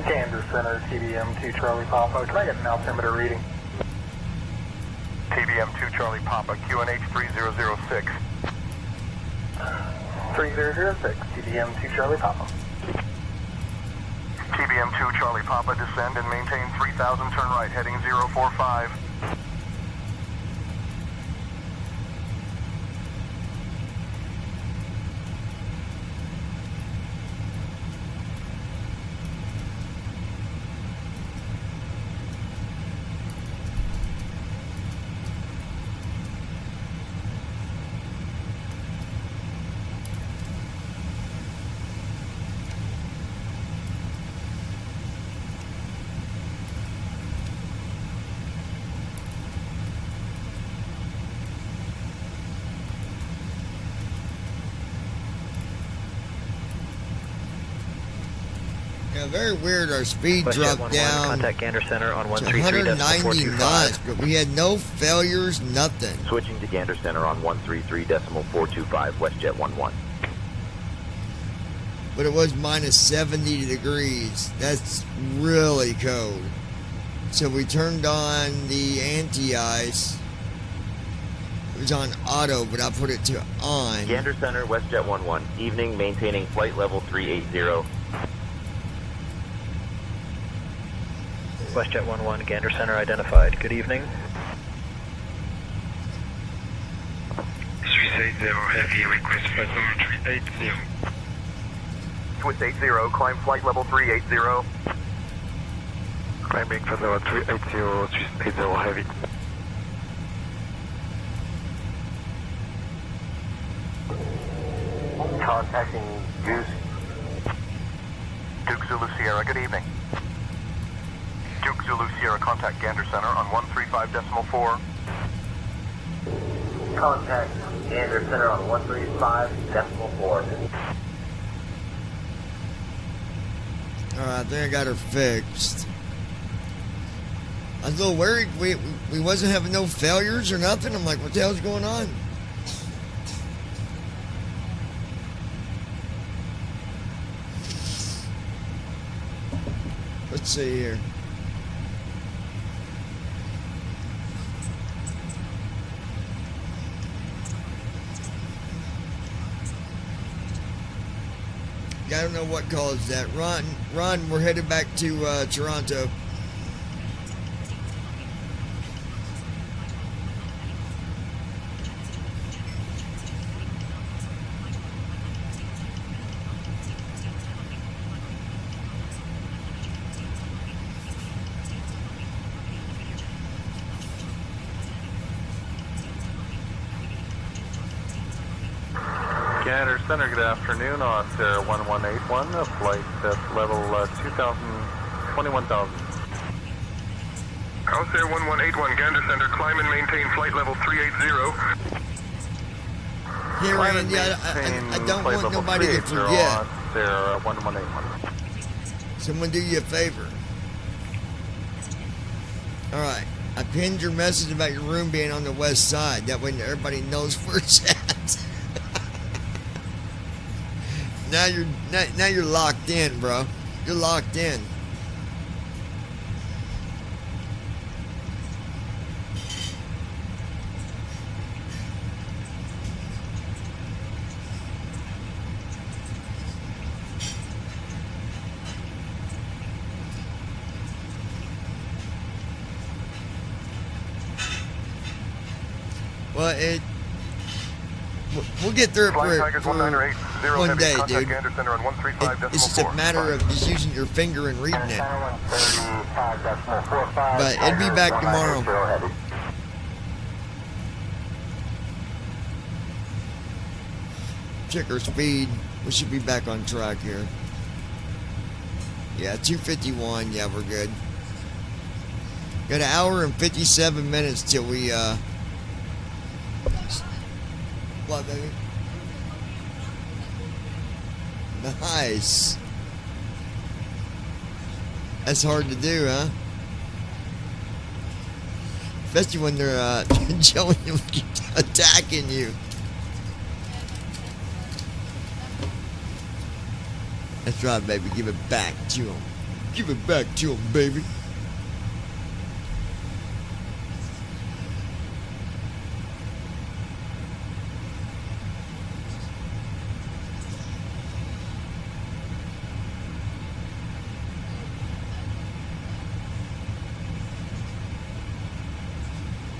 Speaker 18: Gander Center, TBM 2 Charlie Papa. Can I get an altimeter reading?
Speaker 4: TBM 2 Charlie Papa, QNH 3006.
Speaker 18: 3006, TBM 2 Charlie Papa.
Speaker 4: TBM 2 Charlie Papa, descend and maintain 3000, turn right, heading 045.
Speaker 3: Yeah, very weird. Our speed
Speaker 16: WestJet
Speaker 3: dropped
Speaker 16: 11,
Speaker 3: down
Speaker 16: contact Gander Center on
Speaker 3: to
Speaker 16: 133.425.
Speaker 3: 190 knots, but we had no failures, nothing.
Speaker 14: Switching to Gander Center on 133.425, WestJet 11.
Speaker 3: But it was minus 70 degrees. That's really cold. So we turned on the anti-ice. It was on auto, but I put it to on.
Speaker 14: Gander Center, WestJet 11. Evening, maintaining flight level 380.
Speaker 16: WestJet 11, Gander Center identified. Good evening.
Speaker 20: 380 heavy, request flight level 380.
Speaker 4: Swiss 80, climb flight level 380.
Speaker 12: Climbing flight level 380, Swiss 80 heavy.
Speaker 17: Contacting Goose.
Speaker 4: Duke Zulu Sierra, good evening. Duke Zulu Sierra, contact Gander Center on 135.4.
Speaker 17: Contact Gander Center on 135.4.
Speaker 3: Alright, I think I got her fixed. I was a little worried we wasn't having no failures or nothing. I'm like, what the hell's going on? Let's see here. I don't know what caused that. Ron, we're headed back to Toronto.
Speaker 12: Gander Center, good afternoon. On Sierra 1181, flight level 2,000, 21,000.
Speaker 4: House Air 1181, Gander Center, climb and maintain flight level 380.
Speaker 3: Here, Randy, I don't want nobody to forget.
Speaker 12: Sierra 1181.
Speaker 3: Someone do you a favor. Alright, I pinned your message about your room being on the west side. That way everybody knows where it's at. Now you're locked in, bro. You're locked in. Well, we'll get through it for one day, dude. It's just a matter of just using your finger and reading it. But it'll be back tomorrow. Check our speed. We should be back on track here. Yeah, 251. Yeah, we're good. Got an hour and 57 minutes till we, what, baby? Nice. That's hard to do, huh? Especially when they're showing you, attacking you. That's right, baby. Give it back to him. Give it back to him, baby.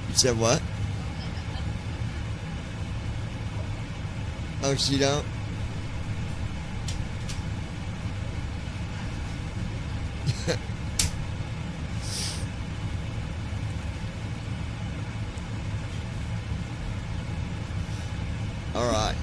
Speaker 3: You said what? Oh, she don't? All right.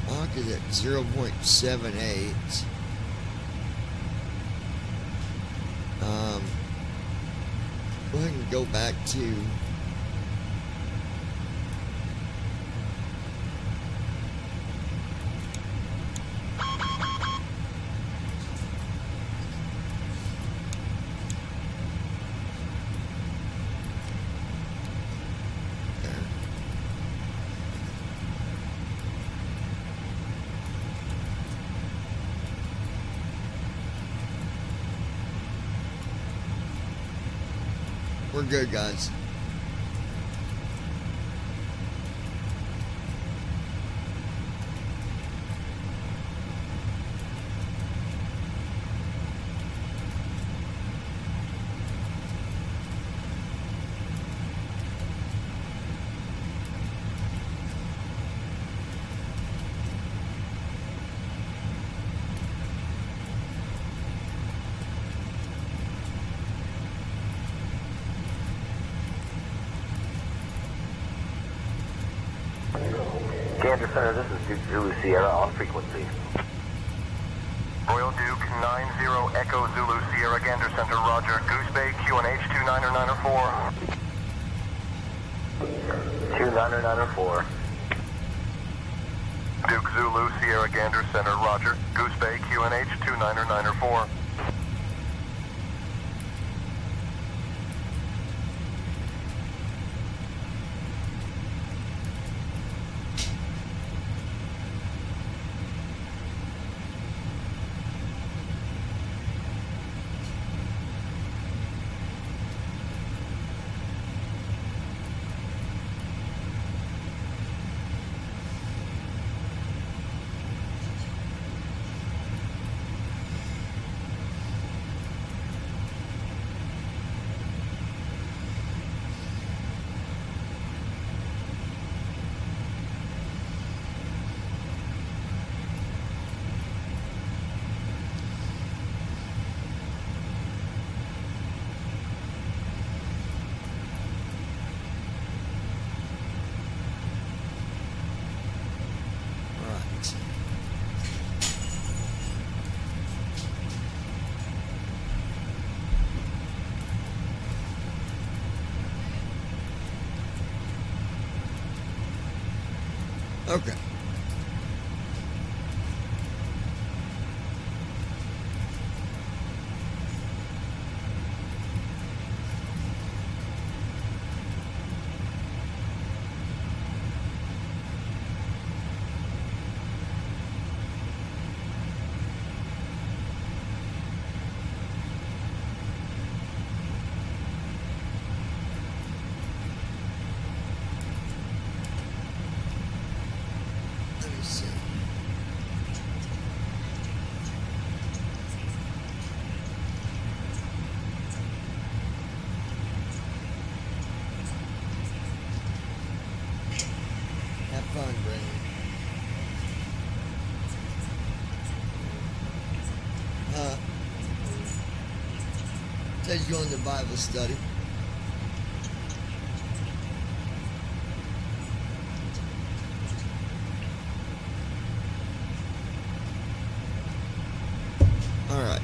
Speaker 3: Lock is at 0.78. Go ahead and go back to we're good, guys.
Speaker 15: Gander Center, this is Duke Zulu Sierra on frequency.
Speaker 4: Royal Duke 90 Echo Zulu Sierra Gander Center, roger. Goose Bay QNH 29904.
Speaker 15: 29904.
Speaker 4: Duke Zulu Sierra Gander Center, roger. Goose Bay QNH 29904.
Speaker 3: Okay. Let me see. Have fun, Brandon. Says you're going to Bible study. All right.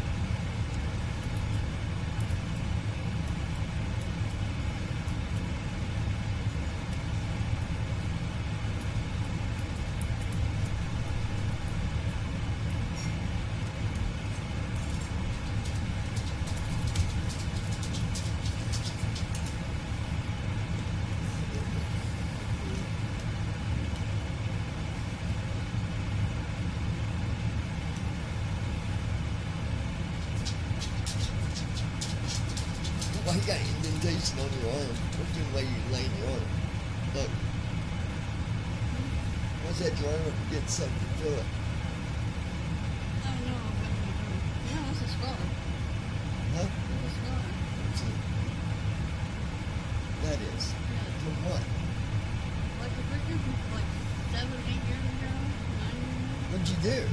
Speaker 3: Why you got an indentation on your arm? What's the way you lay your arm? Look. What's that your arm up against something to it?
Speaker 1: I don't know. Yeah, that's a scar.
Speaker 3: Huh?
Speaker 1: That's a scar.
Speaker 3: What's it? That is. From what?
Speaker 1: Like a picture from like 7, 8 years ago, 9 years ago.
Speaker 3: What'd you do?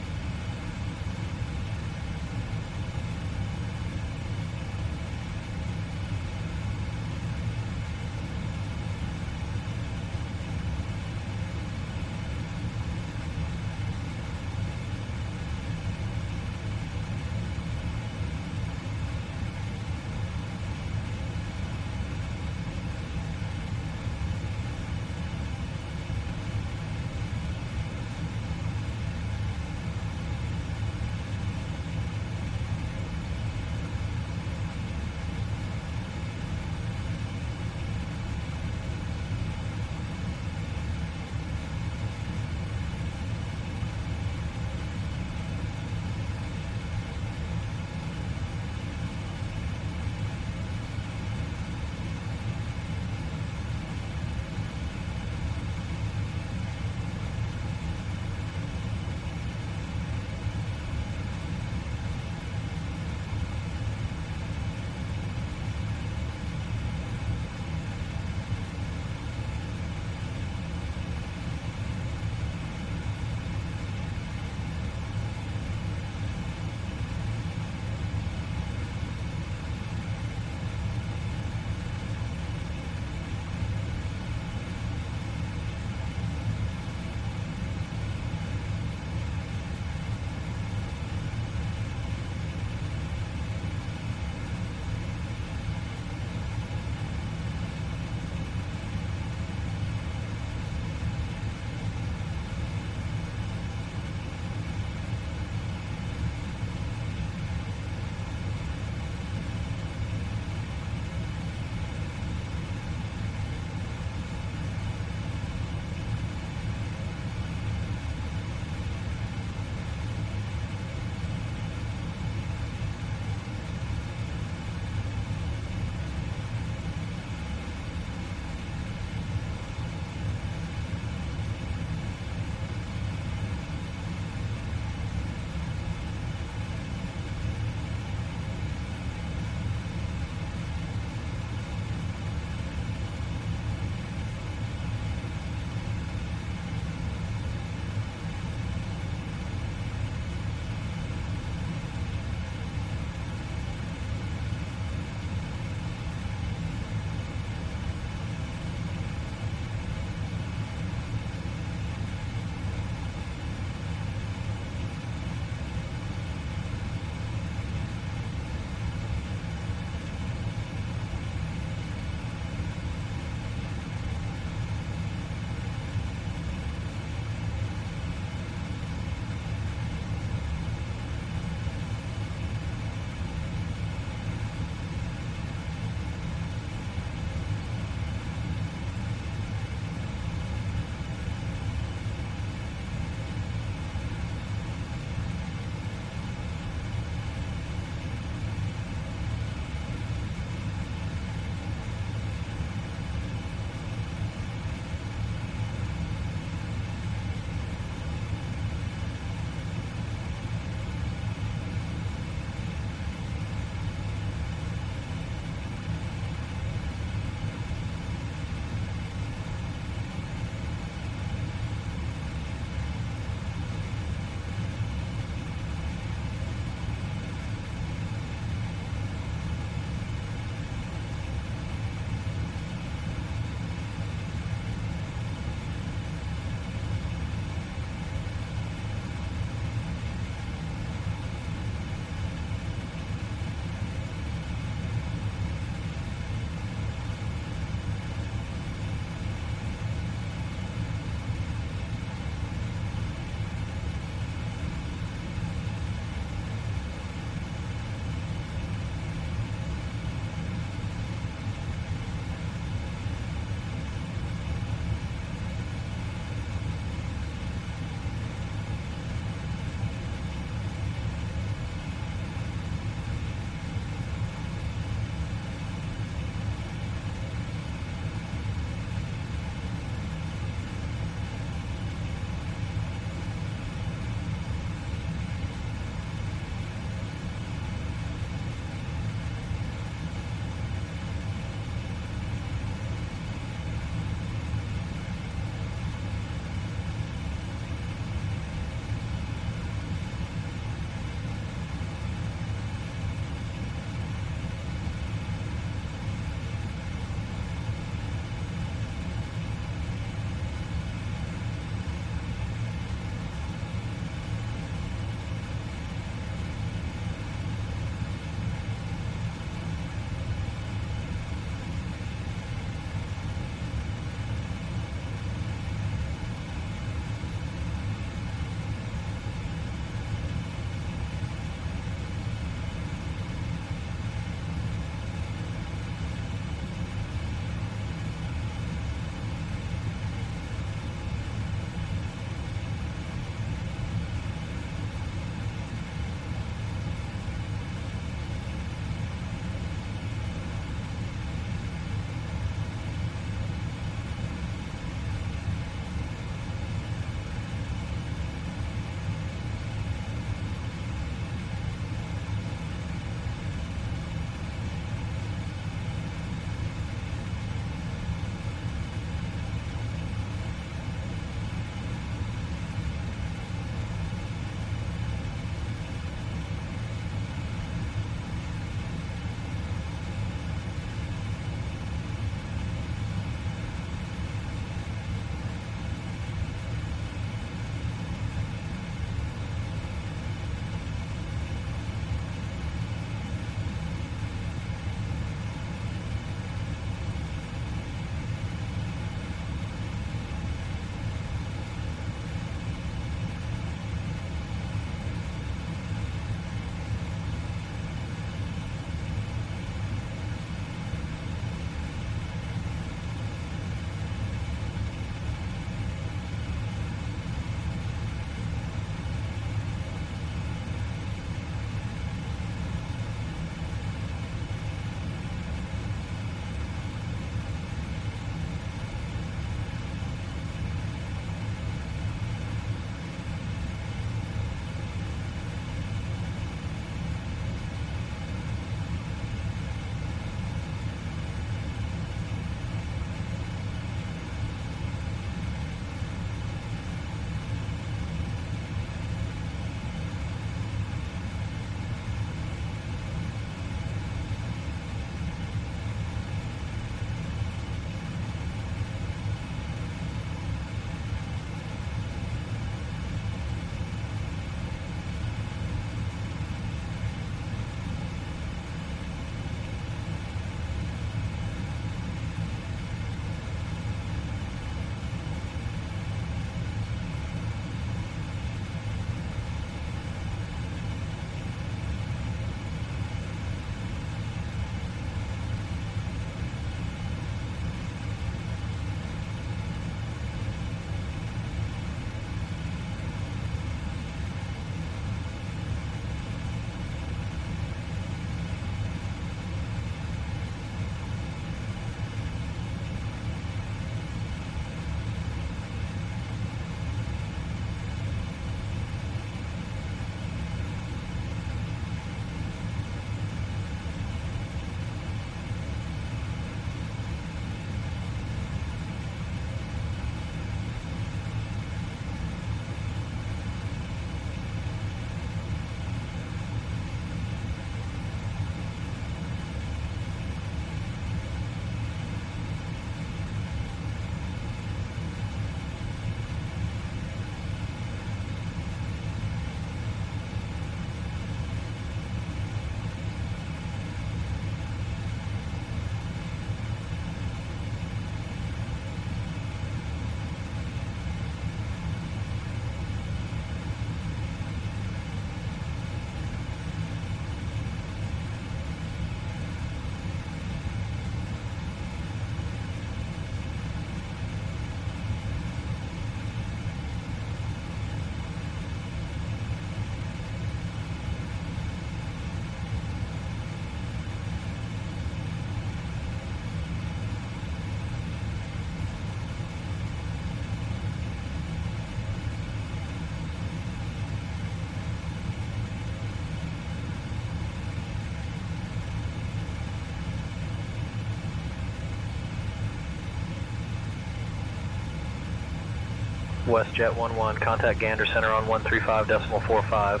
Speaker 16: WestJet 11, contact Gander Center on 135.45.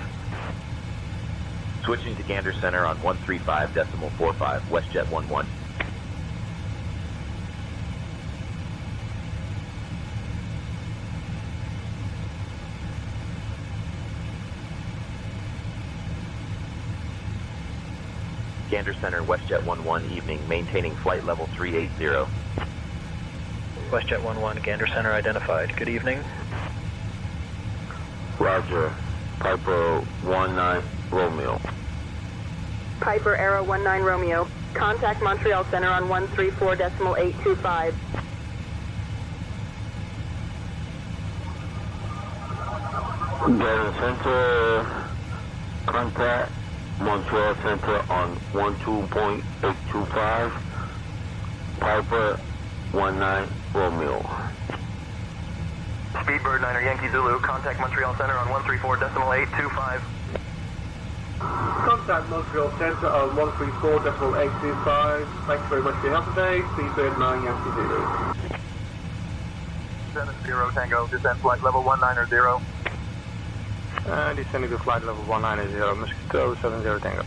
Speaker 14: Switching to Gander Center on 135.45, WestJet 11. Gander Center, WestJet 11, evening, maintaining flight level 380.
Speaker 16: WestJet 11, Gander Center identified. Good evening.
Speaker 12: Roger. Piper 19 Romeo.
Speaker 24: Piper Arrow 19 Romeo. Contact Montreal Center on 134.825.
Speaker 12: Gander Center, contact Montreal Center on 12.825. Piper 19 Romeo.
Speaker 4: Speedbird 9er Yankee Zulu, contact Montreal Center on 134.825.
Speaker 18: Contact Montreal Center on 134.825. Thank you very much for your help today. Speedbird 9 Yankee Zulu.
Speaker 4: 70 Tango, descend flight level 190.
Speaker 13: Descending to flight level 190, Mosquito 70 Tango.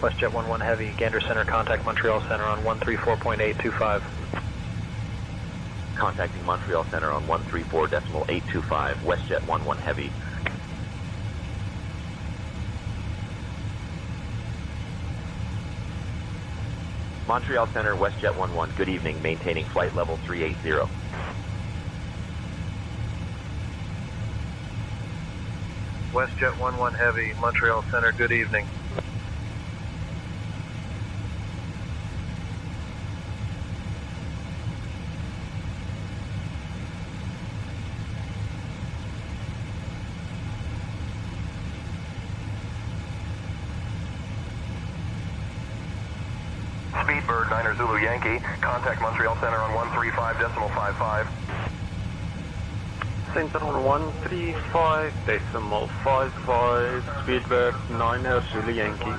Speaker 16: WestJet 11 Heavy, Gander Center, contact Montreal Center on 134.825.
Speaker 14: Contacting Montreal Center on 134.825, WestJet 11 Heavy. Montreal Center, WestJet 11, good evening, maintaining flight level 380.
Speaker 2: WestJet 11 Heavy, Montreal Center, good evening.
Speaker 4: Speedbird 9er Zulu Yankee, contact Montreal Center on 135.55.
Speaker 13: Center on 135.55, Speedbird 9er Zulu Yankee.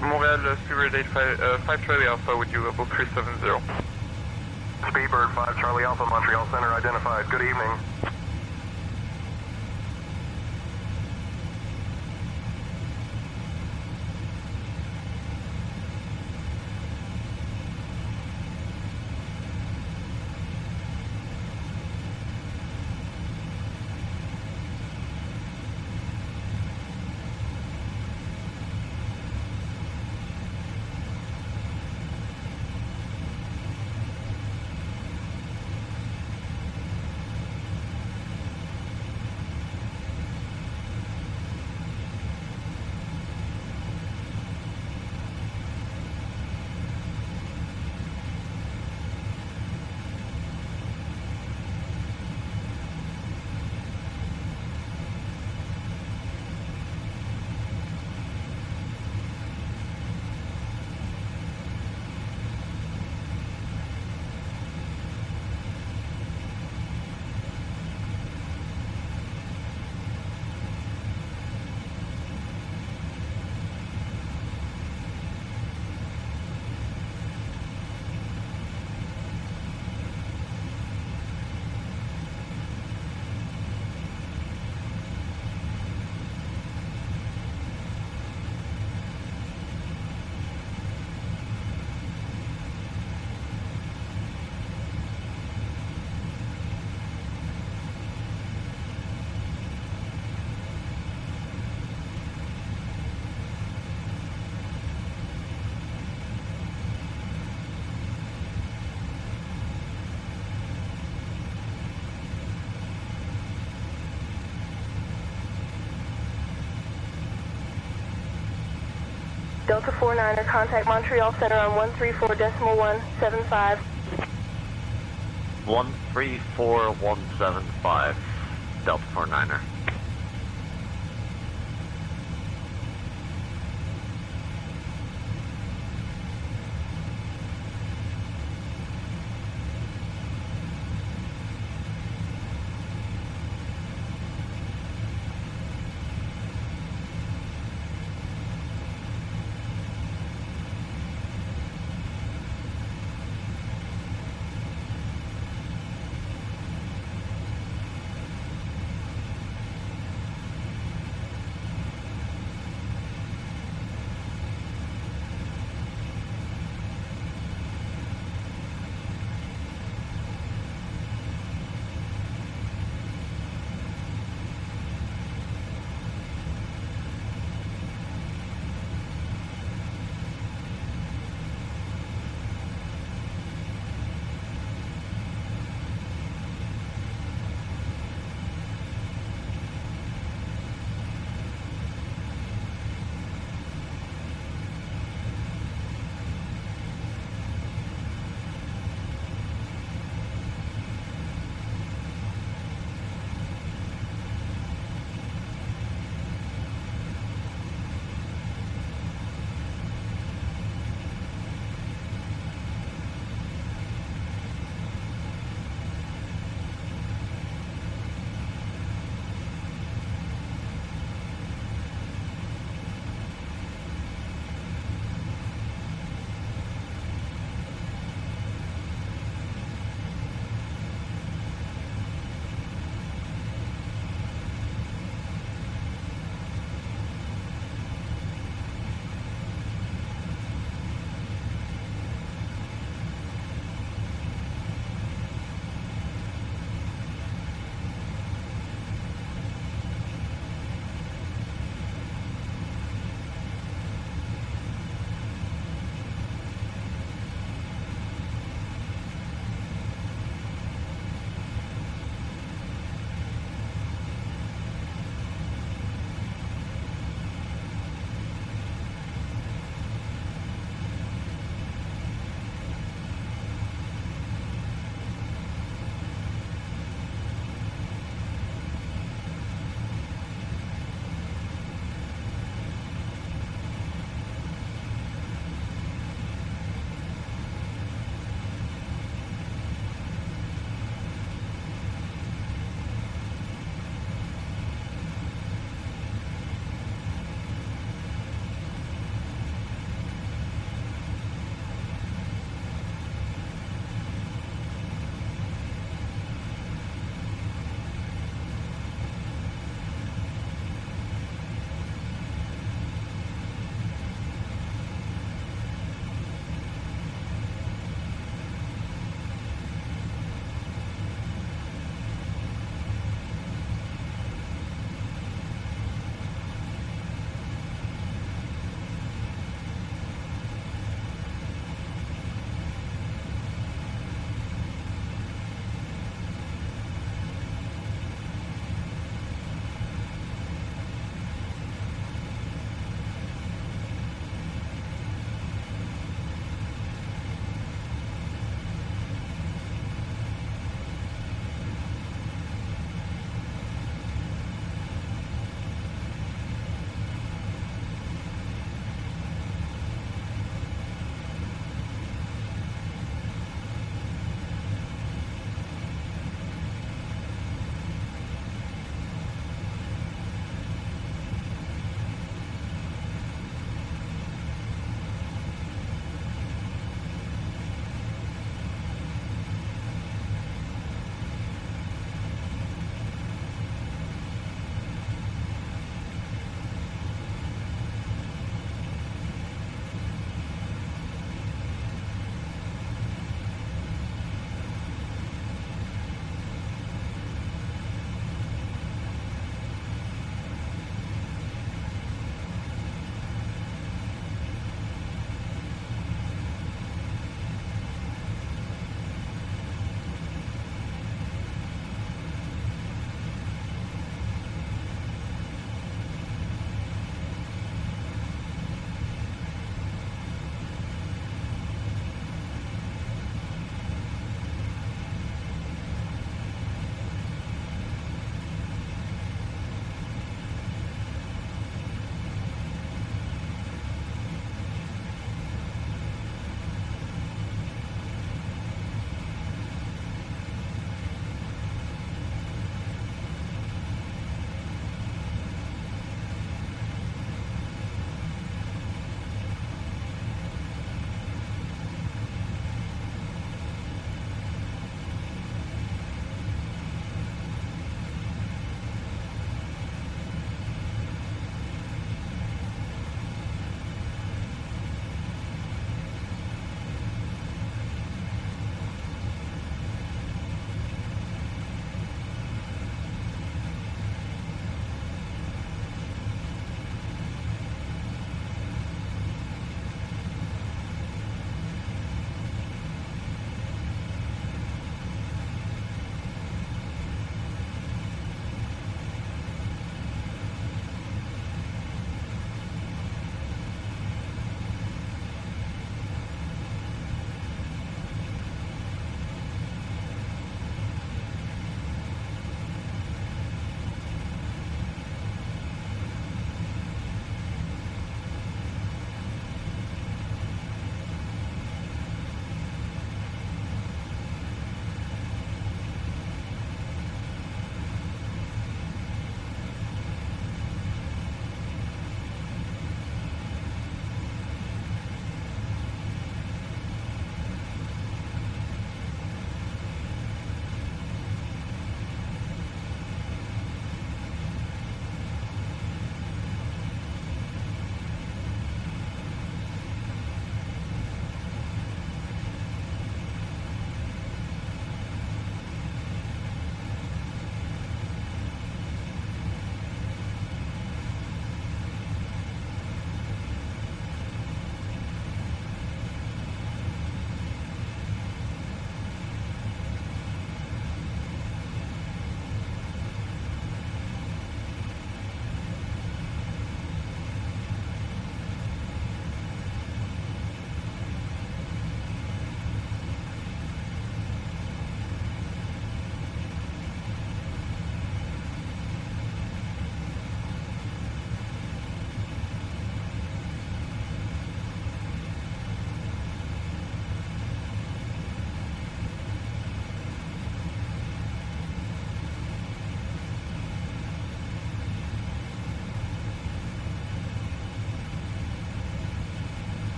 Speaker 9: Montreal, Speedbird 5 Charlie Alpha with you, level 370.
Speaker 4: Speedbird 5 Charlie Alpha, Montreal Center identified. Good evening.
Speaker 24: Delta 49er, contact Montreal Center on 134.175.
Speaker 15: 134175, Delta 49er.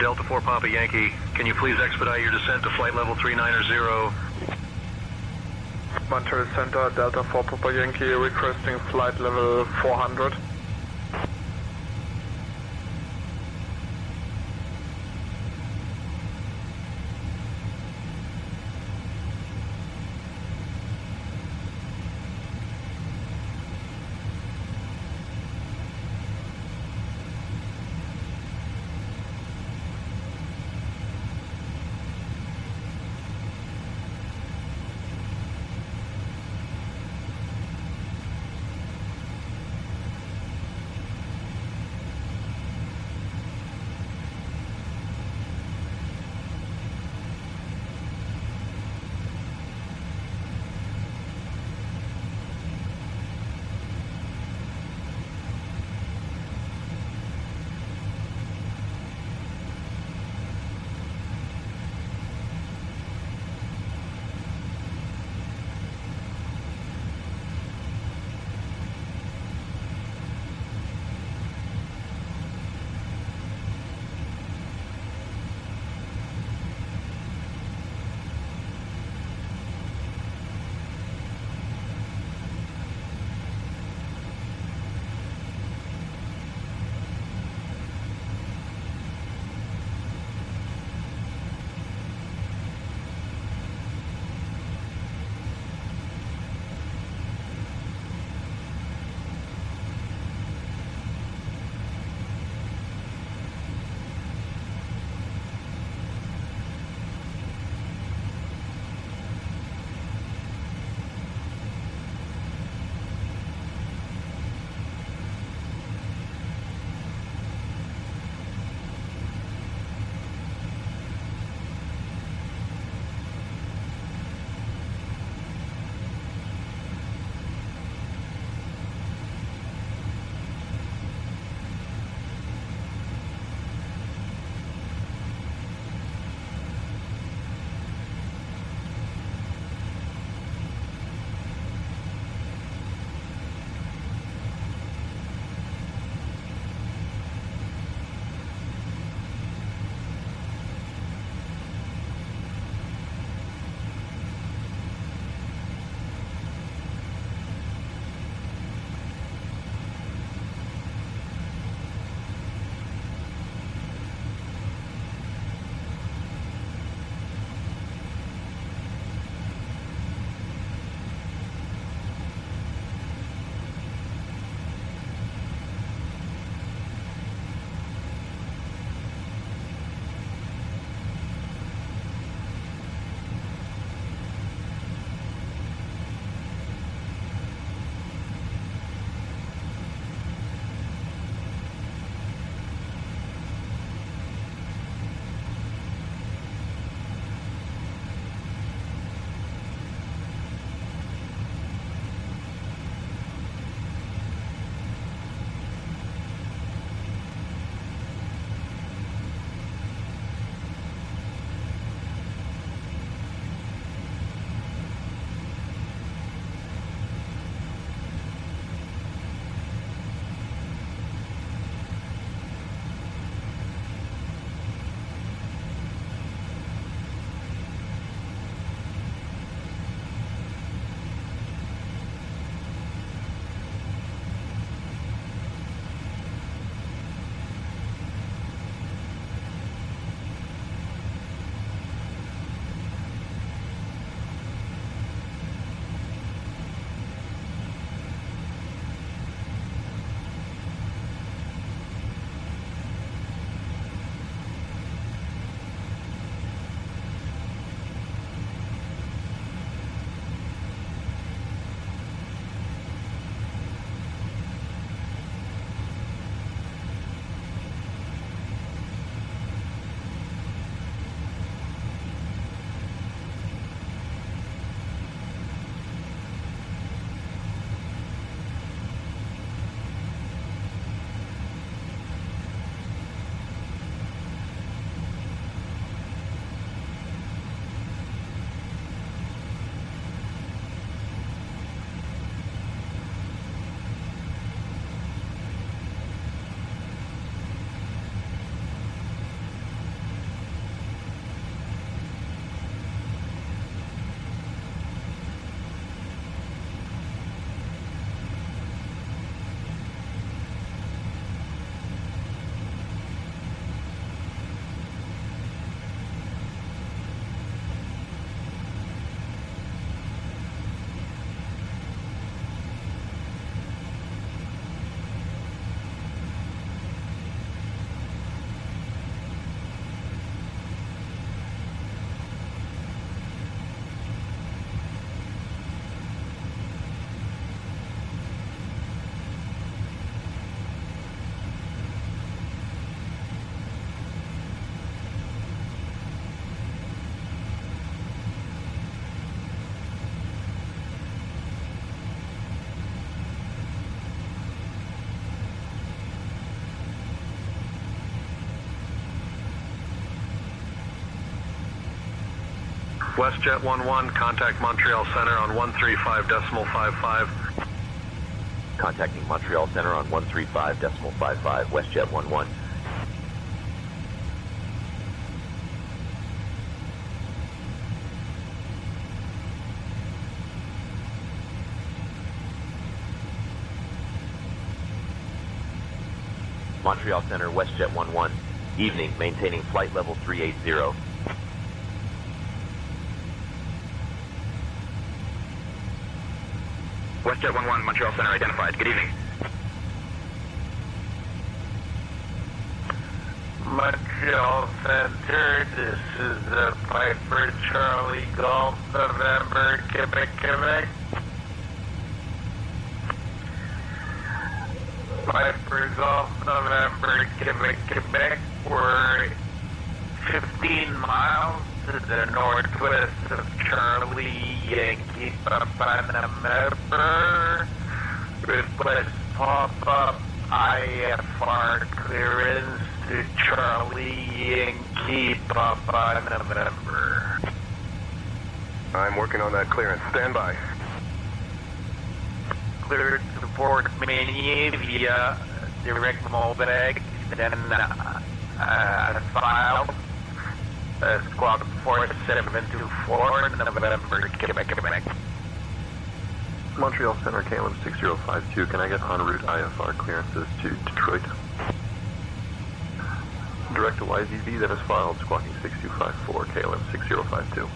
Speaker 2: Delta 4 Papa Yankee. Can you please expedite your descent to flight level 390?
Speaker 7: Montreal Center, Delta 4 Papa Yankee, requesting flight level 400.
Speaker 2: WestJet 11, contact Montreal Center on 135.55.
Speaker 14: Contacting Montreal Center on 135.55, WestJet 11. Montreal Center, WestJet 11. Evening, maintaining flight level 380.
Speaker 4: WestJet 11, Montreal Center identified. Good evening.
Speaker 18: Montreal Center, this is the Piper Charlie Golf November, Quebec. Piper Golf November, Quebec. We're 15 miles to the northwest of Charlie, Yankee Papa November. Request pop-up IFR clearance to Charlie, Yankee Papa November.
Speaker 4: I'm working on that clearance. Stand by.
Speaker 18: Cleared to Port Mania via direct MOBAG, then file. Squad 4724, November, Quebec.
Speaker 12: Montreal Center, KLM 6052. Can I get en route IFR clearances to Detroit? Direct to YZV, that is filed, squawking 6254, KLM 6052.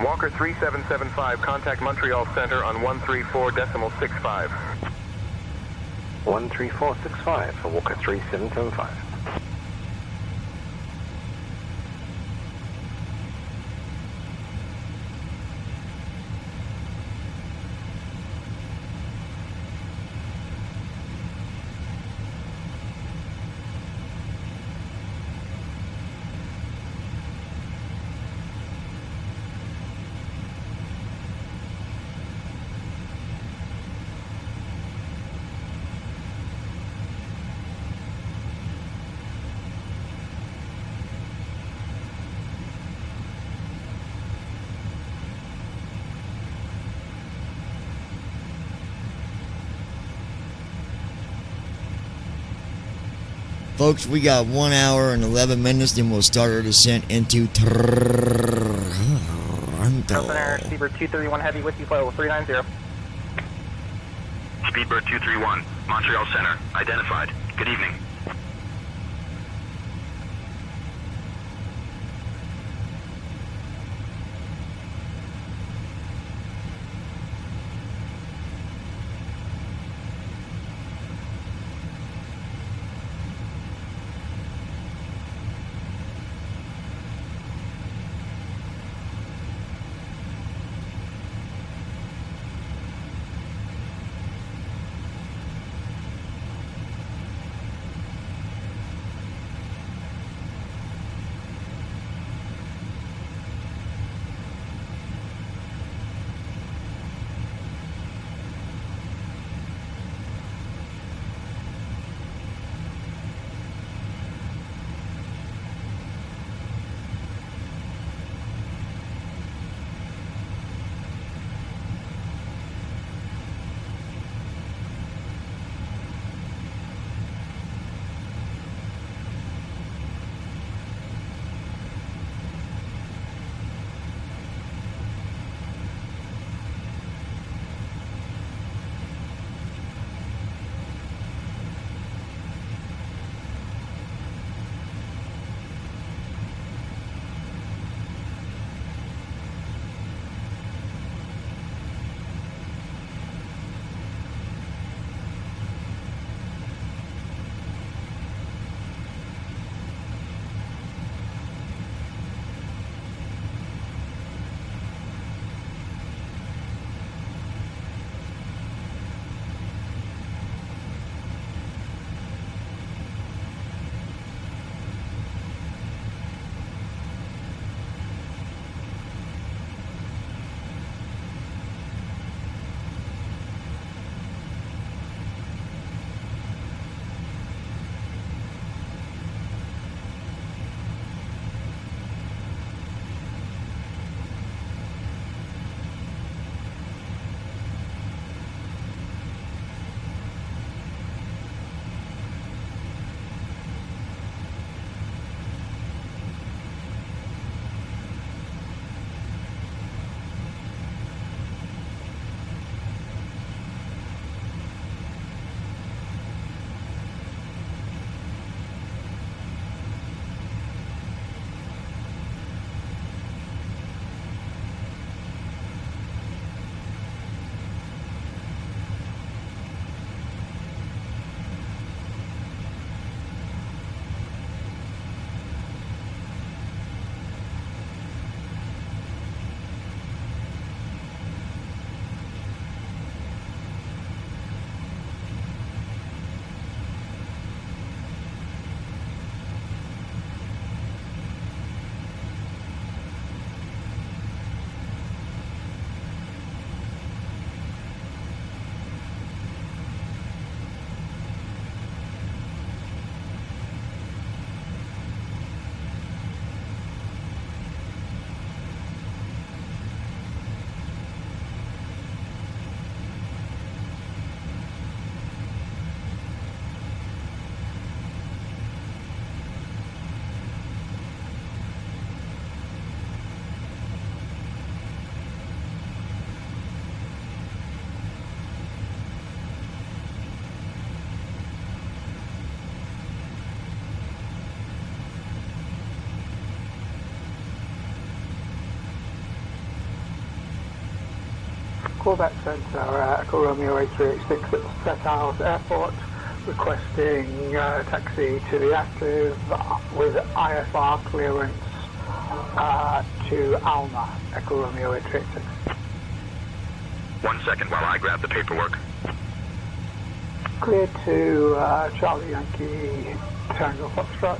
Speaker 4: Walker 3775, contact Montreal Center on 134.65.
Speaker 21: 13465 for Walker 3775.
Speaker 3: Folks, we got 1 hour and 11 minutes, then we'll start our descent into Toronto.
Speaker 13: Speedbird 231 Heavy with you, flight level 390.
Speaker 4: Speedbird 231, Montreal Center, identified. Good evening.
Speaker 11: Quebec Centre, Echo Romeo 8386 at Set Isles Airport, requesting taxi to the active with IFR clearance to Alma, Echo Romeo 8386.
Speaker 2: 1 second while I grab the paperwork.
Speaker 11: Clear to Charlie Yankee Tango Foxtrot,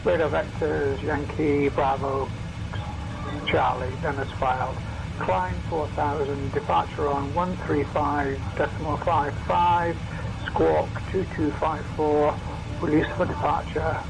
Speaker 11: radar vectors Yankee Bravo Charlie, Dennis filed. Climb 4000, departure on 135.55, squawk 2254, release for departure.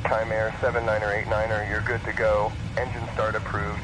Speaker 4: Chimera 79er 89er, you're good to go. Engine start approved.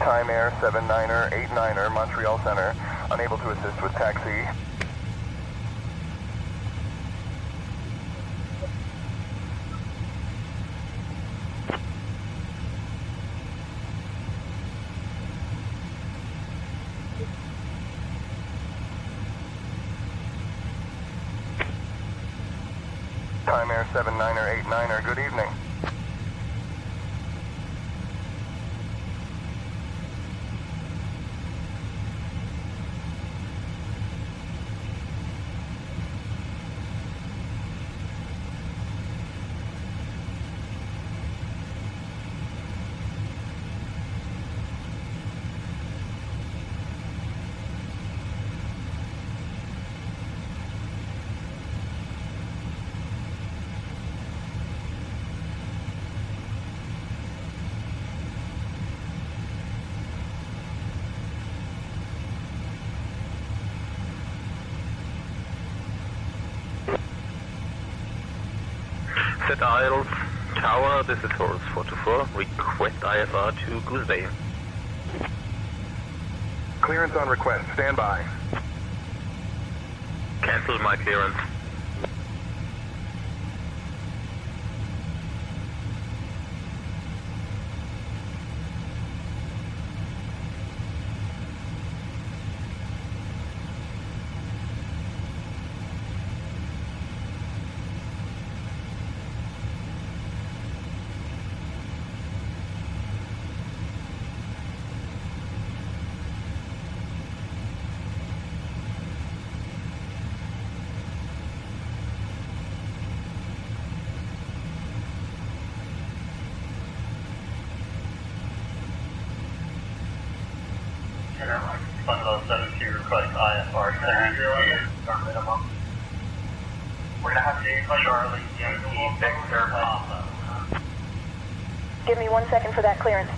Speaker 4: Chimera 79er 89er, Montreal Center, unable to assist with taxi. Chimera 79er 89er, good evening.
Speaker 14: Set Isles Tower, this is Horse 424. Request IFR to Goose Bay.
Speaker 4: Clearance on request, stand by.
Speaker 14: Cancel my clearance.
Speaker 8: clearance to our minimum. We're gonna have to Charlie Yankee Victor Papa.
Speaker 24: Give me 1 second for that clearance.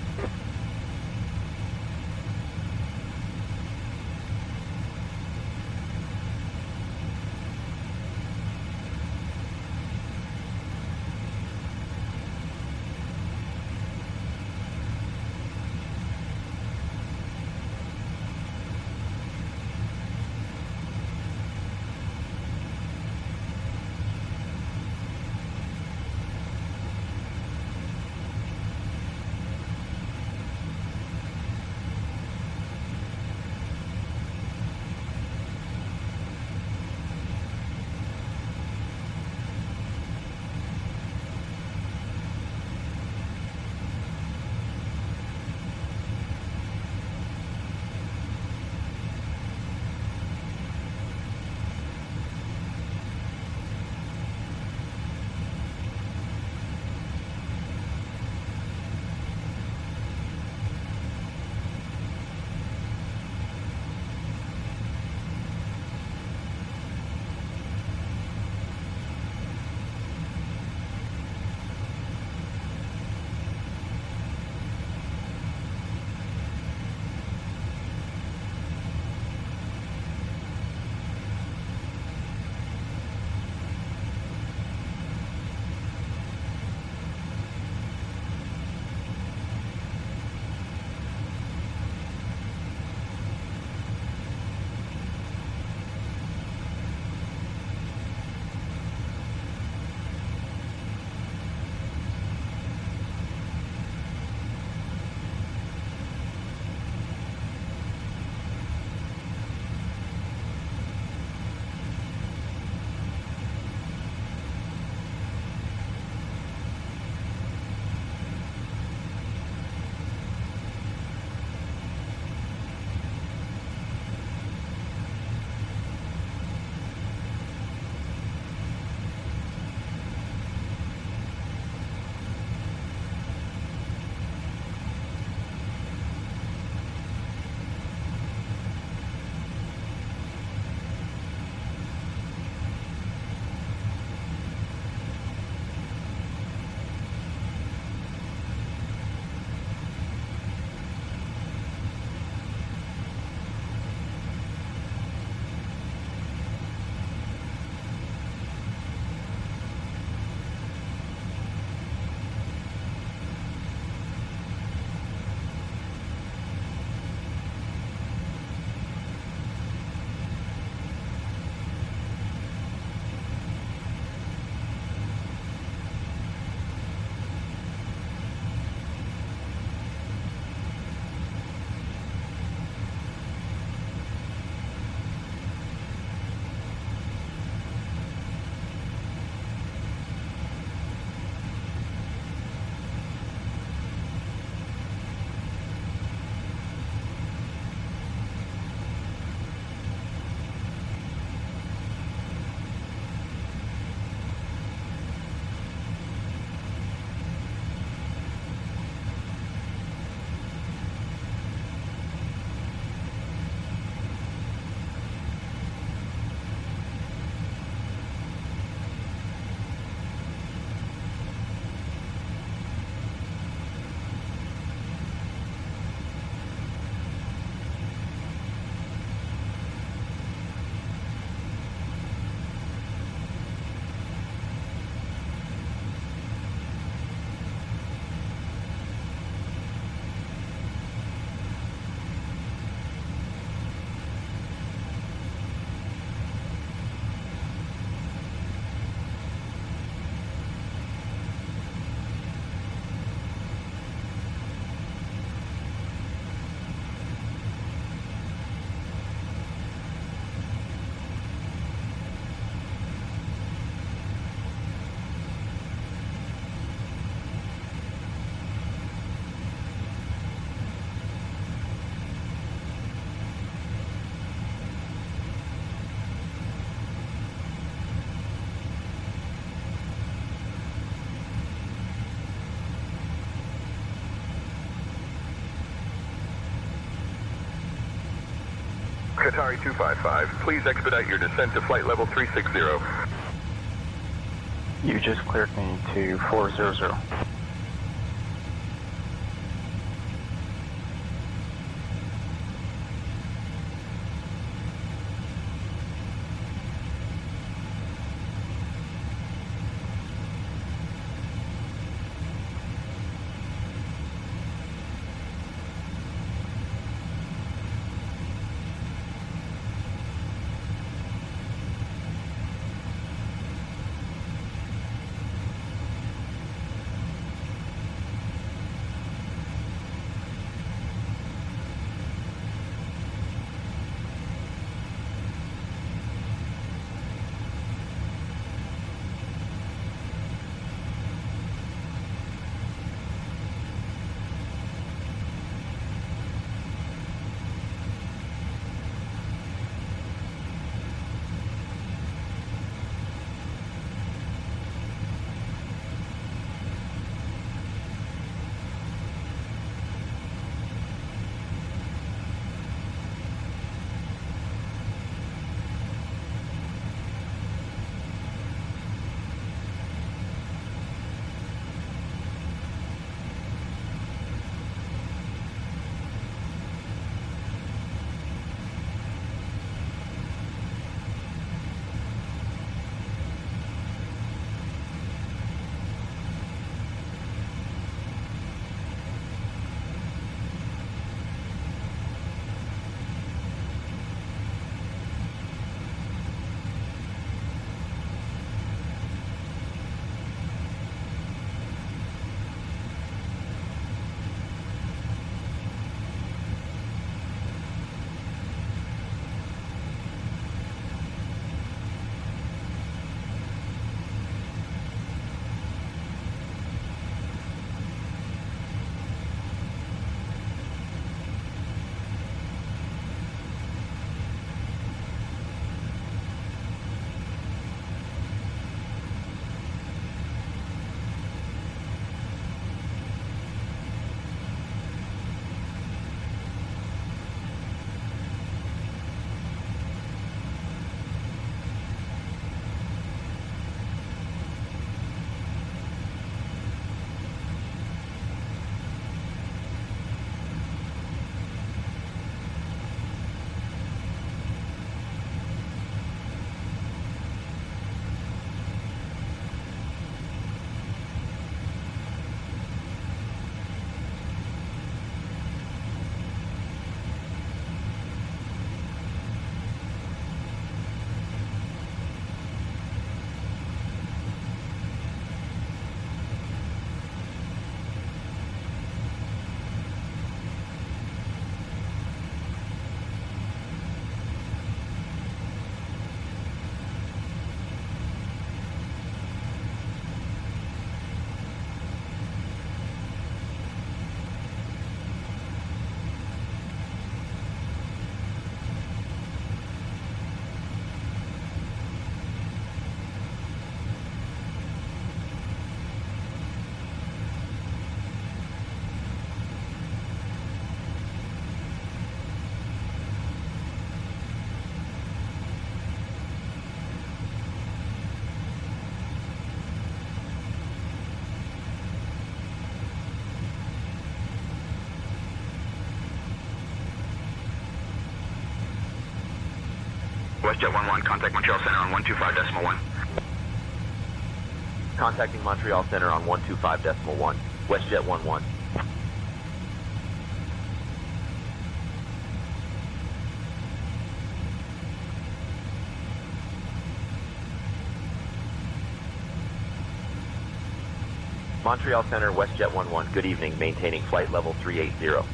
Speaker 2: Qatari 255, please expedite your descent to flight level 360.
Speaker 16: You just cleared me to 400.
Speaker 5: WestJet 11, contact Montreal Center on 125.1.
Speaker 14: Contacting Montreal Center on 125.1. WestJet 11. Montreal Center, WestJet 11. Good evening, maintaining flight level 380.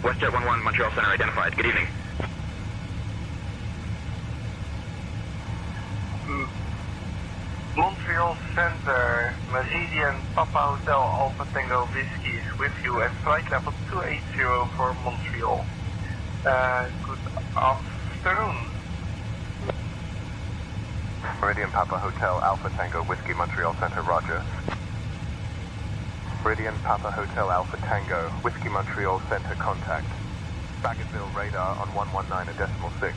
Speaker 5: WestJet 11, Montreal Center identified. Good evening.
Speaker 8: Montreal Center, Meridian Papa Hotel Alpha Tango Whiskey is with you at flight level 280 for Montreal. Good afternoon.
Speaker 4: Meridian Papa Hotel Alpha Tango Whiskey Montreal Center, roger. Meridian Papa Hotel Alpha Tango, Whiskey Montreal Center contact. Baggetville radar on 119.6.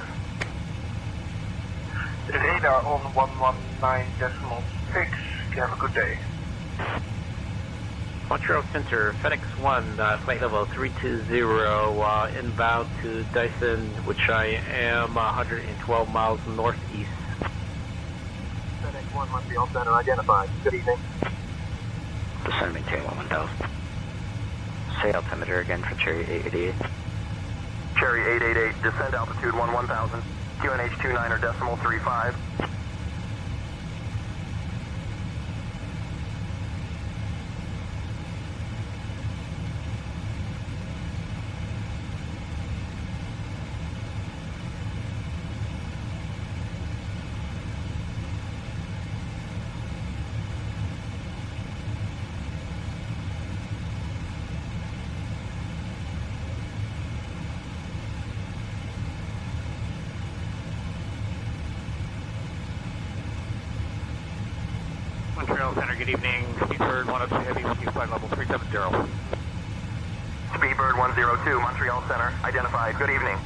Speaker 8: Radar on 119.6. Have a good day.
Speaker 6: Montreal Center, FedEx 1, flight level 320, inbound to Dyson, which I am 112 miles northeast.
Speaker 4: FedEx 1, Montreal Center identified. Good evening.
Speaker 15: Descend maintain 1000. Say altimeter again for Cherry 888.
Speaker 4: Cherry 888, descend altitude 1000, QNH 29.35.
Speaker 9: Montreal Center, good evening. Speedbird 102 Heavy with you, flight level 370.
Speaker 4: Speedbird 102, Montreal Center, identified. Good evening.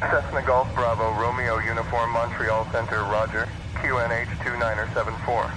Speaker 4: Cessna Golf Bravo, Romeo Uniform, Montreal Center, roger. QNH 2974.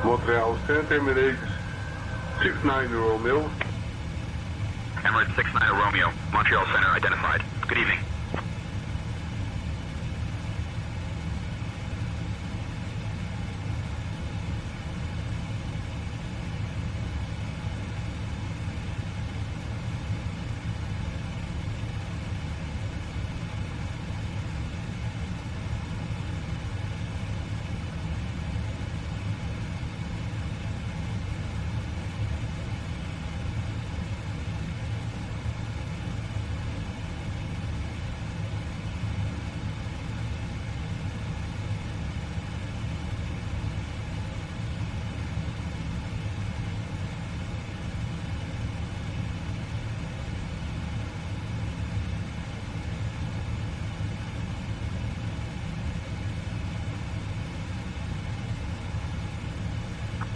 Speaker 7: Montreal Center, Emirates 69 Romeo.
Speaker 5: Emirates 69 Romeo, Montreal Center identified. Good evening.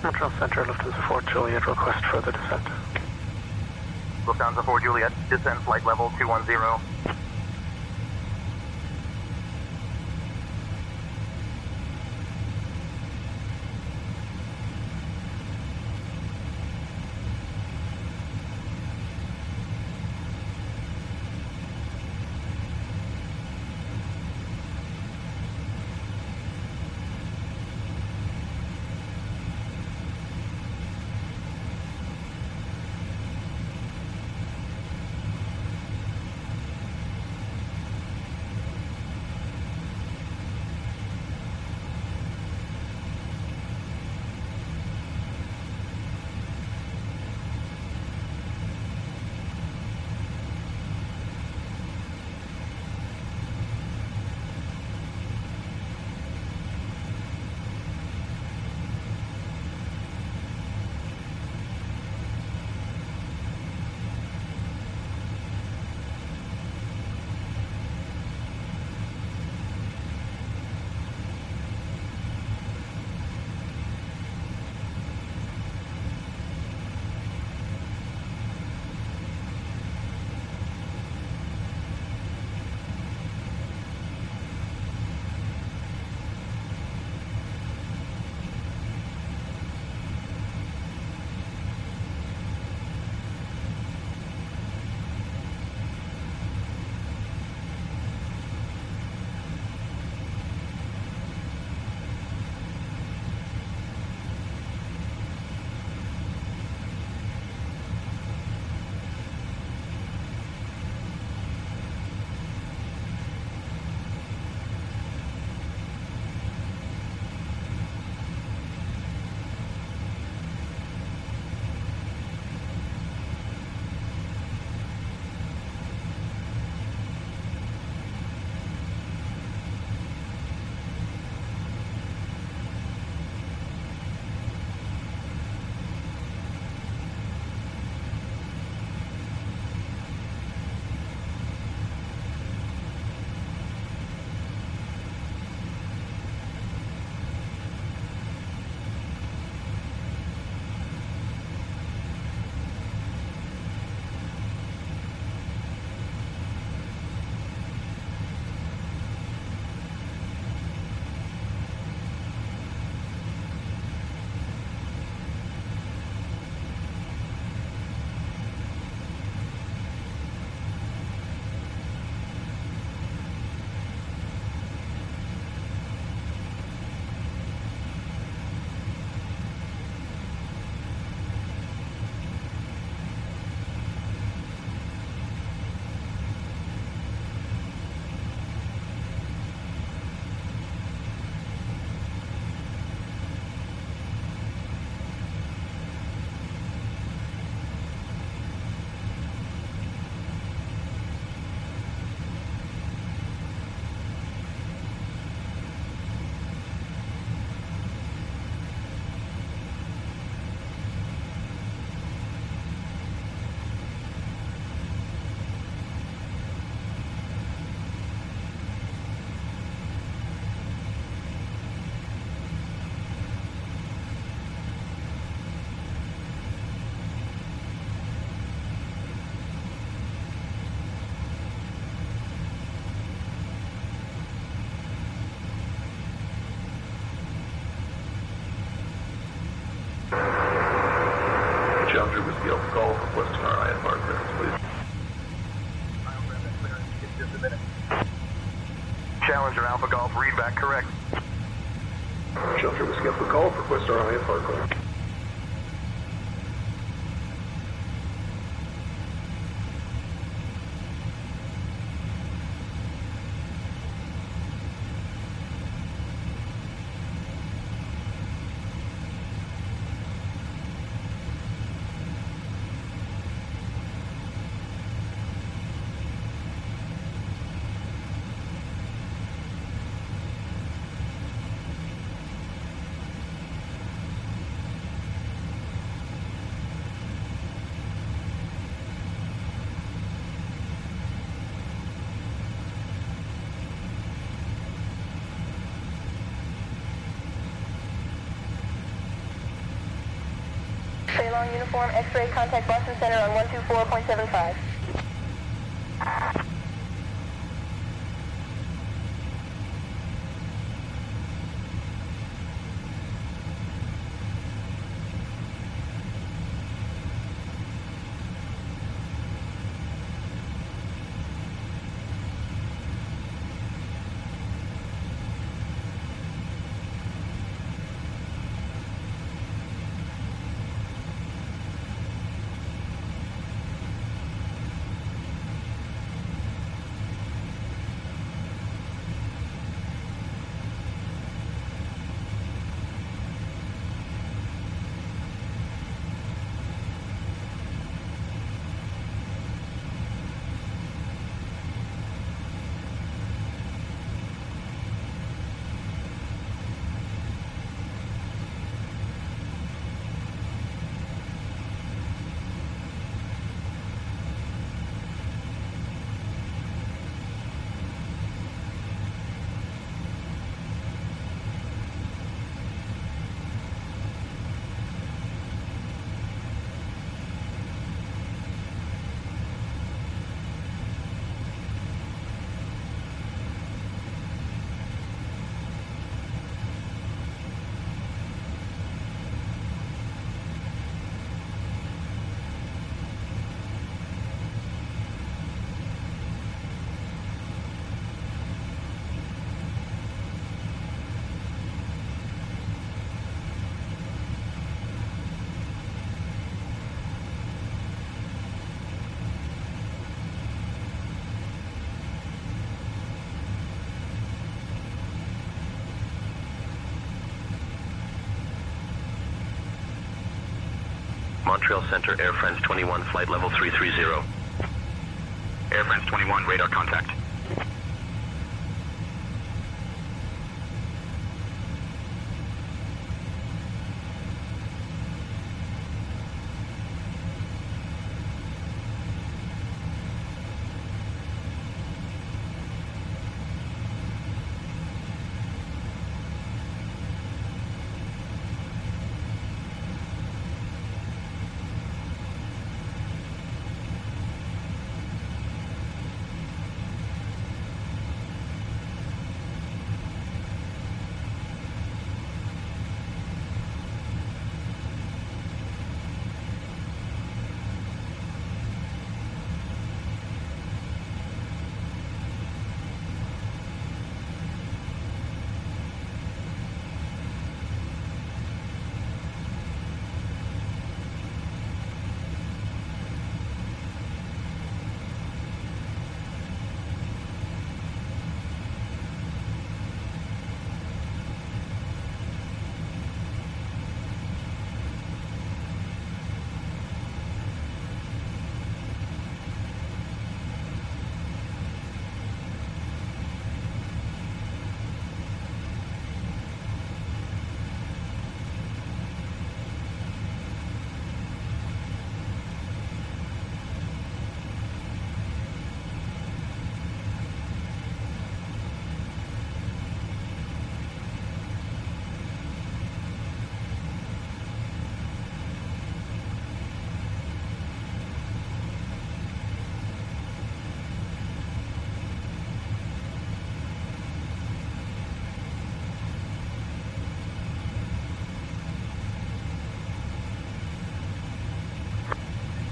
Speaker 16: Montreal Center, Lufthansa 4 Juliet, request further descent.
Speaker 4: Lufthansa 4 Juliet, descend flight level 210. Challenger Alpha Golf, read back correct.
Speaker 10: Challenger Whiskey Alpha Golf, request RIFR clear.
Speaker 24: Ceylon Uniform, X-ray, contact Boston Center on 124.75.
Speaker 2: Montreal Center, Air France 21, flight level 330.
Speaker 5: Air France 21, radar contact.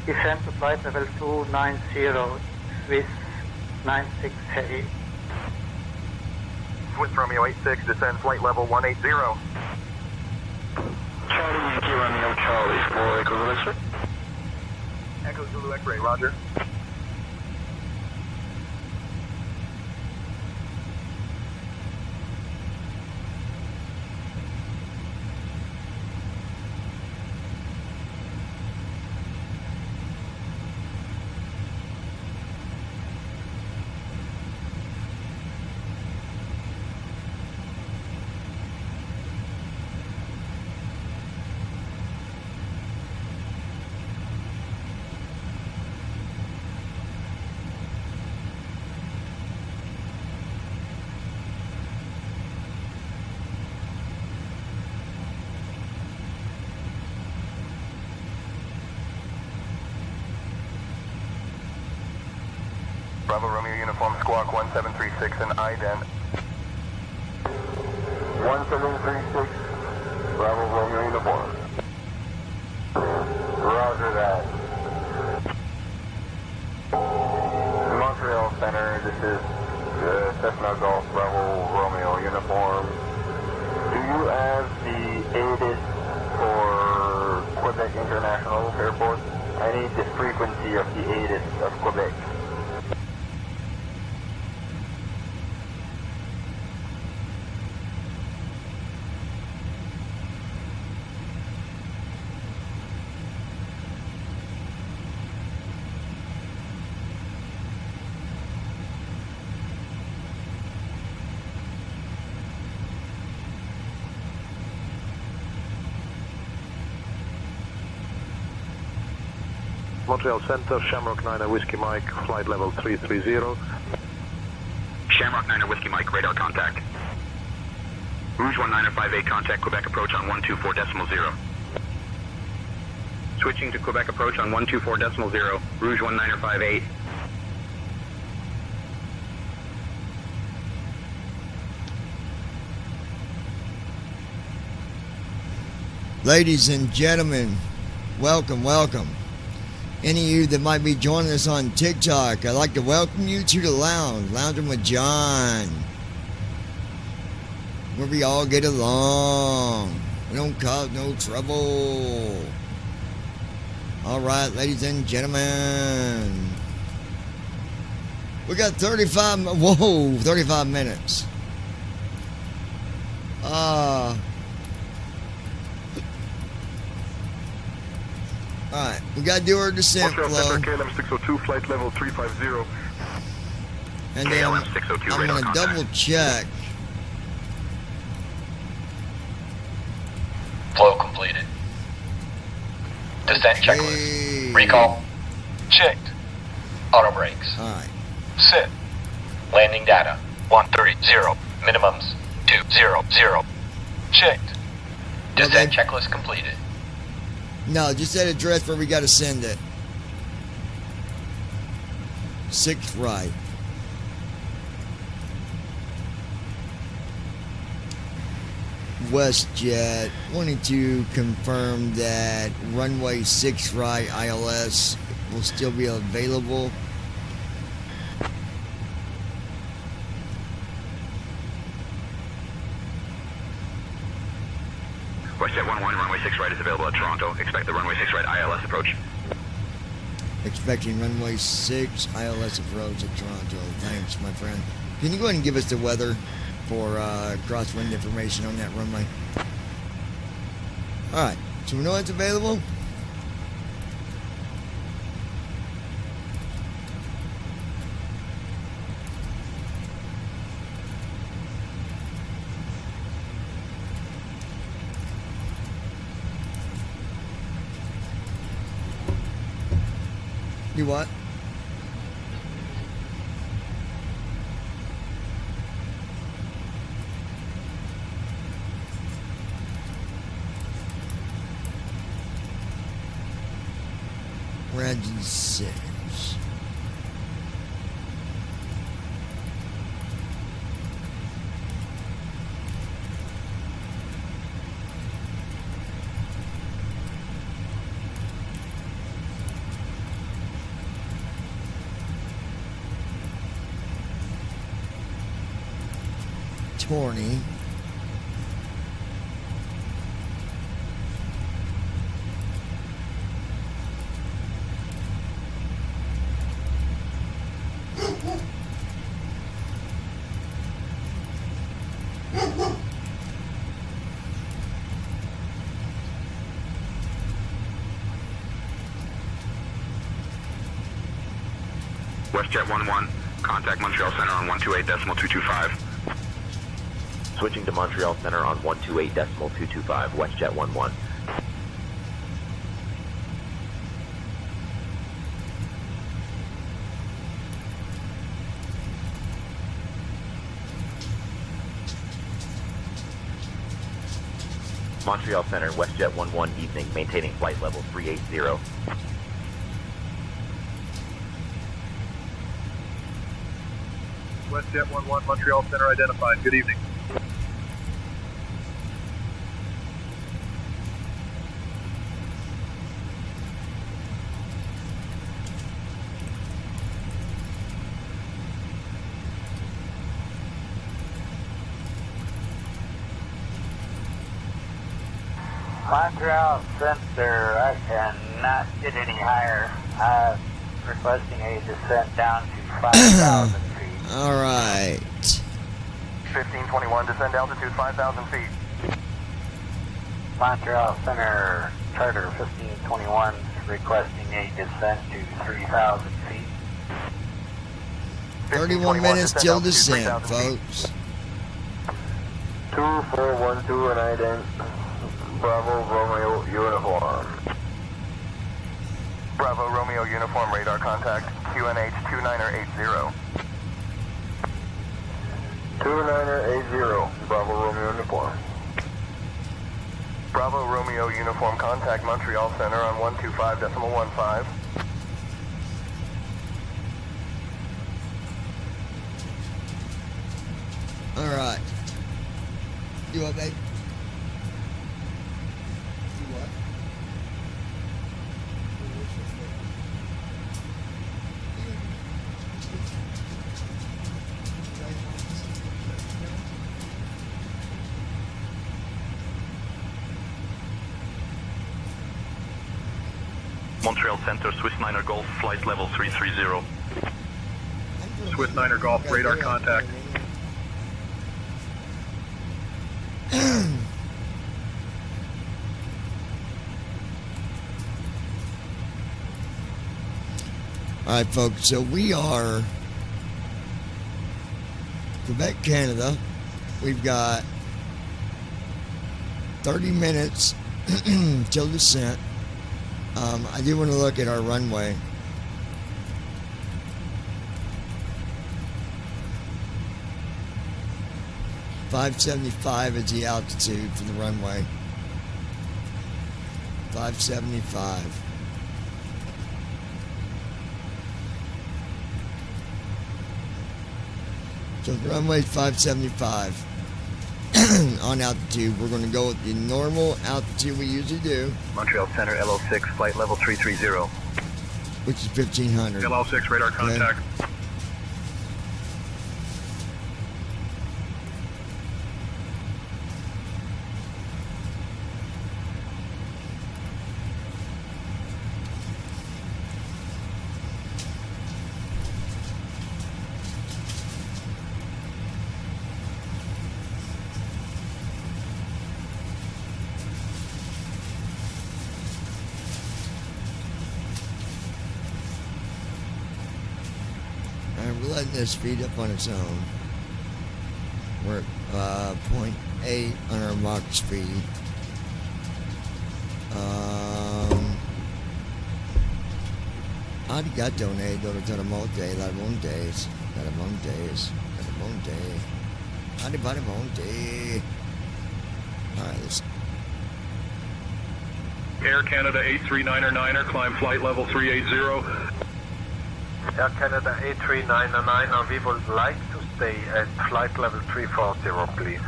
Speaker 20: Descend to flight level 290, Swiss 96 Heavy.
Speaker 4: Swiss Romeo 86, descend flight level 180.
Speaker 7: Charlie Yankee Romeo Charlie for Echo Zulu X-ray.
Speaker 4: Echo Zulu X-ray, roger. Bravo Romeo Uniform Squawk 1736 and ident.
Speaker 19: 1736, Bravo Romeo Uniform. Roger that. Montreal Center, this is Cessna Golf Bravo Romeo Uniform. Do you have the ATIS for Quebec International Airport? I need the frequency of the ATIS of Quebec.
Speaker 7: Montreal Center, Shamrock 9 Whiskey Mike, flight level 330.
Speaker 5: Shamrock 9 Whiskey Mike, radar contact. Rouge 1958, contact Quebec approach on 124.0. Switching to Quebec approach on 124.0, Rouge 1958.
Speaker 3: Ladies and gentlemen, welcome, welcome. Any of you that might be joining us on TikTok, I'd like to welcome you to the lounge, Lounging with John, where we all get along. We don't cause no trouble. All right, ladies and gentlemen, we got 35 minutes. Alright, we gotta do our descent flow.
Speaker 7: KLM 602, flight level 350.
Speaker 3: And then I'm gonna double check.
Speaker 20: Flow completed. Descent checklist. Recall. Checked. Auto brakes.
Speaker 3: Alright.
Speaker 20: Sit. Landing data. 130. Minimums. 200. Checked. Descent checklist completed.
Speaker 3: No, just that address where we gotta send it. 6th right. WestJet wanting to confirm that runway 6 right ILS will still be available.
Speaker 5: WestJet 11, runway 6 right is available at Toronto. Expect the runway 6 right ILS approach.
Speaker 3: Expecting runway 6 ILS approach at Toronto. Thanks, my friend. Can you go ahead and give us the weather for crosswind information on that runway? Alright, so we know it's available. You what? Reggie 6. corny.
Speaker 5: WestJet 11, contact Montreal Center on 128.225.
Speaker 14: Switching to Montreal Center on 128.225, WestJet 11. Montreal Center, WestJet 11 evening, maintaining flight level 380.
Speaker 7: WestJet 11, Montreal Center identified. Good evening.
Speaker 8: Montreal Center, I cannot get any higher. I'm requesting a descent down to 5,000 feet.
Speaker 3: All right.
Speaker 4: 1521, descend altitude 5,000 feet.
Speaker 8: Montreal Center, Charter 1521, requesting a descent to 3,000 feet.
Speaker 3: 31 minutes till descent, folks.
Speaker 19: 2412 and ident. Bravo Romeo uniform.
Speaker 4: Bravo Romeo uniform, radar contact, QNH 2980.
Speaker 19: 2980, Bravo Romeo uniform.
Speaker 4: Bravo Romeo uniform, contact Montreal Center on 125.15.
Speaker 3: All right. Do what, babe? Do what?
Speaker 2: Montreal Center, Swiss Niner Golf, flight level 330.
Speaker 7: Swiss Niner Golf, radar contact.
Speaker 3: All right, folks, so we are Quebec, Canada. We've got 30 minutes till descent. I do want to look at our runway. .575 is the altitude for the runway. 575. So the runway's 575 on altitude. We're going to go with the normal altitude we usually do,
Speaker 7: Montreal Center, LO6, flight level 330.
Speaker 3: which is 1500.
Speaker 7: LO6, radar contact.
Speaker 3: Okay. We're letting this speed up on its own. We're at 0.8 on our Mach speed. Arigato ne Dorotamonte, Lamontes, Daramonte, Aribamonte. Alright, let's.
Speaker 7: Air Canada 839er, climb flight level 380.
Speaker 8: Air Canada 83999, we would like to stay at flight level 340, please.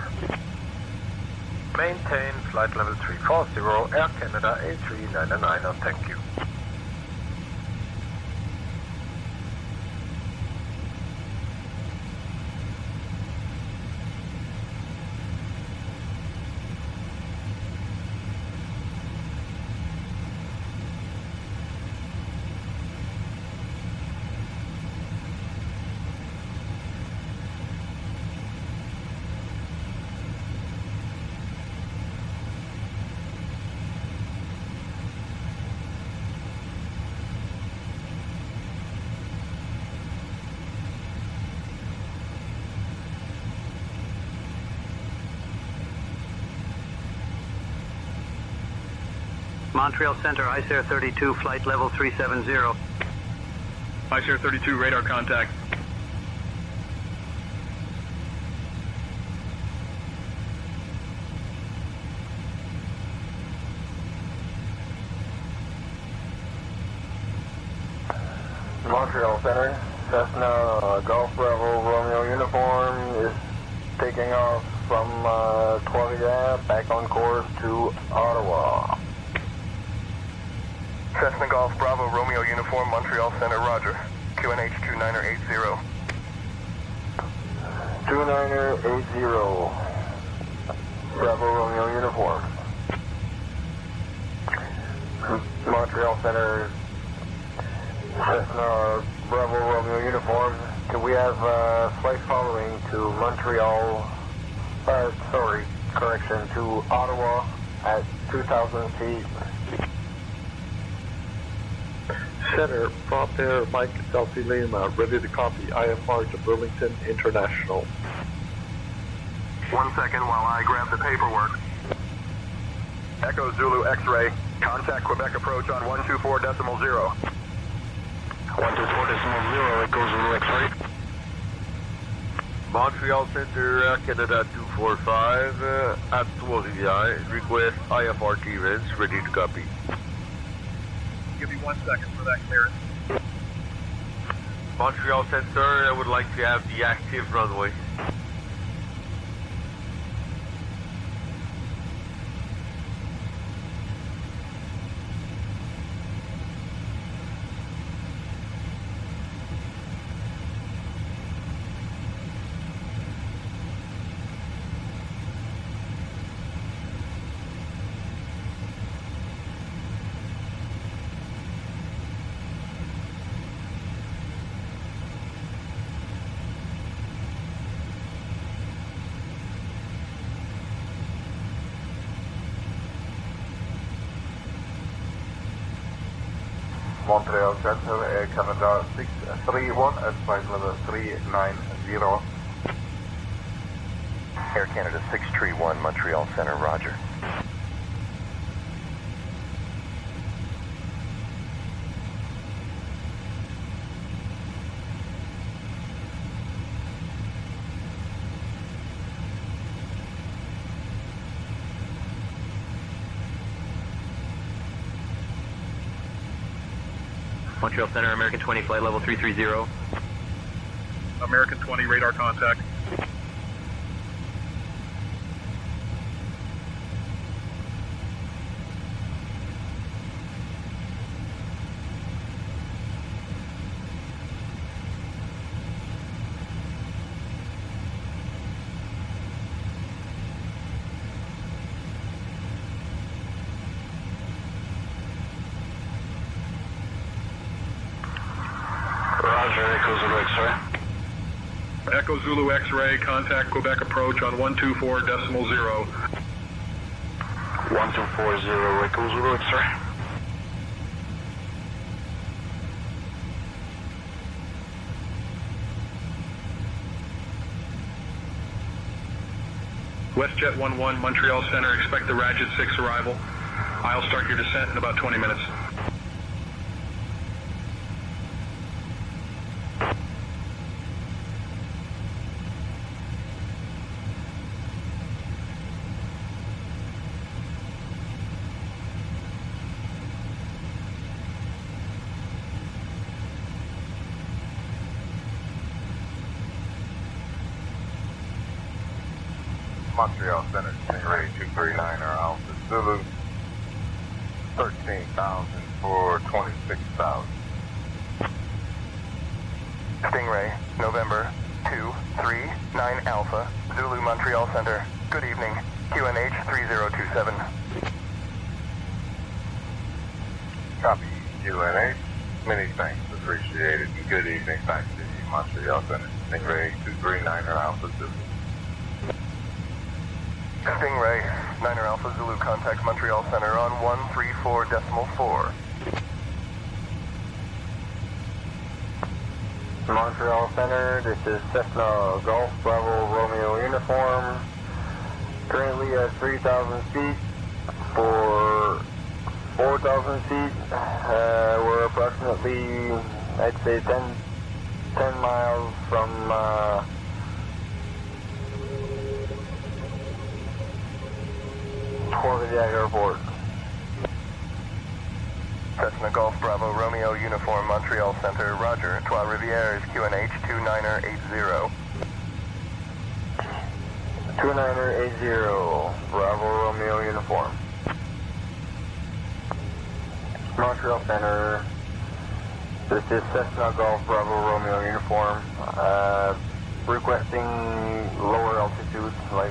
Speaker 8: Maintain flight level 340, Air Canada 83999, thank you.
Speaker 6: Montreal Center, Ice Air 32, flight level 370.
Speaker 2: Ice Air 32, radar contact.
Speaker 19: Montreal Center, Cessna Golf Bravo Romeo uniform is taking off from Claudia back on course to Ottawa.
Speaker 4: Cessna Golf Bravo Romeo uniform, Montreal Center, roger. QNH 2980.
Speaker 19: 2980. Bravo Romeo uniform. Montreal Center, Cessna Bravo Romeo uniform. Can we have flight following to Montreal, to Ottawa at 2,000 feet.
Speaker 7: Center, prompt air, Mike Delta Lima, ready to copy IFR to Burlington International.
Speaker 4: 1 second while I grab the paperwork. Echo Zulu X-ray, contact Quebec approach on 124.0.
Speaker 19: 124.0, Echo Zulu X-ray.
Speaker 1: Montreal Center, Canada 245, at Trois-Rivières, request IFR clearance, ready to copy.
Speaker 2: Give me 1 second for that clearance.
Speaker 1: Montreal Center, I would like to have the active runway.
Speaker 19: Montreal Center, Air Canada 631 at flight level 390.
Speaker 4: Air Canada 631, Montreal Center, roger.
Speaker 14: Montreal Center, American 20, flight level 330.
Speaker 2: American 20, radar contact. Echo Zulu X-ray, contact Quebec approach on 124.0.
Speaker 19: 1240, Echo Zulu X-ray.
Speaker 2: WestJet 11, Montreal Center, expect the Ratchet 6 arrival. I'll start your descent in about 20 minutes.
Speaker 19: Montreal Center, Stingray 239 or Alpha Zulu, 13,000 for 26,000.
Speaker 4: Stingray, November 239 Alpha, Zulu Montreal Center. Good evening, QNH 3027.
Speaker 19: Copy, QNH. Many thanks, appreciated. Good evening, thanks to you, Montreal Center, Stingray 239 or Alpha Zulu.
Speaker 4: Stingray, 9er Alpha Zulu, contact Montreal Center on 134.4.
Speaker 19: Montreal Center, this is Cessna Golf Bravo Romeo uniform. Currently at 3,000 feet for 2,000 feet. We're approximately, I'd say 10 miles from Trois-Rivières Airport.
Speaker 4: Cessna Golf Bravo Romeo Uniform Montreal Center, Roger. Trois-Rivières is QNH 2980.
Speaker 19: 2980, Bravo Romeo Uniform. Montreal Center, this is Cessna Golf Bravo Romeo Uniform, requesting lower altitude, like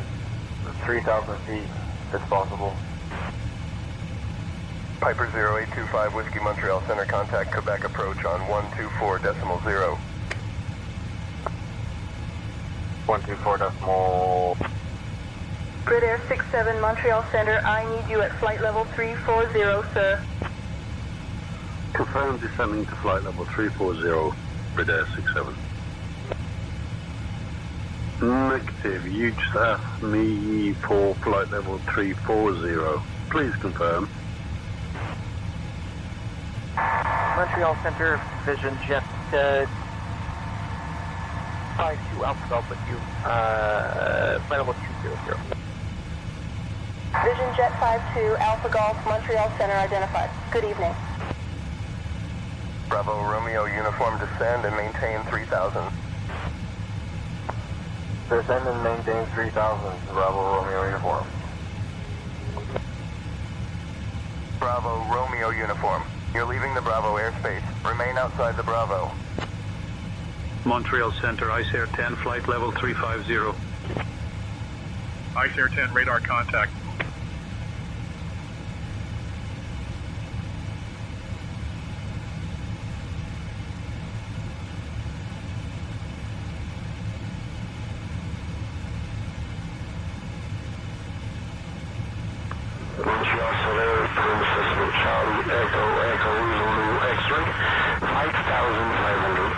Speaker 19: 3,000 feet, if possible.
Speaker 4: Piper 0825 Whiskey Montreal Center, contact Quebec approach on 124.0.
Speaker 19: 124.0.
Speaker 24: Grid Air 67 Montreal Center, I need you at flight level 340, sir.
Speaker 17: Confirm descending to flight level 340, Grid Air 67. Negative, you just asked me for flight level 340. Please confirm.
Speaker 16: Montreal Center, Vision Jet 52 Alpha Golf with you, flight level 200.
Speaker 24: Vision Jet 52 Alpha Golf Montreal Center identified. Good evening.
Speaker 4: Bravo Romeo Uniform, descend and maintain 3,000.
Speaker 19: Descend and maintain 3,000, Bravo Romeo Uniform.
Speaker 4: Bravo Romeo Uniform, you're leaving the Bravo airspace. Remain outside the Bravo.
Speaker 2: Montreal Center, Ice Air 10, flight level 350. Ice Air 10, radar contact.
Speaker 19: Montreal Center, Princess Charlie, Echo, Zulu, X-ray, 5,500.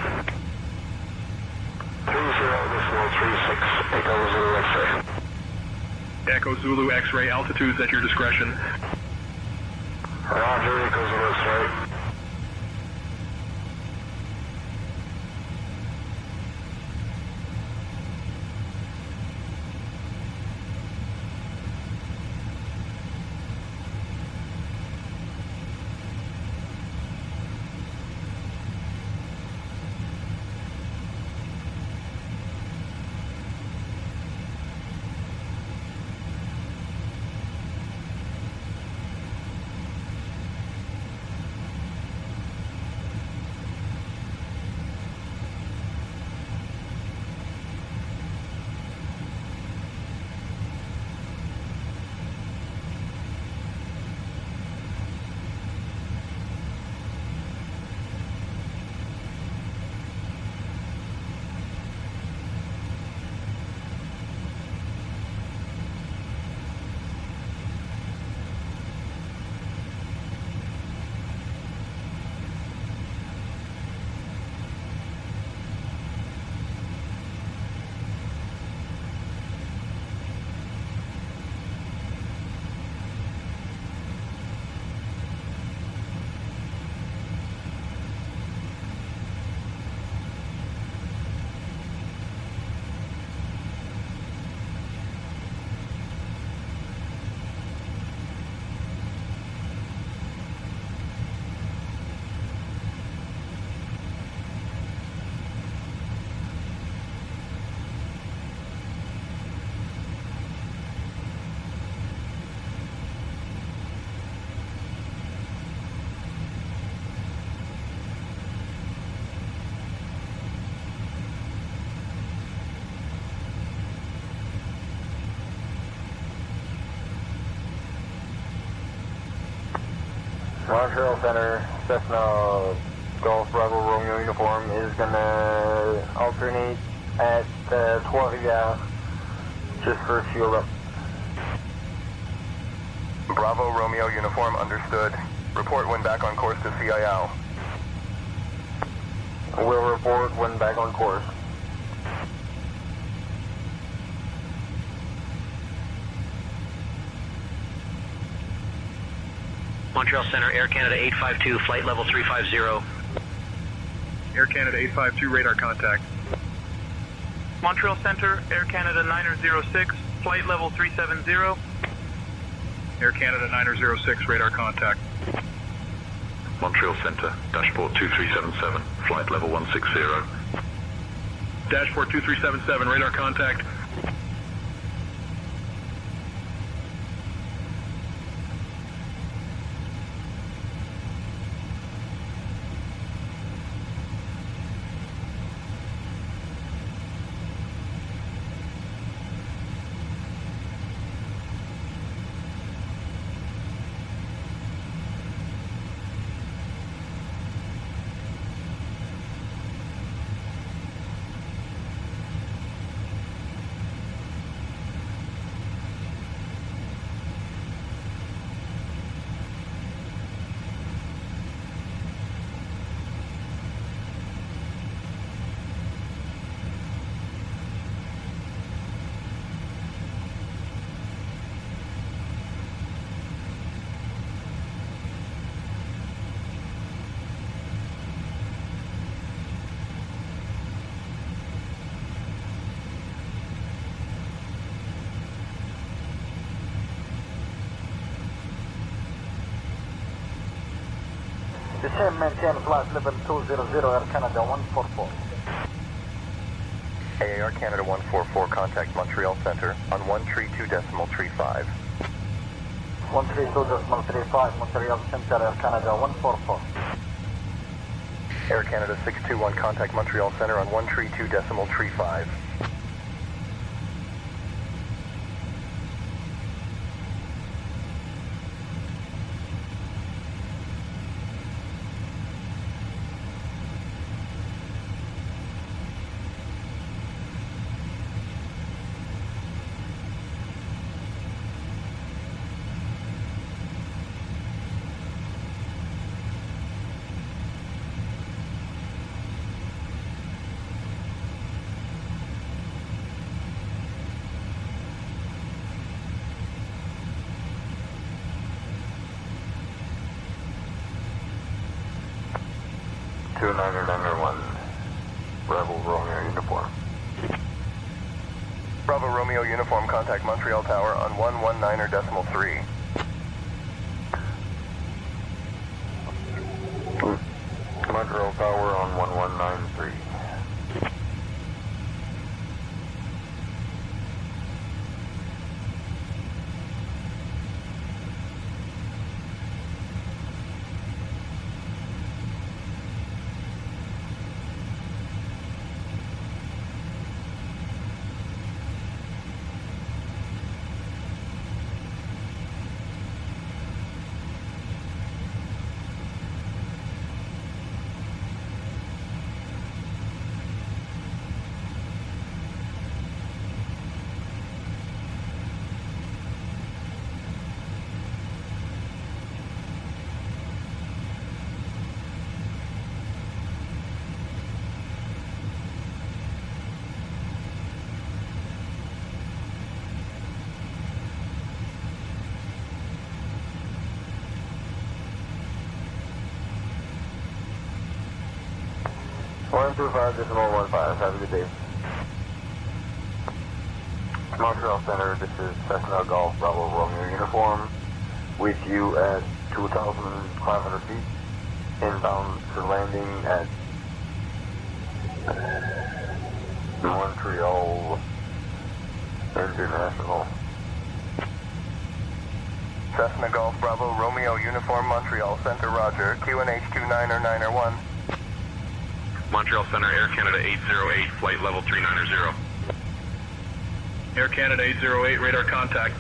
Speaker 19: 30.36, Echo Zulu, X-ray.
Speaker 2: Echo Zulu X-ray, altitudes at your discretion.
Speaker 19: Roger, Echo Zulu, X-ray. Montreal Center, Cessna Golf Bravo Romeo Uniform is gonna alternate at Trois-Rivières just for fuel up.
Speaker 4: Bravo Romeo Uniform, understood. Report when back on course to CIL.
Speaker 19: We'll report when back on course.
Speaker 16: Montreal Center, Air Canada 852, flight level 350.
Speaker 2: Air Canada 852, radar contact.
Speaker 12: Montreal Center, Air Canada 906, flight level 370.
Speaker 2: Air Canada 906, radar contact.
Speaker 18: Montreal Center, dashboard 2377, flight level 160.
Speaker 2: Dashboard 2377, radar contact.
Speaker 19: Descend, maintain flight level 200, Air Canada 144.
Speaker 4: AAR Canada 144, contact Montreal Center on 132.35.
Speaker 19: 132.35, Montreal Center, Air Canada 144.
Speaker 4: Air Canada 621, contact Montreal Center on 132.35. Bravo Romeo uniform. Bravo Romeo uniform, contact Montreal Tower on 119.3.
Speaker 19: Montreal Tower on 1193.
Speaker 4: One 25.15. Have a good day. Montreal Center, this is Cessna Golf Bravo Romeo uniform with you at 2,500 feet, inbound to landing at Montreal International. Cessna Golf Bravo Romeo uniform, Montreal Center, roger. QNH 29 or 9 or 1.
Speaker 18: Montreal Center, Air Canada 808, flight level 390.
Speaker 2: Air Canada 808, radar contact.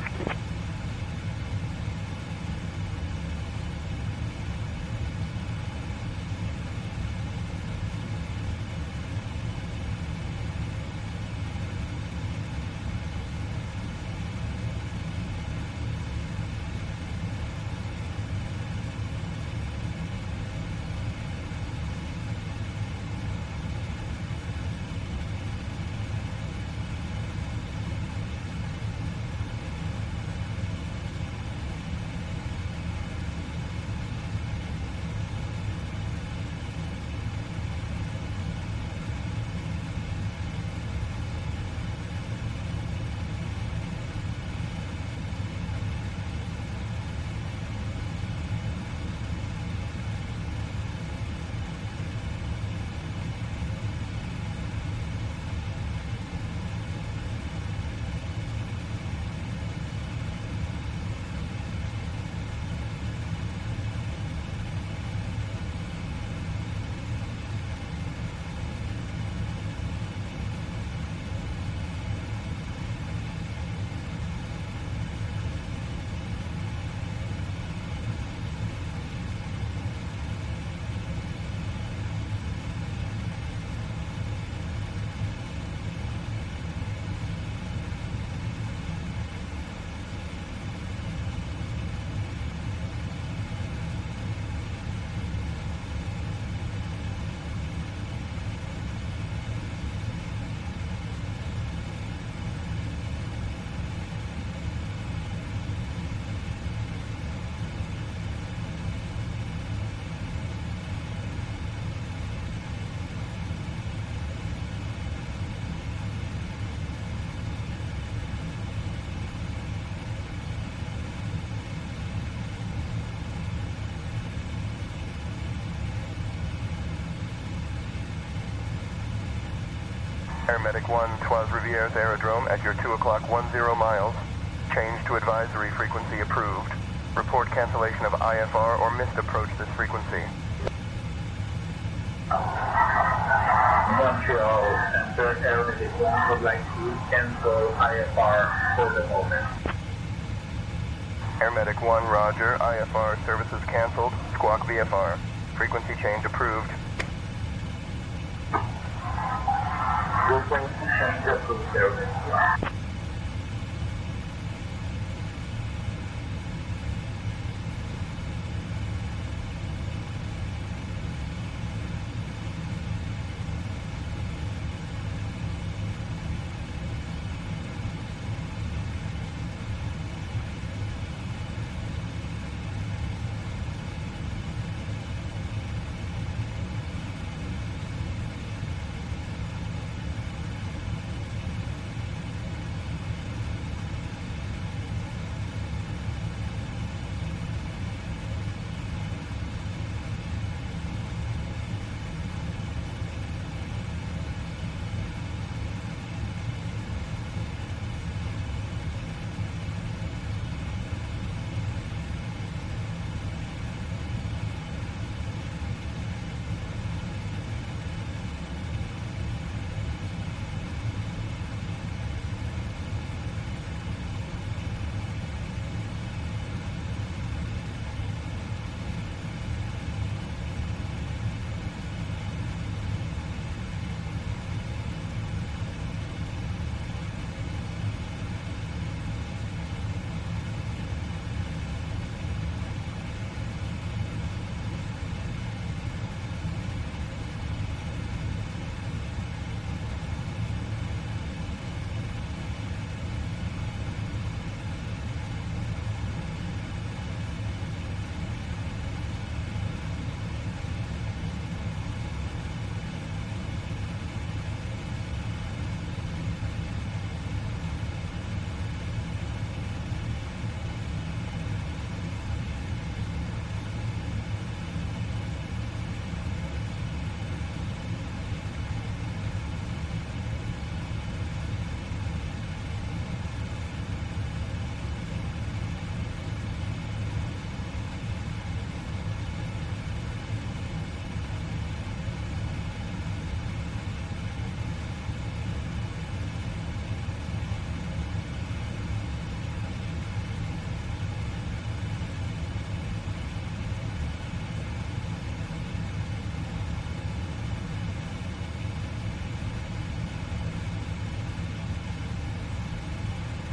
Speaker 4: Airmedic 1, Trois Rivières Aerodrome at your 2 o'clock 10 miles. Change to advisory frequency approved. Report cancellation of IFR or missed approach this frequency.
Speaker 8: Montreal Center, Airmedic 1 would like to cancel IFR for the moment.
Speaker 4: Airmedic 1, roger. IFR services canceled. Squawk VFR. Frequency change approved.
Speaker 8: Frequency change approved, Airmedic 1.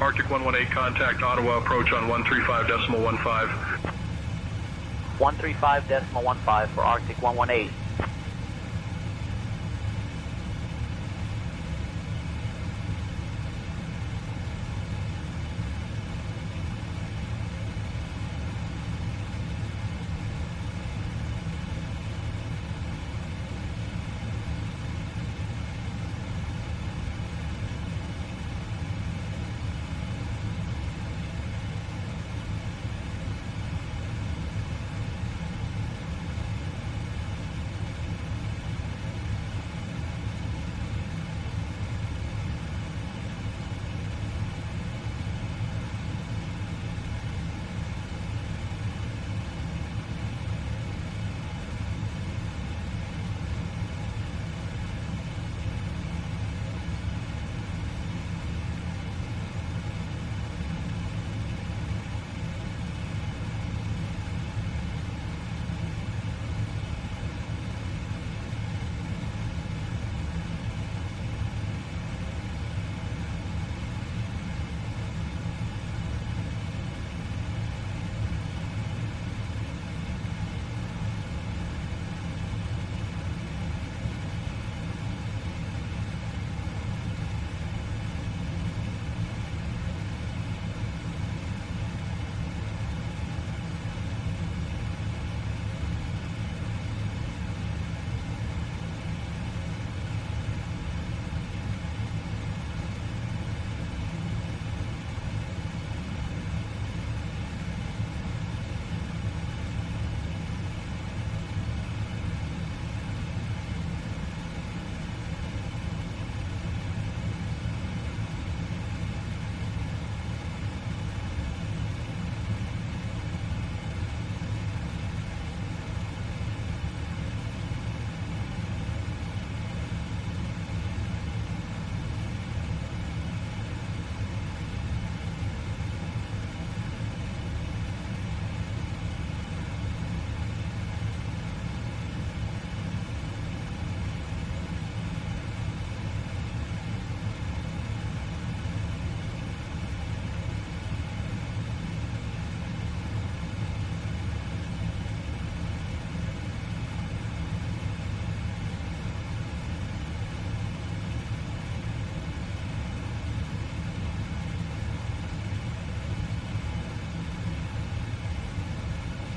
Speaker 2: Arctic 118, contact Ottawa, approach on 135.15.
Speaker 6: 135.15 for Arctic 118.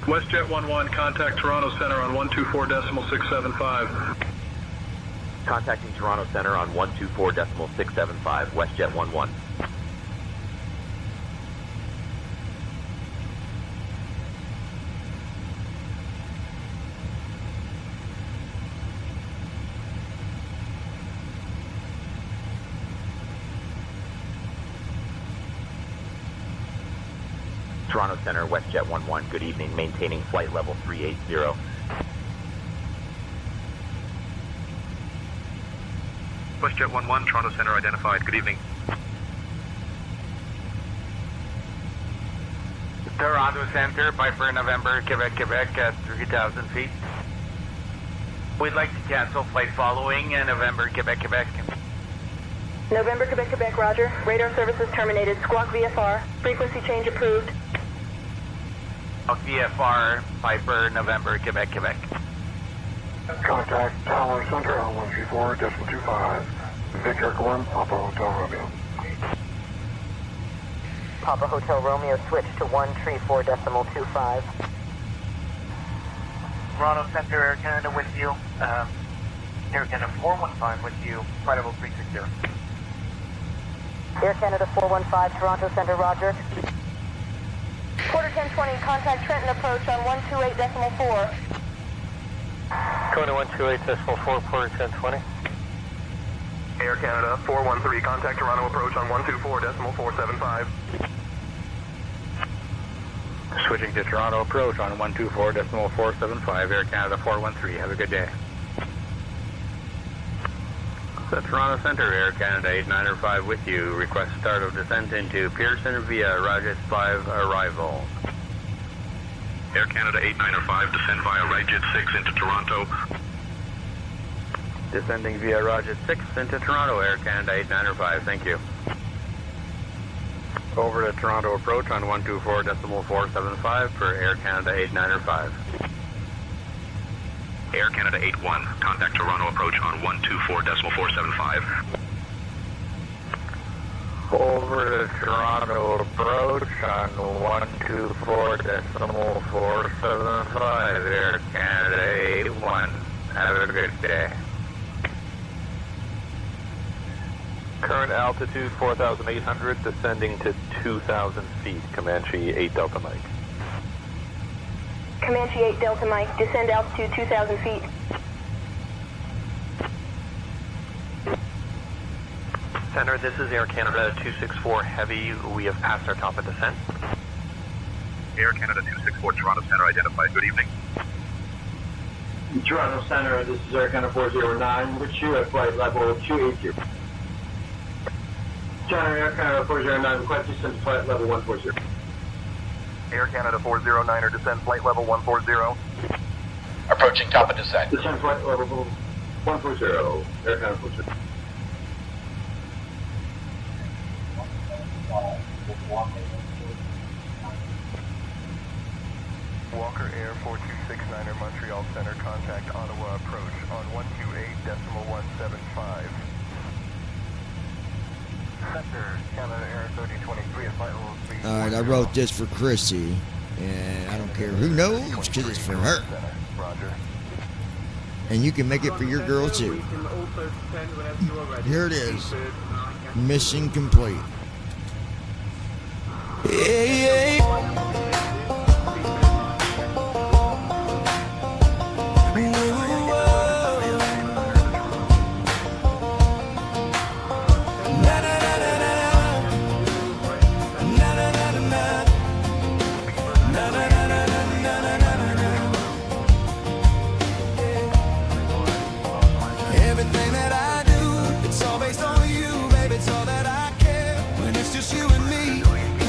Speaker 2: WestJet 11, contact Toronto Center on 124.675.
Speaker 14: Contacting Toronto Center on 124.675, WestJet 11. Toronto Center, WestJet 11, good evening, maintaining flight level 380.
Speaker 18: WestJet 11, Toronto Center identified. Good evening.
Speaker 6: Toronto Center, Piper November, Quebec, Quebec at 3,000 feet. We'd like to cancel flight following November, Quebec, Quebec.
Speaker 24: November, Quebec, Quebec, roger. Radar services terminated. Squawk VFR. Frequency change approved.
Speaker 6: VFR, Piper November, Quebec, Quebec.
Speaker 7: Contact Tower Center on 134.25. Victor 1, Papa Hotel Romeo.
Speaker 24: Papa Hotel Romeo, switch to 134.25.
Speaker 8: Toronto Center, Air Canada with you. Air Canada 415 with you. Flight level 360.
Speaker 24: Air Canada 415, Toronto Center, roger. Quarter 1020, contact Trenton approach on 128.4.
Speaker 16: Kona 128.4, quarter 1020.
Speaker 4: Air Canada 413, contact Toronto approach on 124.475.
Speaker 2: Switching to Toronto approach on 124.475, Air Canada 413. Have a good day. The Toronto Center, Air Canada 8905 with you. Request start of descent into Pearson via Rajat 5 arrival.
Speaker 18: Air Canada 8905, descend via Rajat 6 into Toronto.
Speaker 2: Descending via Rajat 6 into Toronto, Air Canada 8905. Thank you. Over to Toronto approach on 124.475 for Air Canada 8905.
Speaker 18: Air Canada 81, contact Toronto approach on 124.475.
Speaker 2: Over to Toronto approach on 124.475, Air Canada 81. Have a good day.
Speaker 16: Current altitude 4,800, descending to 2,000 feet. Comanche 8 Delta Mike.
Speaker 24: Comanche 8 Delta Mike, descend altitude 2,000 feet.
Speaker 16: Center, this is Air Canada 264 Heavy. We have passed our top of descent.
Speaker 18: Air Canada 264, Toronto Center identified. Good evening.
Speaker 13: Toronto Center, this is Air Canada 409, with you at flight level 280. Center, Air Canada 409, request descent to flight level 140.
Speaker 4: Air Canada 409er, descend flight level 140.
Speaker 20: Approaching top of descent.
Speaker 13: Descend flight level 140, Air Canada 409.
Speaker 4: Walker Air 4269er, Montreal Center, contact Ottawa approach on 128.175. Center, Canada Air 3023 at flight level 3.
Speaker 3: All right, I wrote this for Chrissy, and I don't care who knows, because it's for her.
Speaker 4: Roger.
Speaker 3: And you can make it for your girl, too. Here it is. Mission complete. Hey,
Speaker 21: Everything that I do, it's all based on you, baby. It's all that I care when it's just you and me. Ooh.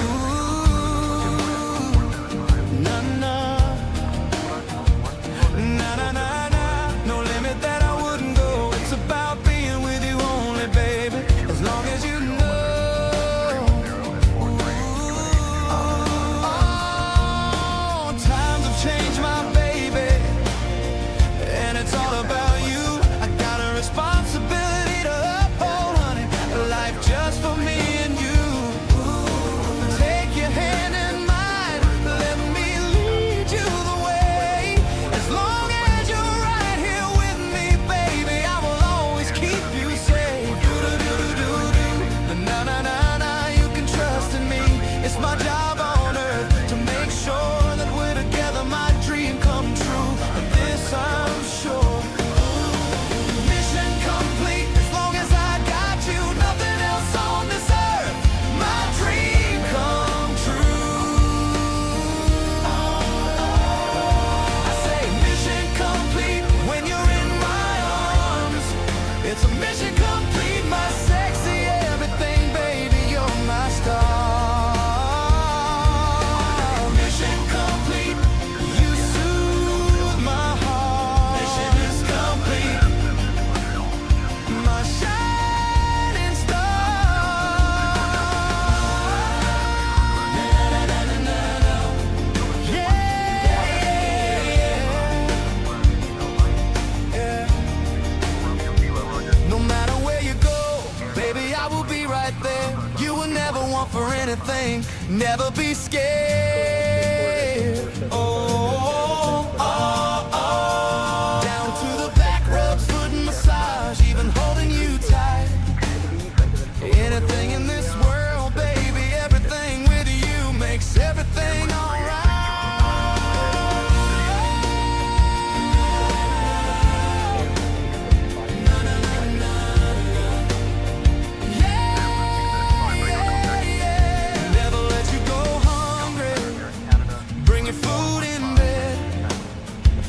Speaker 21: anything, never be scared. Oh, oh, oh. Down to the back rubs, foot massage, even holding you tight. Anything in this world, baby, everything with you makes everything alright.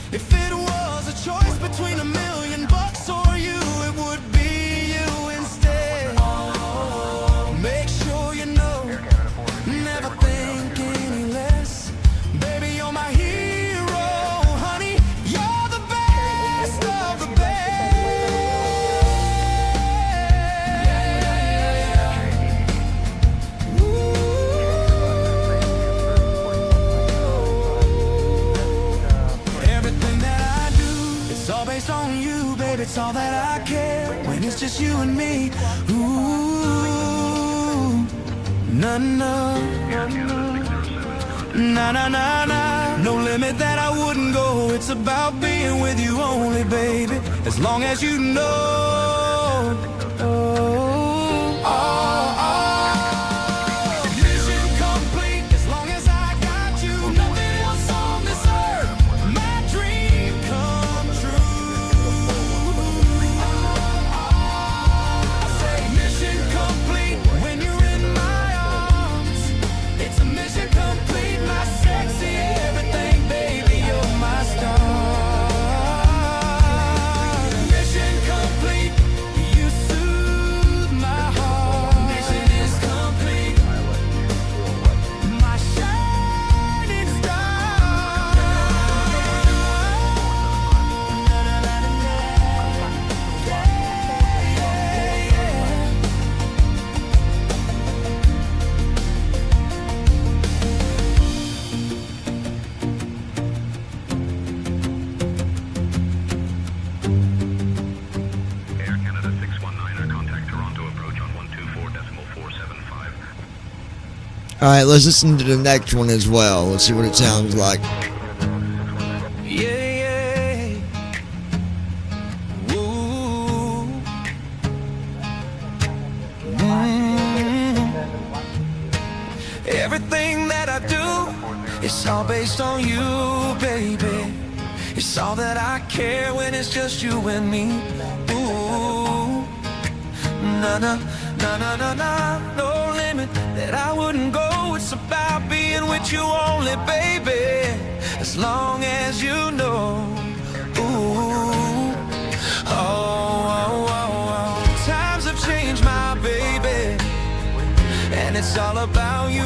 Speaker 21: If it was a choice between $1 million or you, it would be you instead. Make sure you know, never think any less. Baby, you're my hero, honey. You're the best of the It's all based on you, baby, it's all that I care. When it's just you and me, ooh, na na, na na na na. No limit that I wouldn't go. It's about being with you only, baby. As long as you know. Oh, oh, oh. Mission complete. As long as I got you, nothing else on this earth. My dream come true. I say mission complete when you're in my arms. It's a mission complete, my sexy everything, baby. You're my star. Mission complete. You soothe my heart. Mission is complete. My shining star.
Speaker 18: Air Canada 619er, contact Toronto approach on 124.475.
Speaker 3: All right, let's listen to the next one as well. Let's see what it sounds like.
Speaker 21: Yeah, yeah. Ooh. Everything that I do, it's all based on you, baby. It's all that I care when it's just you and me. Ooh. Na na na na na na. No limit that I wouldn't go. It's about being with you only, baby. As long as you know. Ooh. Oh, oh, oh, oh. Times have changed, my baby, and it's all about you.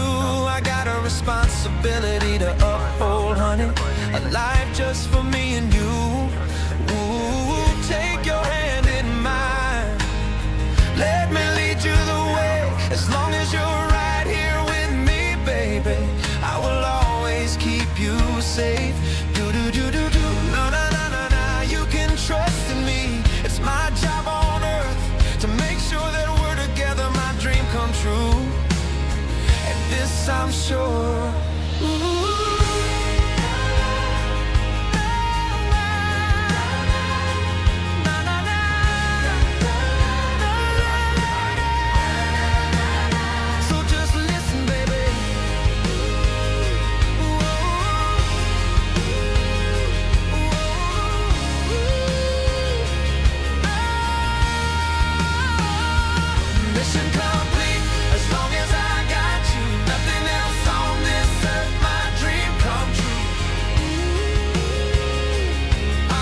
Speaker 21: I got a responsibility to uphold, honey. A life just for me and you. Ooh, take your hand in mine. Let me lead you the way. As long as you're right here with me, baby, I will always keep you safe. Do do do do do. No no no no no. You can trust in me. It's my job on earth to make sure that we're together. My dream come true. And this I'm sure. Ooh. So just listen, baby. Mission complete. As long as I got you, nothing else on this earth. My dream come true. Oh,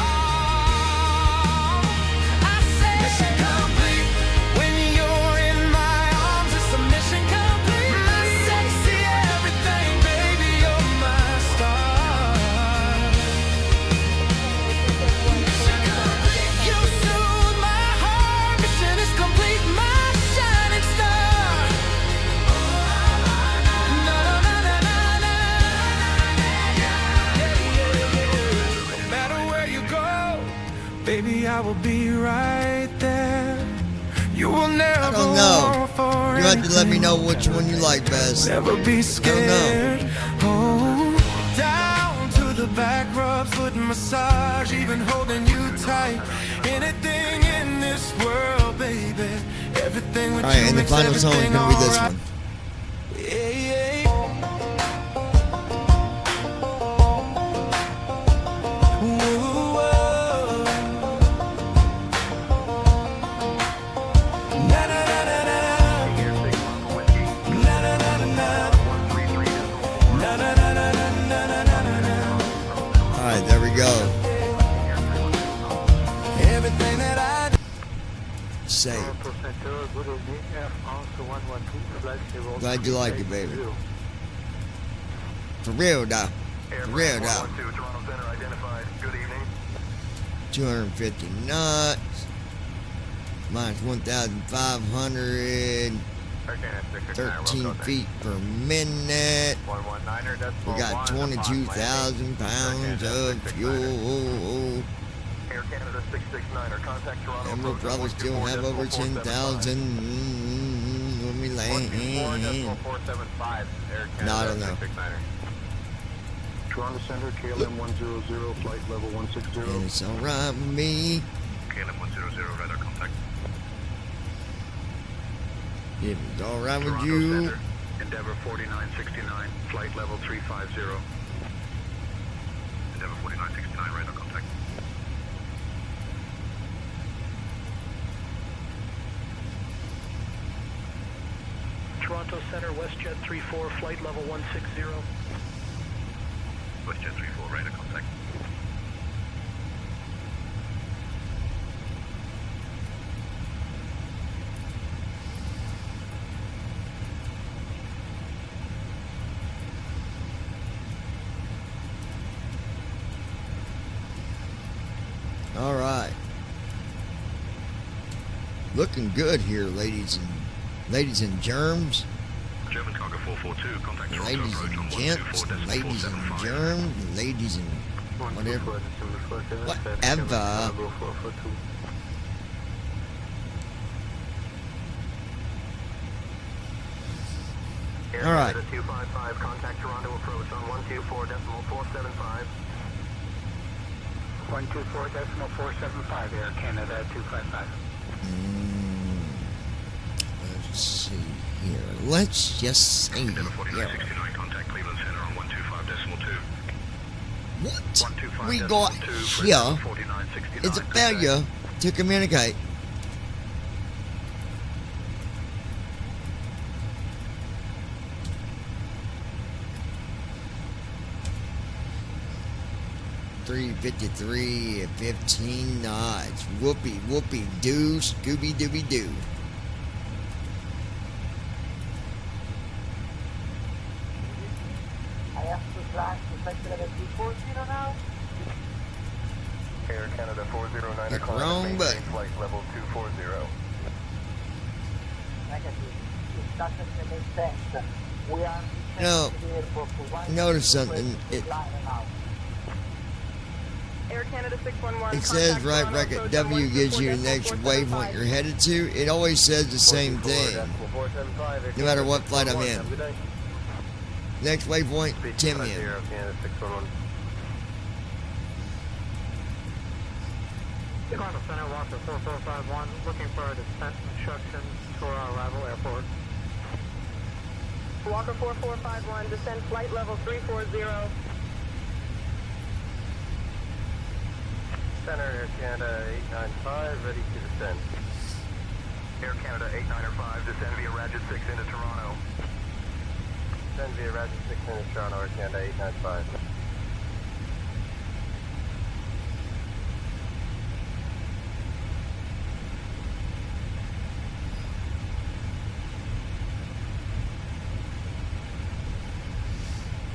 Speaker 21: I say mission complete when you're in my arms. It's a mission complete. My sexy everything, baby, you're my star. Mission complete. You soothe my heart. Mission is complete. My shining star. No, no, no, no, no. No matter where you go, baby, I will be right there. You will never
Speaker 3: I don't know.
Speaker 21: want for
Speaker 3: You have to let me
Speaker 21: anything.
Speaker 3: know which one you like best.
Speaker 21: Never be scared. Oh, down to the back rub, foot massage, even holding you tight. Anything in this world, baby. Everything with
Speaker 3: All right,
Speaker 21: you
Speaker 3: and the
Speaker 21: makes
Speaker 3: final song is
Speaker 21: everything
Speaker 3: gonna be this
Speaker 21: alright.
Speaker 3: one.
Speaker 21: Yeah, yeah. Ooh, oh. Na na na na na. Na na na na na. Na na na na na na na na na.
Speaker 3: All right, there we go.
Speaker 21: Everything that I
Speaker 3: Say, glad you like it, baby. For real, though. For real, though. 250 knots. Minus 1,500. 13 feet per minute. We got 22,000 pounds of fuel.
Speaker 4: Air Canada 669er, contact Toronto.
Speaker 3: And we'll probably still have over 10,000 when we land.
Speaker 14: 475, Air Canada
Speaker 3: No, I don't know.
Speaker 14: 669er.
Speaker 2: Toronto Center, KLM 100, flight level 160.
Speaker 3: And it's alright with me.
Speaker 18: KLM 100, radar contact.
Speaker 3: If it's alright with
Speaker 2: Toronto
Speaker 3: you.
Speaker 2: Center, Endeavour 4969, flight level 350.
Speaker 18: Endeavour 4969, radar contact.
Speaker 12: Toronto Center, WestJet 34, flight level 160.
Speaker 18: WestJet 34, radar contact.
Speaker 3: All right. Looking good here, ladies and germs.
Speaker 18: German cargo 442, contact Toronto
Speaker 3: Ladies
Speaker 18: approach on
Speaker 3: and gents,
Speaker 18: 124.475.
Speaker 3: ladies and germs, ladies and whatever. Whatever. All right.
Speaker 4: 255, contact Toronto approach on 124.475.
Speaker 12: 124.475, Air Canada 255.
Speaker 3: Let's see here. Let's just see here.
Speaker 18: Endeavour 4969, contact Cleveland Center on 125.2.
Speaker 3: What we got here is a failure to communicate. .353 at 15 knots. Whoopee, whoopee, doo, Scooby Dooby Doo.
Speaker 8: I have to flash the sector at 240 now.
Speaker 4: Air Canada 409,
Speaker 3: Hit wrong button.
Speaker 4: flight level 240.
Speaker 8: Negative. It doesn't make sense. We are
Speaker 3: No, notice something.
Speaker 24: Air Canada 611.
Speaker 3: It says right bracket W gives you the next waypoint you're headed to. It always says the same thing, no matter what flight I'm in. Next waypoint, Timian.
Speaker 12: Toronto Center, Walker 4451, looking for a descent instruction to our arrival airport.
Speaker 24: Walker 4451, descend flight level 340.
Speaker 4: Center, Air Canada 895, ready to descend. Air Canada 895, descend via Ratchet 6 into Toronto. Descend via Ratchet 6 into Toronto, Air Canada 895.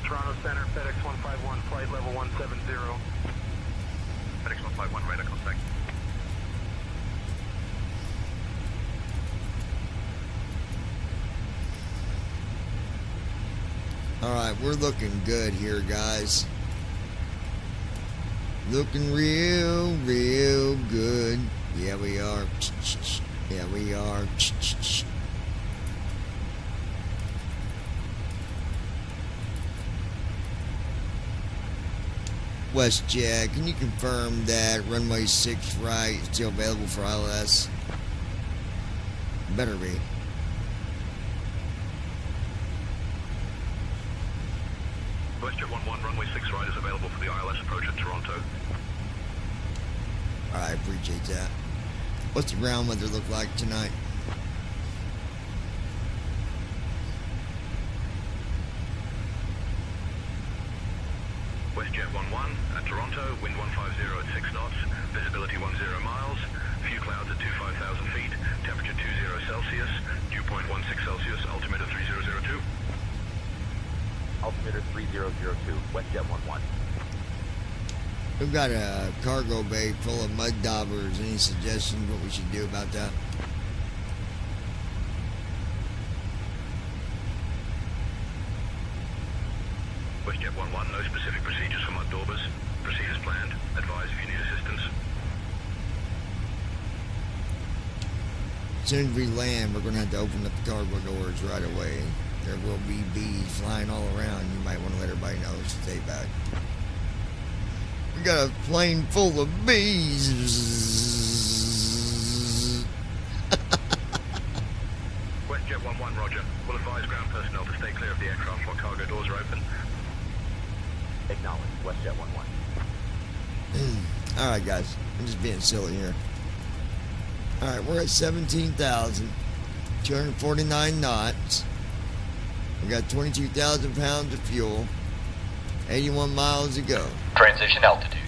Speaker 2: Toronto Center, FedEx 151, flight level 170.
Speaker 18: FedEx 151, radar contact.
Speaker 3: Alright, we're looking good here, guys. Looking real good. Yeah, we are. Yeah, we are. WestJet, can you confirm that runway 6 right is still available for ILS? Better be.
Speaker 18: WestJet 11, runway 6 right is available for the ILS approach at Toronto.
Speaker 3: I appreciate that. What's the ground weather look like tonight?
Speaker 18: WestJet 11 at Toronto, wind 150 at 6 knots, visibility 10 miles, few clouds at 25,000 feet, temperature 20 Celsius, dew point 16 Celsius, altimeter 3002.
Speaker 14: Altimeter 3002, WestJet 11.
Speaker 3: We've got a cargo bay full of mud daubers. Any suggestions what we should do about that?
Speaker 18: WestJet 11, no specific procedures for mud daubers. Proceed as planned. Advise if you need assistance.
Speaker 3: As soon as we land, we're going to have to open up the cargo doors right away. There will be bees flying all around. You might want to let everybody know to stay back. We got a plane full of bees.
Speaker 18: WestJet 11, roger. We'll advise ground personnel to stay clear of the aircraft while cargo doors are open.
Speaker 14: Acknowledge, WestJet 11.
Speaker 3: Alright, guys. I'm just being silly here. Alright, we're at 17,249 knots. We got 22,000 pounds of fuel. 81 miles to go.
Speaker 20: Transition altitude.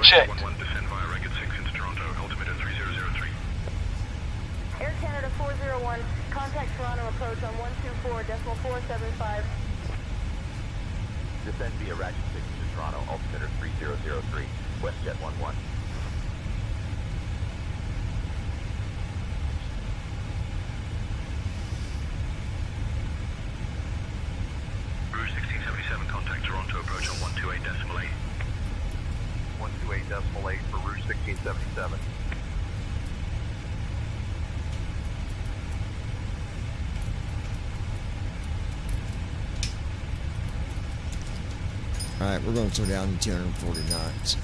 Speaker 20: Check.
Speaker 18: 11, descend via Ragged 6 into Toronto, altimeter 3003.
Speaker 24: Air Canada 401, contact Toronto approach on 124.475.
Speaker 14: Descend via Ragged 6 into Toronto, altimeter 3003, WestJet 11.
Speaker 18: Rouge 1677, contact Toronto approach on 128.8.
Speaker 4: 128.8 for Rouge 1677.
Speaker 3: Alright, we're going to slow down to 240 knots.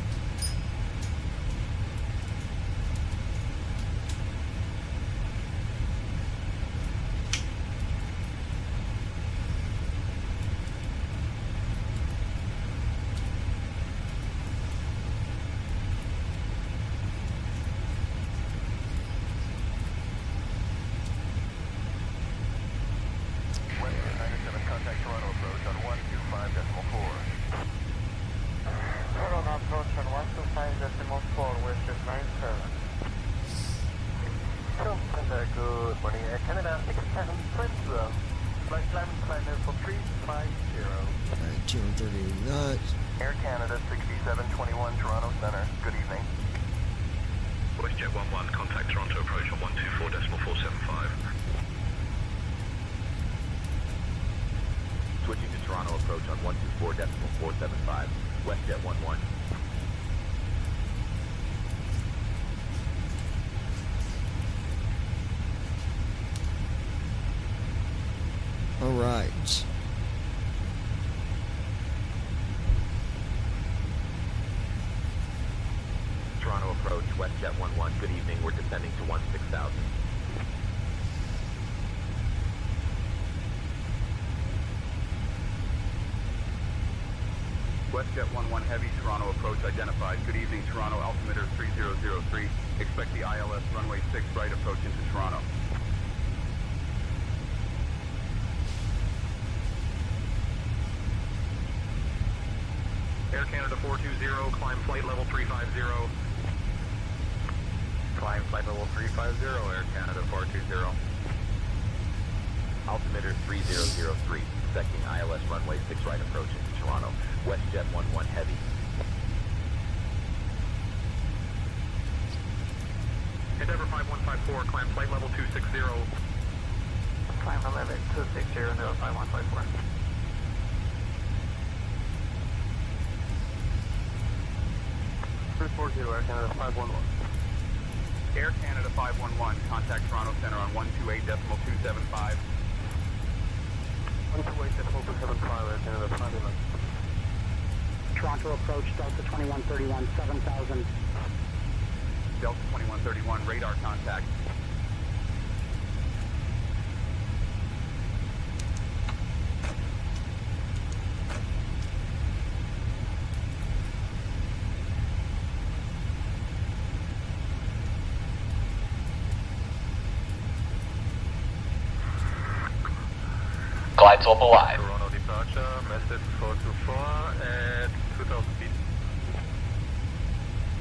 Speaker 4: Contact Toronto approach on 125.4.
Speaker 12: Toronto approach on 125.4, WestJet 97.
Speaker 4: Good morning, Air Canada 6720. Flight climbing flight level 350.
Speaker 3: Alright, 230 knots.
Speaker 4: Air Canada 6721, Toronto Center. Good evening.
Speaker 18: WestJet 11, contact Toronto approach on 124.475.
Speaker 14: Switching to Toronto approach on 124.475, WestJet 11.
Speaker 3: Alright.
Speaker 14: Toronto approach, WestJet 11. Good evening. We're descending to 16,000.
Speaker 11: WestJet 11 Heavy, Toronto approach identified. Good evening, Toronto, altimeter 3003. Expect the ILS runway 6 right approach into Toronto.
Speaker 2: Air Canada 420, climb flight level 350.
Speaker 4: Climb flight level 350, Air Canada 420.
Speaker 14: Altimeter 3003, expecting ILS runway 6 right approach into Toronto, WestJet 11 Heavy.
Speaker 2: Endeavour 5154, climb flight level 260.
Speaker 12: Climb 11, 260, Endeavour 5154.
Speaker 4: Air Canada 511.
Speaker 11: Air Canada 511, contact Toronto Center on 128.275.
Speaker 12: 128.275, Air Canada 511. Toronto approach, Delta 2131, 7,000.
Speaker 11: Delta 2131, radar contact.
Speaker 20: Glide slope alive.
Speaker 2: Toronto departure, massive 424 at 2,000 feet.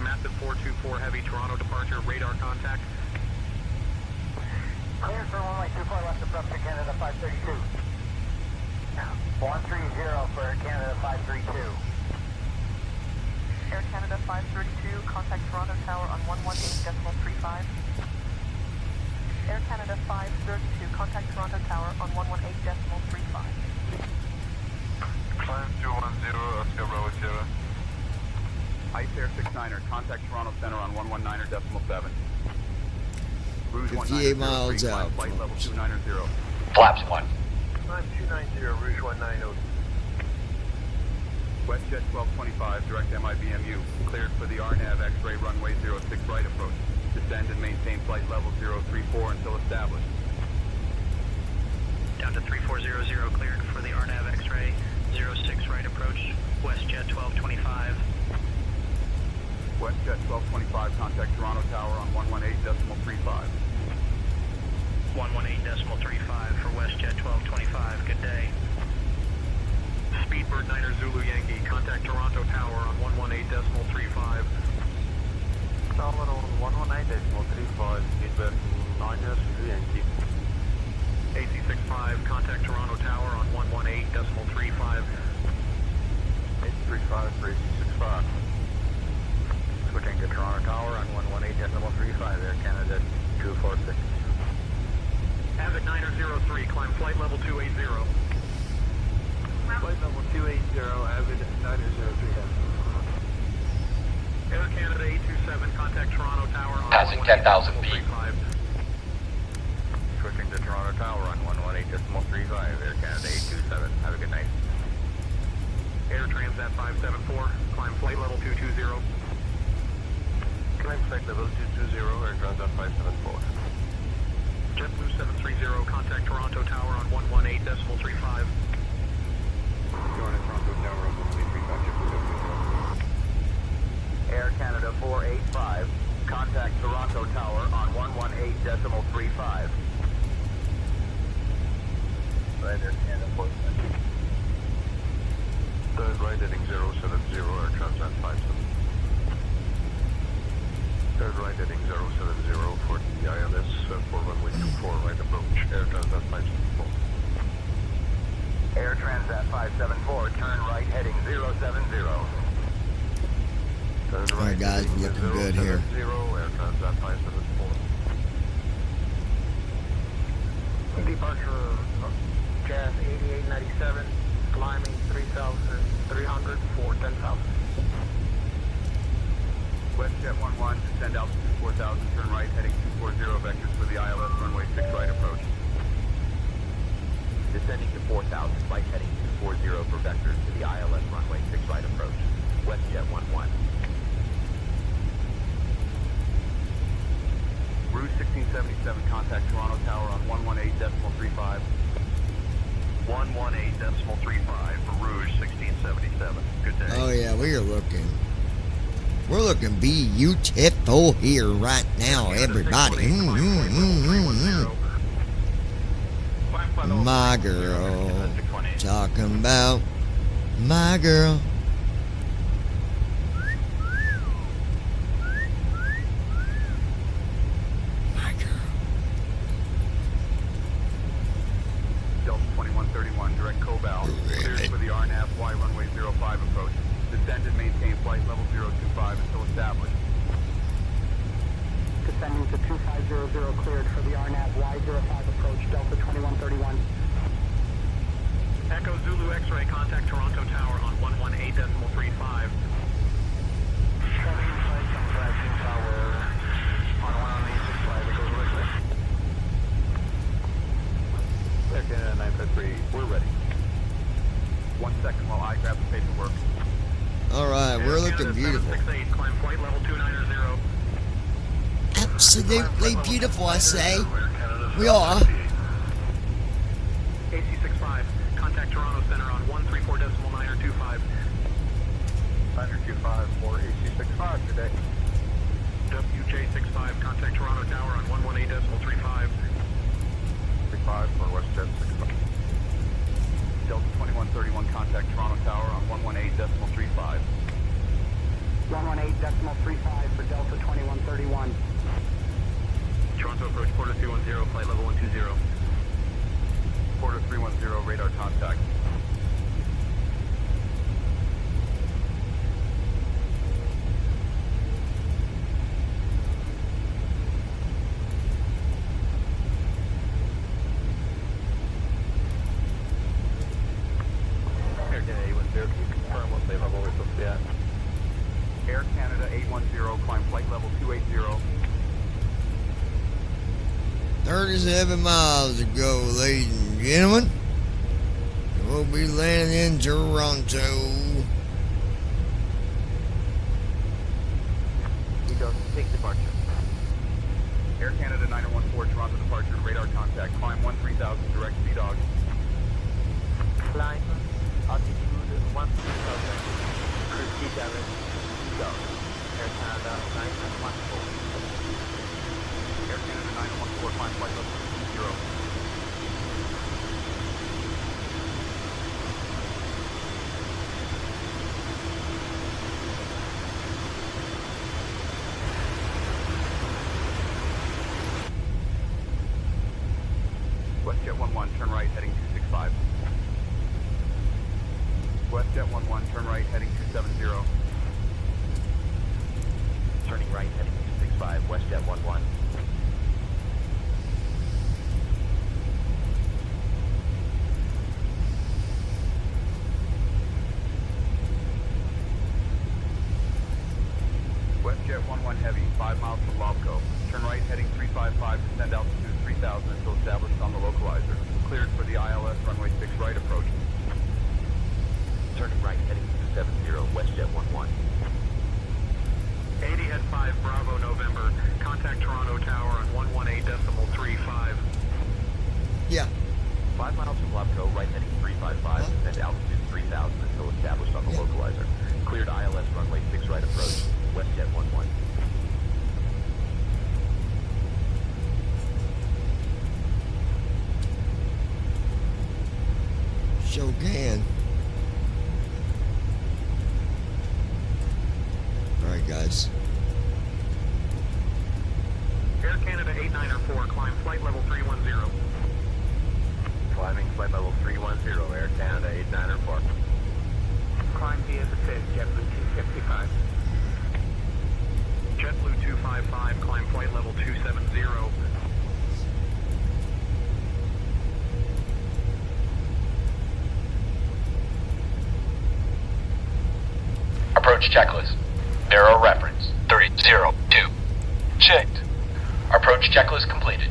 Speaker 2: Massive 424 heavy, Toronto departure, radar contact.
Speaker 12: Cleared for runway 24 left approach to Canada 532. 130 for Air Canada 532.
Speaker 24: Air Canada 532, contact Toronto Tower on 118.35. Air Canada 532, contact Toronto Tower on 118.35.
Speaker 2: Climb 210, Oscar Bravo Sierra.
Speaker 11: Ice Air 69er, contact Toronto Center on 119.7. Rouge
Speaker 3: 58 miles
Speaker 11: climb
Speaker 3: out.
Speaker 11: flight level 290.
Speaker 20: Flaps 1.
Speaker 2: Climb 290, Rouge 190.
Speaker 11: WestJet 1225, direct MIBMU, cleared for the RNAV X-ray runway 06 right approach. Descend and maintain flight level 034 until established.
Speaker 6: Down to 3400, cleared for the RNAV X-ray 06 right approach, WestJet 1225.
Speaker 11: WestJet 1225, contact Toronto Tower on 118.35.
Speaker 6: 118.35 for WestJet 1225, good day.
Speaker 2: Speedbird 9er Zulu Yankee, contact Toronto Tower on 118.35. Tower on 118.35, Speedbird 9er Zulu Yankee. AC65, contact Toronto Tower on 118.35. 835 for AC65. Switching to Toronto Tower on 118.35, Air Canada 246. Avid 903, climb flight level 280. Flight level 280, Avid 903. Air Canada 827, contact Toronto Tower on
Speaker 20: Passing 10,000 feet.
Speaker 2: Switching to Toronto Tower on 118.35, Air Canada 827. Have a good night. Air Transat 574, climb flight level 220. Climb flight level 220, Air Transat 574. JetBlue 730, contact Toronto Tower on 118.35.
Speaker 11: Join Toronto Tower on 135, JetBlue 730.
Speaker 14: Air Canada 485, contact Toronto Tower on 118.35.
Speaker 2: Right, Air Canada 485. Third right heading 070, Air Transat 57. Third right heading 070 for the ILS for runway 24 right approach, Air Transat 574.
Speaker 14: Air Transat 574, turn right heading 070.
Speaker 2: Turn
Speaker 3: All right, guys, we're looking good here.
Speaker 2: 070, Air Transat 574.
Speaker 12: Departure Jazz 8897, climbing 3,300 for 10,000.
Speaker 11: WestJet 11, descend altitude 4,000, turn right heading 240 vectors for the ILS runway 6 right approach.
Speaker 14: Descending to 4,000, flight heading 240 for vectors to the ILS runway 6 right approach. WestJet 11.
Speaker 11: Rouge 1677, contact Toronto Tower on 118.35.
Speaker 2: 118.35 for Rouge 1677. Good day.
Speaker 3: Oh yeah, we're looking beautiful here right now, everybody. My girl, talking about my girl.
Speaker 11: Delta 2131, direct Cobal, cleared for the RNAV Y runway 05 approach. Descend and maintain flight level 025 until established.
Speaker 12: Descending to 2500, cleared for the RNAV Y05 approach, Delta 2131.
Speaker 2: Echo Zulu X-ray, contact Toronto Tower on 118.35.
Speaker 12: Tower on
Speaker 11: Paperwork.
Speaker 3: All right, we're looking beautiful.
Speaker 2: 768, climb flight level 290.
Speaker 3: Absolutely beautiful, I say. We are.
Speaker 2: AC65, contact Toronto Center on 134.925.
Speaker 11: 925 for AC65 today.
Speaker 2: WJ65, contact Toronto Tower on 118.35.
Speaker 11: 35 for WestJet 65. Delta 2131, contact Toronto Tower on 118.35.
Speaker 9: 118.35 for Delta 2131.
Speaker 2: Toronto approach Porter 310, flight level 120.
Speaker 11: Porter 310, radar contact.
Speaker 2: Air Canada 810, can you confirm what flight level we're supposed to be at?
Speaker 11: Air Canada 810, climb flight level 280.
Speaker 3: 37 miles to go, ladies and gentlemen. We'll be landing in Toronto.
Speaker 14: We don't take departure.
Speaker 11: Air Canada 914, Toronto departure, radar contact, climb 13,000, direct CDOG.
Speaker 6: Climb altitude 1,000, cruise direct CDOG. Air Canada 914.
Speaker 11: Air Canada 914, climb flight level 0. WestJet 11, turn right, heading 265. WestJet 11, turn right, heading 270.
Speaker 14: Turning right, heading 265, WestJet 11.
Speaker 11: WestJet 11 heavy, 5 miles from Lobco. Turn right, heading 355, descend altitude 3,000 until established on the localizer. Cleared for the ILS runway 6 right approach.
Speaker 14: Turning right, heading 270, WestJet 11.
Speaker 2: 80 head 5, Bravo November, contact Toronto Tower on 118.35.
Speaker 3: Yeah.
Speaker 14: 5 miles from Lobco, right heading 355, descend altitude 3,000 until established on the localizer. Cleared ILS runway 6 right approach, WestJet 11.
Speaker 3: Sure can. Alright, guys.
Speaker 2: Air Canada 8904, climb flight level 310.
Speaker 14: Climbing flight level 310, Air Canada 8904.
Speaker 12: Climb via the FID, JetBlue 255.
Speaker 2: JetBlue 255, climb flight level 270.
Speaker 20: Approach checklist. Narrow reference. 30-2. Checked. Approach checklist completed.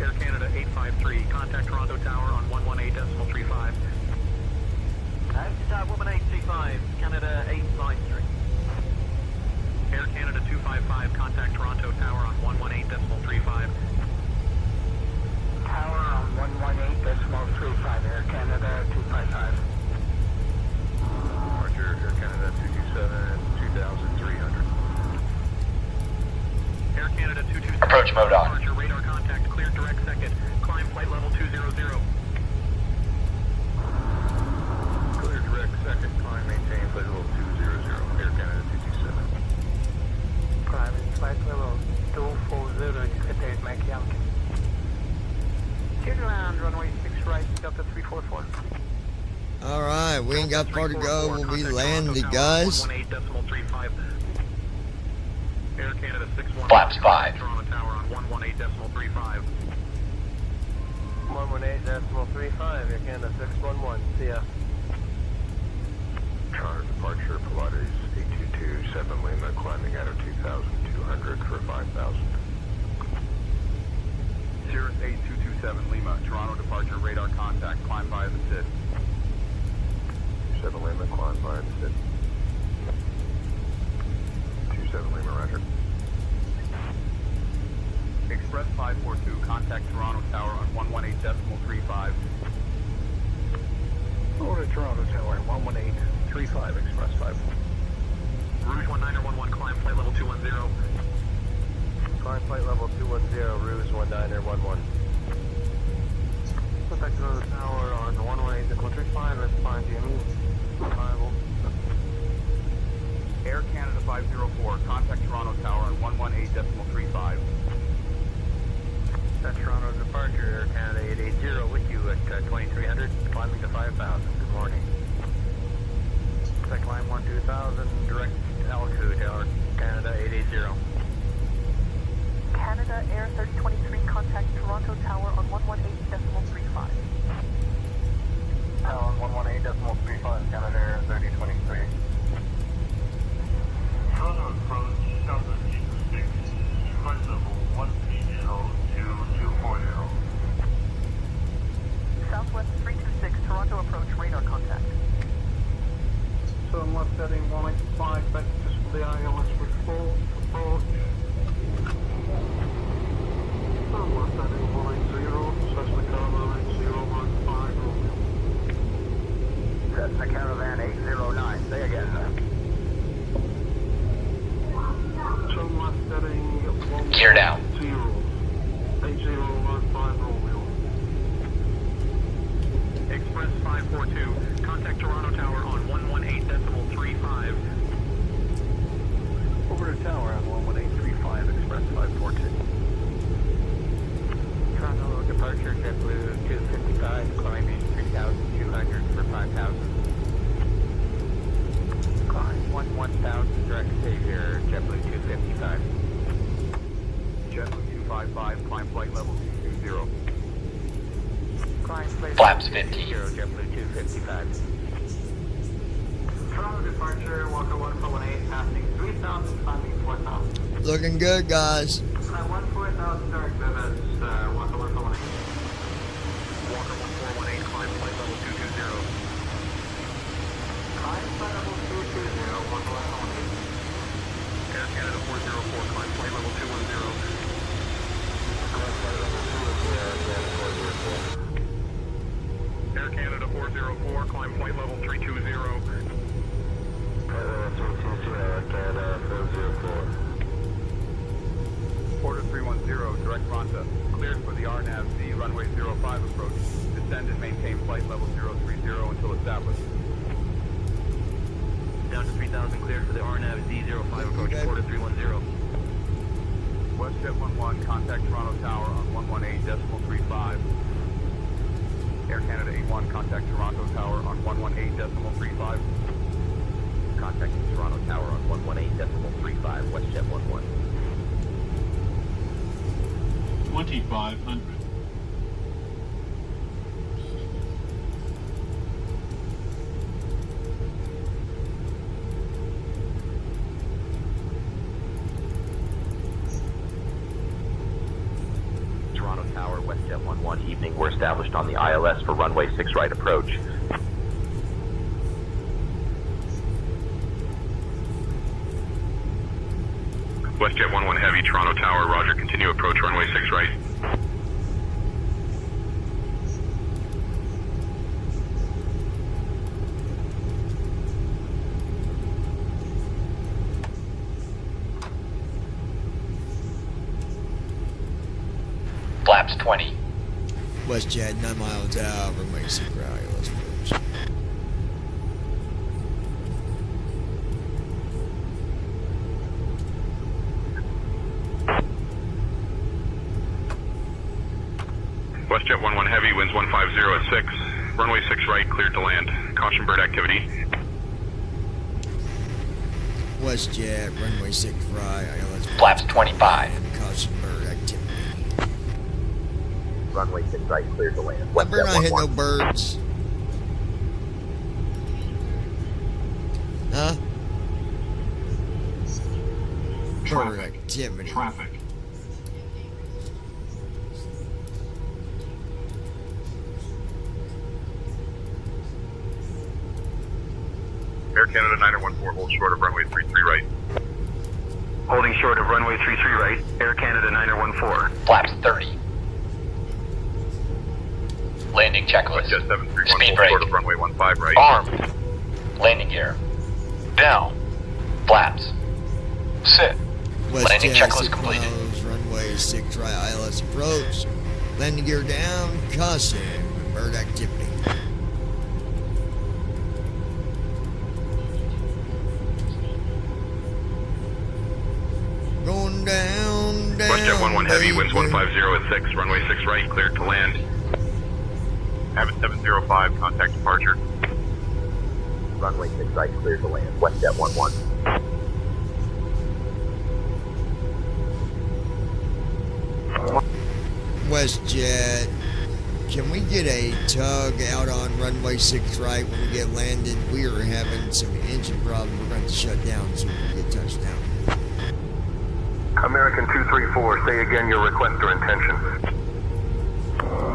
Speaker 2: Air Canada 853, contact Toronto Tower on 118.35.
Speaker 6: Woman 825, Canada 853.
Speaker 2: Air Canada 255, contact Toronto Tower on 118.35.
Speaker 9: Tower on 118.35, Air Canada 255.
Speaker 11: Roger, Air Canada 227, 2,300.
Speaker 2: Air Canada 227.
Speaker 20: Approach mode on.
Speaker 2: Departure, radar contact, cleared direct second. Climb flight level 200.
Speaker 11: Clear direct second, climb, maintain flight level 200, Air Canada 227.
Speaker 12: Climbing flight level 240, Secretary Mike Yankee.
Speaker 2: Clear to land, runway 6 right, Delta 344.
Speaker 3: Alright, we ain't got far to go. We'll be landing, guys.
Speaker 2: 118.35. Air Canada 61.
Speaker 20: Flaps 5.
Speaker 2: Toronto Tower on 118.35.
Speaker 4: 118.35, Air Canada 611. See ya.
Speaker 2: Toronto departure, Pilates 8227 Lima, climbing out of 2,200 for 5,000.
Speaker 11: Cirrus 8227 Lima, Toronto departure, radar contact, climb via the SID.
Speaker 2: 27 Lima, climb via the SID. 27 Lima, roger.
Speaker 11: Express 542, contact Toronto Tower on 118.35.
Speaker 2: Order Toronto Tower, 118.35, Express 5. Rouge 1911, climb flight level 210.
Speaker 4: Climb flight level 210, Rouge 1911.
Speaker 12: Contact Toronto Tower on 118.35, that's fine, GME. Arrival.
Speaker 11: Air Canada 504, contact Toronto Tower on 118.35.
Speaker 4: That's Toronto departure, Air Canada 880 with you at 2300, climbing to 5,000. Good morning. Set climb 12,000, direct altitude, Air Canada 880.
Speaker 24: Canada Air 3023, contact Toronto Tower on 118.35.
Speaker 4: Tower on 118.35, Canada Air 3023.
Speaker 8: Toronto approach, Delta 6, flight level 130-240.
Speaker 24: Southwest 326, Toronto approach, radar contact.
Speaker 12: So I'm left heading 185, back just for the ILS with full approach. I'm left heading 180, Cessna Caravan 8015.
Speaker 19: Cessna Caravan 809, say again.
Speaker 12: So I'm left heading 110,
Speaker 20: Gear down.
Speaker 12: 8015 Romeo.
Speaker 2: Express 542, contact Toronto Tower on 118.35. Over to Tower on 118.35, Express 542.
Speaker 6: Toronto departure, JetBlue 255, climbing 3,200 for 5,000. Climb 1,000, direct Savior, JetBlue 255.
Speaker 11: JetBlue 255, climb flight level 220.
Speaker 6: Climb flight
Speaker 20: Flaps
Speaker 6: level
Speaker 20: 50.
Speaker 6: 220, JetBlue 255.
Speaker 12: Toronto departure, Walker 118, passing 3,000, climbing 4,000.
Speaker 3: Looking good, guys.
Speaker 12: Climb 14,000, direct Vivas, Walker 118.
Speaker 2: Walker 1418, climb flight level 220.
Speaker 12: Climb flight level 220, Walker 118.
Speaker 2: Air Canada 404, climb flight level 210. Air Canada 404, climb flight level 320.
Speaker 11: Order 310, direct Ronta. Cleared for the RNAV-Z runway 05 approach. Descend and maintain flight level 030 until established.
Speaker 2: Down to 3,000, cleared for the RNAV-Z 05 approach, order 310.
Speaker 11: WestJet 11, contact Toronto Tower on 118.35. Air Canada 81, contact Toronto Tower on 118.35.
Speaker 14: Contacting Toronto Tower on 118.35, WestJet 11.
Speaker 10: 2,500.
Speaker 14: Toronto Tower, WestJet 11, evening. We're established on the ILS for runway 6 right approach.
Speaker 18: WestJet 11 Heavy, Toronto Tower, roger, continue approach runway 6 right.
Speaker 20: Flaps 20.
Speaker 3: WestJet 9 miles out, runway 6 right, ILS approach.
Speaker 18: WestJet 11 Heavy, winds 150 at 6. Runway 6 right, cleared to land. caution bird activity.
Speaker 3: WestJet, runway 6 right, ILS.
Speaker 20: Flaps 25.
Speaker 3: Caution bird activity.
Speaker 14: Runway 6 right, clear to land.
Speaker 3: I better not hit no birds. Huh? Bird activity.
Speaker 10: Traffic.
Speaker 18: Air Canada 914, hold short of runway 33 right.
Speaker 2: Holding short of runway 33 right, Air Canada 914.
Speaker 20: Flaps 30. Landing checklist.
Speaker 18: WestJet 731,
Speaker 20: Speed
Speaker 18: hold
Speaker 20: brake.
Speaker 18: short of runway 15 right.
Speaker 20: Armed. Landing gear. Down. Flaps. Sit. Landing checklist completed.
Speaker 3: Miles, runway 6 right, ILS approach. Landing gear down, caution, bird activity. Going down, down.
Speaker 18: WestJet 11 heavy, winds
Speaker 3: baby.
Speaker 18: 150 at 6, runway 6 right, cleared to land. Abbott 705, contact departure.
Speaker 14: Runway 6 right, clear to land. WestJet 11.
Speaker 3: WestJet, can we get a tug out on runway 6 right when we get landed? We are having some engine problems. We're going to shut down so we can get touchdown.
Speaker 2: American 234, say again your request or intention.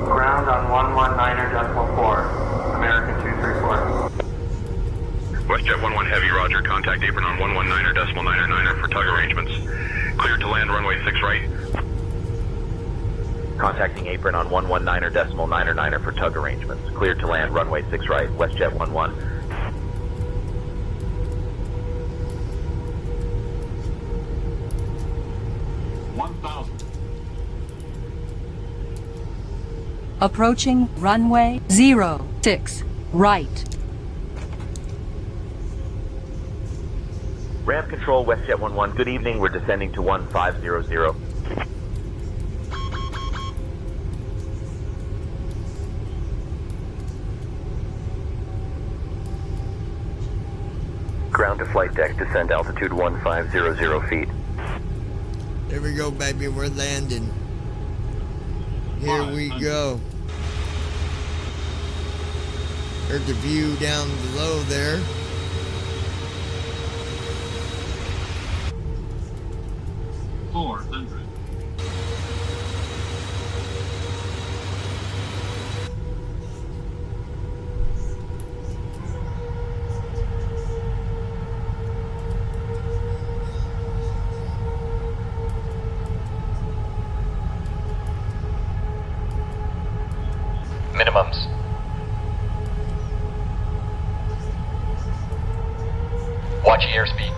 Speaker 8: Ground on 119.4. American 234.
Speaker 18: WestJet 11 heavy, roger, contact apron on 119.999 for tug arrangements. Cleared to land runway 6 right.
Speaker 14: Contacting apron on 119.999 for tug arrangements. Cleared to land runway 6 right, WestJet 11.
Speaker 5: Approaching runway 06 right.
Speaker 14: Ramp control, WestJet 11. Good evening. We're descending to 1500.
Speaker 2: Ground to flight deck, descend altitude 1500 feet.
Speaker 3: There we go, baby. We're landing. Here we go. There's the view down below there.
Speaker 20: Minimums. Watch your airspeed.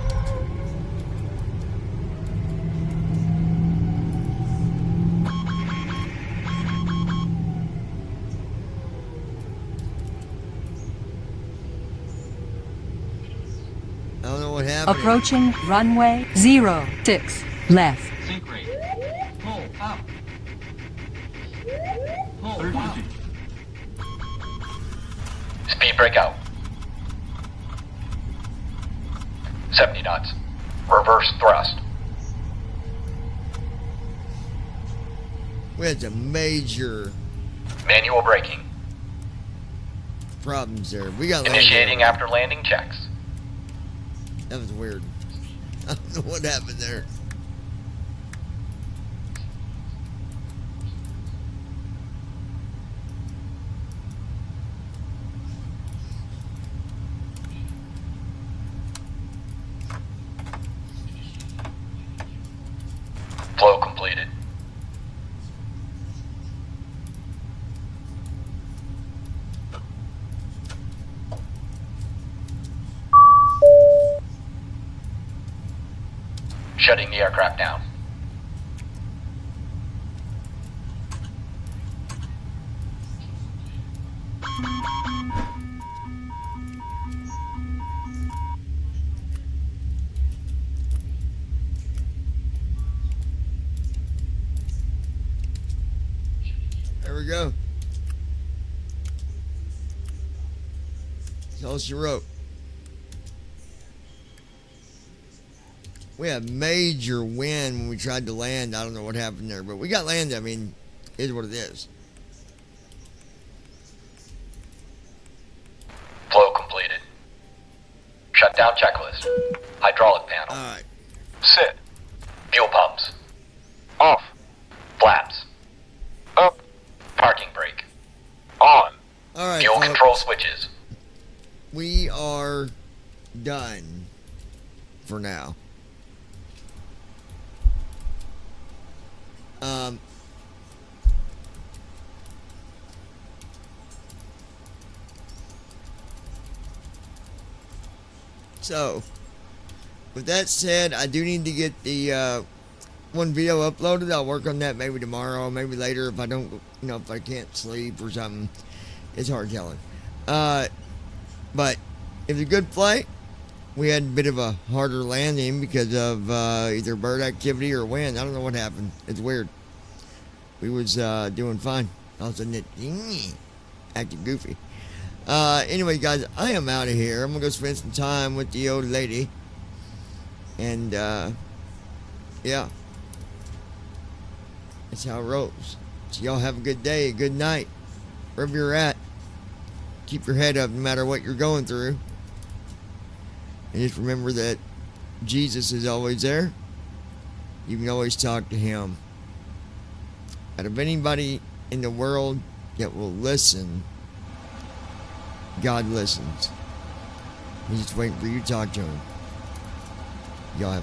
Speaker 3: I don't know what happened.
Speaker 5: Approaching runway 06 left.
Speaker 10: Sink rate. Pull up. Pull down.
Speaker 20: Speed breakout. 70 knots. Reverse thrust.
Speaker 3: We had some major
Speaker 20: Manual braking.
Speaker 3: problems there. We got
Speaker 20: Initiating after landing checks.
Speaker 3: That was weird. I don't know what happened there.
Speaker 20: Flow completed. Shutting the aircraft down.
Speaker 3: There we go. all she wrote. We had major wind when we tried to land. I don't know what happened there, but we got landed. I mean, it is what it is.
Speaker 20: Flow completed. Shutdown checklist. Hydraulic panel.
Speaker 3: Alright.
Speaker 20: Sit. Fuel pumps.
Speaker 16: Off.
Speaker 20: Flaps.
Speaker 16: Up.
Speaker 20: Parking brake.
Speaker 16: On.
Speaker 3: Alright,
Speaker 20: Fuel
Speaker 3: folks.
Speaker 20: control switches.
Speaker 3: We are done for now. So, with that said, I do need to get the one video uploaded. I'll work on that maybe tomorrow, maybe later if I don't, if I can't sleep or something. It's hard telling. But it was a good flight. We had a bit of a harder landing because of either bird activity or wind. I don't know what happened. It's weird. We was doing fine. All of a sudden it acted goofy. Anyway, guys, I am out of here. I'm going to go spend some time with the old lady. And, yeah. That's how it rolls. So y'all have a good day, a good night. Wherever you're at. Keep your head up no matter what you're going through. And just remember that Jesus is always there. You can always talk to him. Out of anybody in the world that will listen, God listens. He's just waiting for you to talk to him. Y'all have